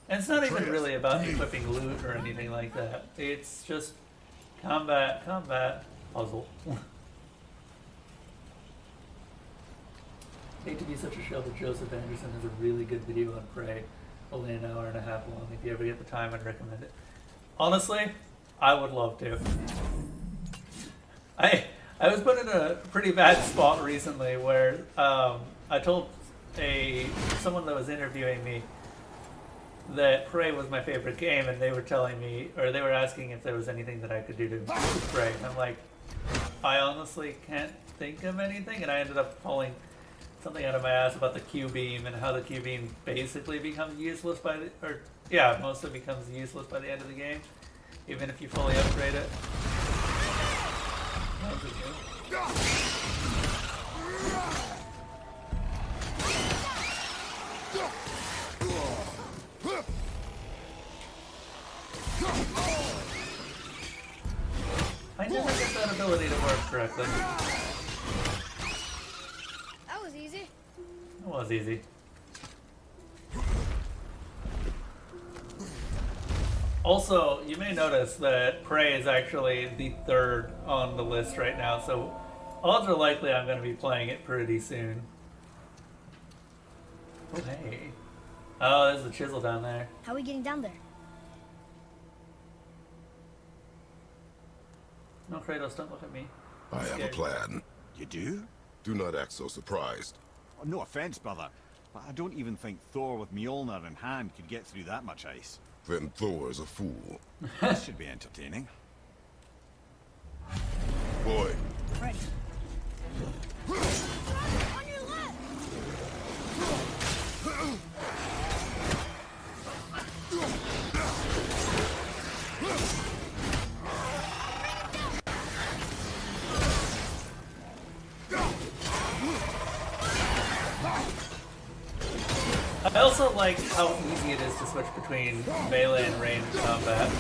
And it's not even really about equipping loot or anything like that. It's just combat, combat, puzzle. Hate to be such a show, but Joseph Anderson has a really good video on Prey, only an hour and a half long. If you ever get the time, I'd recommend it. Honestly, I would love to. I was put in a pretty bad spot recently where I told someone that was interviewing me that Prey was my favorite game, and they were telling me, or they were asking if there was anything that I could do to improve Prey. And I'm like, I honestly can't think of anything, and I ended up pulling something out of my ass about the Q-beam and how the Q-beam basically becomes useless by the, or yeah, mostly becomes useless by the end of the game, even if you fully upgrade it. I never get that ability to work correctly.
That was easy.
It was easy. Also, you may notice that Prey is actually the third on the list right now, so odds are likely I'm going to be playing it pretty soon. Oh, hey. Oh, there's the chisel down there.
How are we getting down there?
No, Kratos, don't look at me.
I have a plan.
You do?
Do not act so surprised.
Oh, no offense, brother, but I don't even think Thor with Mjolnir in hand could get through that much ice.
Then Thor is a fool.
This should be entertaining.
Boy,
Ready. On your left!
I also like how easy it is to switch between melee and ranged combat.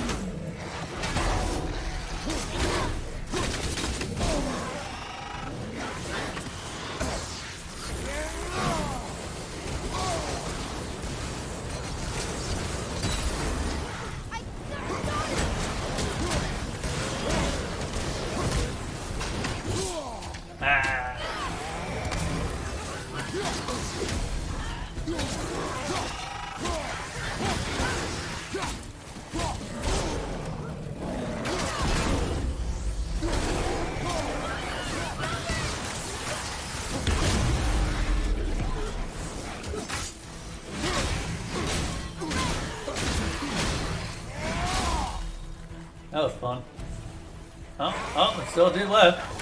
Ah. That was fun. Oh, there's still a dude left.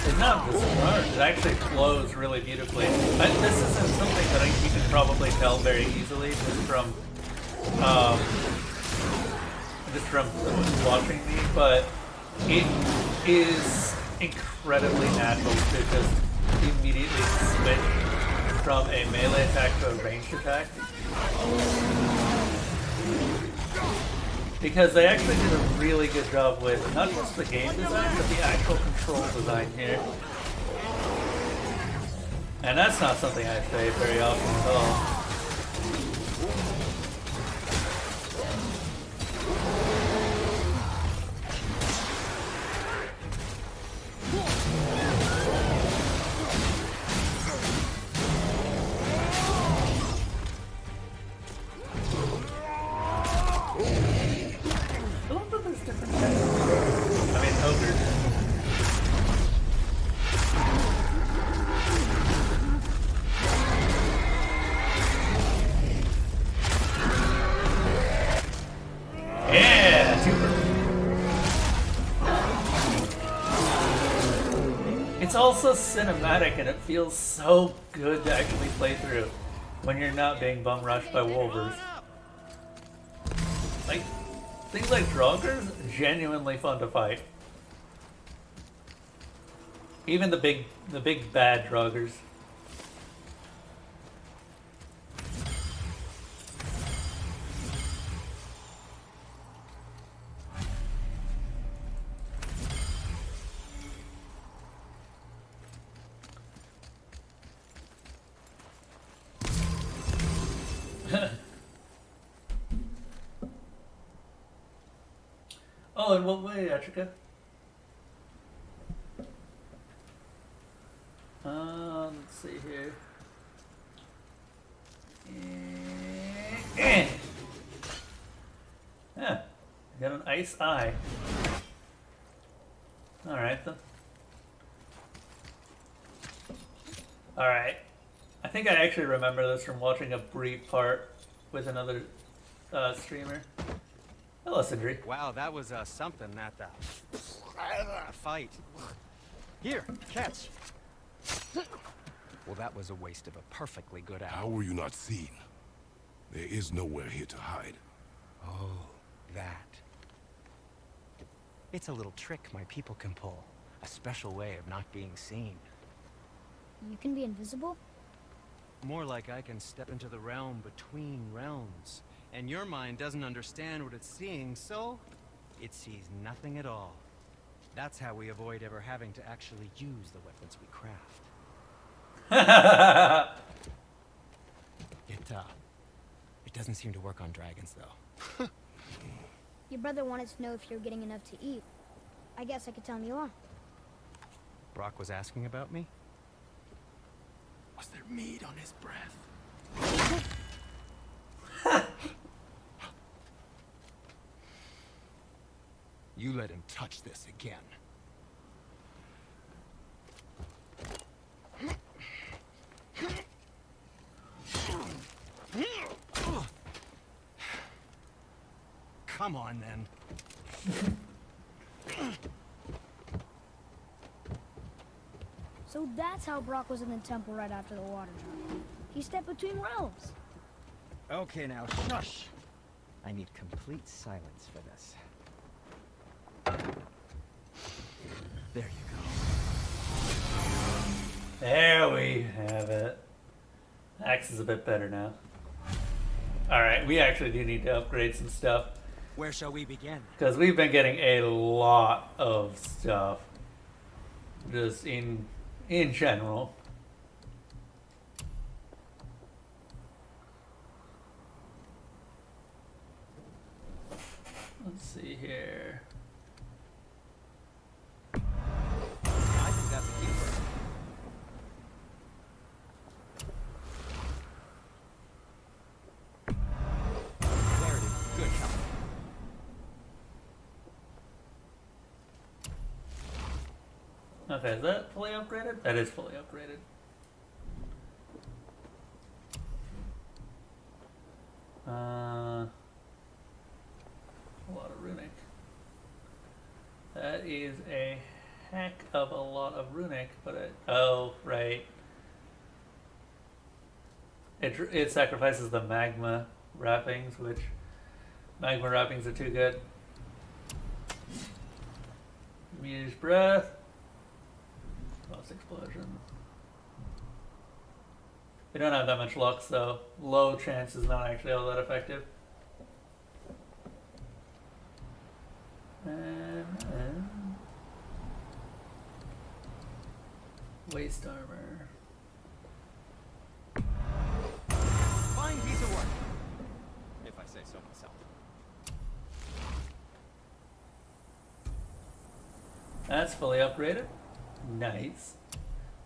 It's not just smart, it actually flows really beautifully. This isn't something that you can probably tell very easily just from watching me, but it is incredibly natural to just immediately switch from a melee attack to a ranged attack. Because they actually did a really good job with not just the game design, but the actual control design here. And that's not something I say very often at all. I love that there's different types of ogres. I mean, ogres. Yeah, super. It's also cinematic and it feels so good to actually play through when you're not being bum rushed by wolvers. Like, things like Draugrs, genuinely fun to fight. Even the big bad Draugrs. Oh, in what way, Atrika? Let's see here. Yeah, got an ice eye. Alright then. Alright. I think I actually remember this from watching a brief part with another streamer. Hello, Sindri.
Wow, that was something, that fight. Here, catch. Well, that was a waste of a perfectly good
How
hour.
were you not seen? There is nowhere here to hide.
Oh, that. It's a little trick my people can pull. A special way of not being seen.
You can be invisible?
More like I can step into the realm between realms. And your mind doesn't understand what it's seeing, so it sees nothing at all. That's how we avoid ever having to actually use the weapons we craft. It doesn't seem to work on dragons, though.
Your brother wanted to know if you're getting enough to eat. I guess I could tell him you are.
Brock was asking about me?
Was there meat on his breath?
You let him touch this again. Come on, then.
So that's how Brock was in the temple right after the water drop. He stepped between realms.
Okay, now, shush. I need complete silence for this. There you go.
There we have it. Axe is a bit better now. Alright, we actually do need to upgrade some stuff.
Where shall we begin?
Because we've been getting a lot of stuff. Just in general. Let's see here.
I think that's a keeper. There it is. Good shot.
Okay, is that fully upgraded? That is fully upgraded. A lot of runic. That is a heck of a lot of runic, but oh, right. It sacrifices the magma wrappings, which magma wrappings are too good. Meteor's breath. Lost explosion. We don't have that much luck, so low chance is not actually all that effective. And waste armor.
Fine piece of work, if I say so myself.
That's fully upgraded. Nice.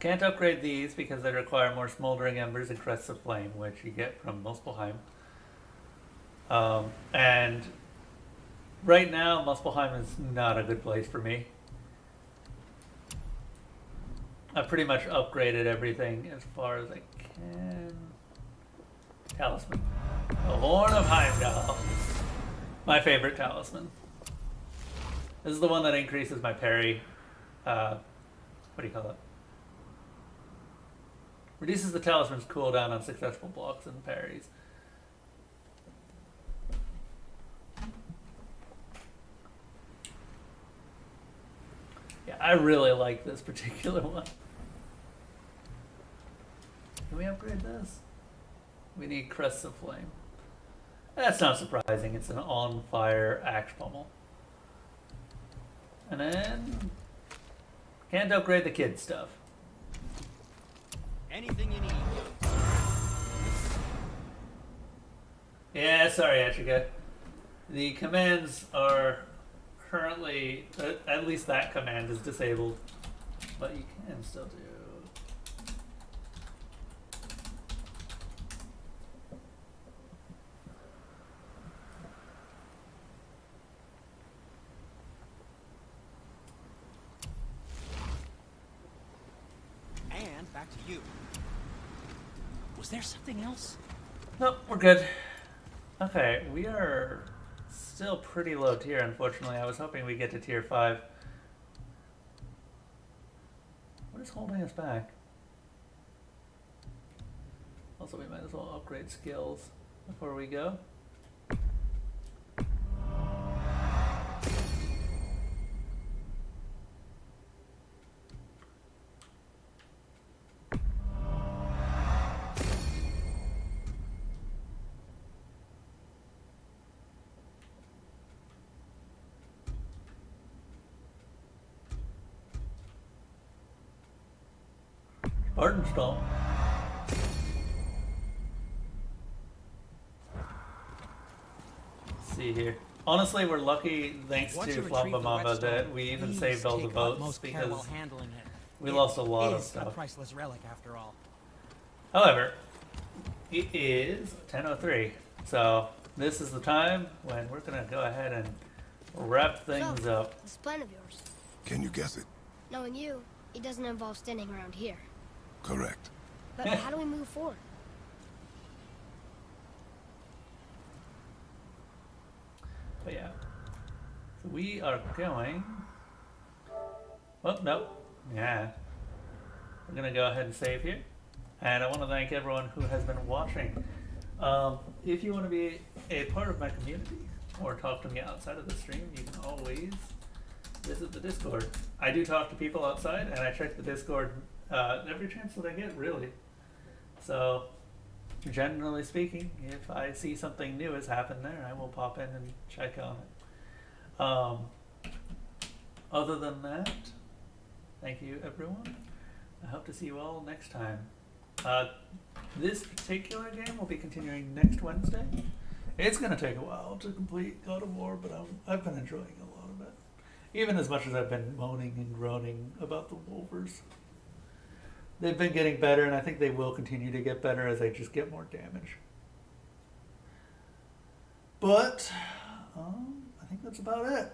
Can't upgrade these because they require more smoldering embers and crests of flame, which you get from Muspelheim. And right now, Muspelheim is not a good place for me. I've pretty much upgraded everything as far as I can. Talisman. The Horn of Heimdall. My favorite talisman. This is the one that increases my parry. What do you call it? Reduces the talisman's cooldown on successful blocks and parries. Yeah, I really like this particular one. Can we upgrade this? We need Crests of Flame. That's not surprising. It's an on-fire axe pommel. And then... can't upgrade the kid stuff.
Anything you need, young.
Yeah, sorry, Achika. The commands are currently... at least that command is disabled. But you can still do...
And back to you. Was there something else?
Nope, we're good. Okay, we are still pretty low tier, unfortunately. I was hoping we'd get to tier 5. What is holding us back? Also, we might as well upgrade skills before we go. Ardenstall. Let's see here. Honestly, we're lucky, thanks
Once
to
you retrieve the
Flamba Mamba, that
whetstone,
we even
please
saved all the
take
votes
utmost care
because
while handling it.
we
It
lost a lot of
is
stuff.
a priceless relic, after all.
However, it is 10:03, so this is the time when we're gonna go ahead and wrap things
So,
up.
this plan of yours.
Can you guess it?
Knowing you, it doesn't involve standing around here.
Correct.
But how do we move forward?
But yeah, so we are going. Oh no, yeah. We're gonna go ahead and save here, and I want to thank everyone who has been watching. If you want to be a part of my community or talk to me outside of the stream, you can always visit the Discord. I do talk to people outside, and I check the Discord every chance that I get, really. So, generally speaking, if I see something new has happened there, I will pop in and check on it. Other than that, thank you, everyone. I hope to see you all next time. This particular game will be continuing next Wednesday. It's going to take a while to complete God of War, but I've been enjoying a lot of it. Even as much as I've been moaning and groaning about the Wolvers. They've been getting better, and I think they will continue to get better as I just get more damage. But, I think that's about it.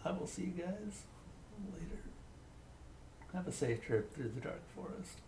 I will see you guys later. Have a safe trip through the Dark Forest.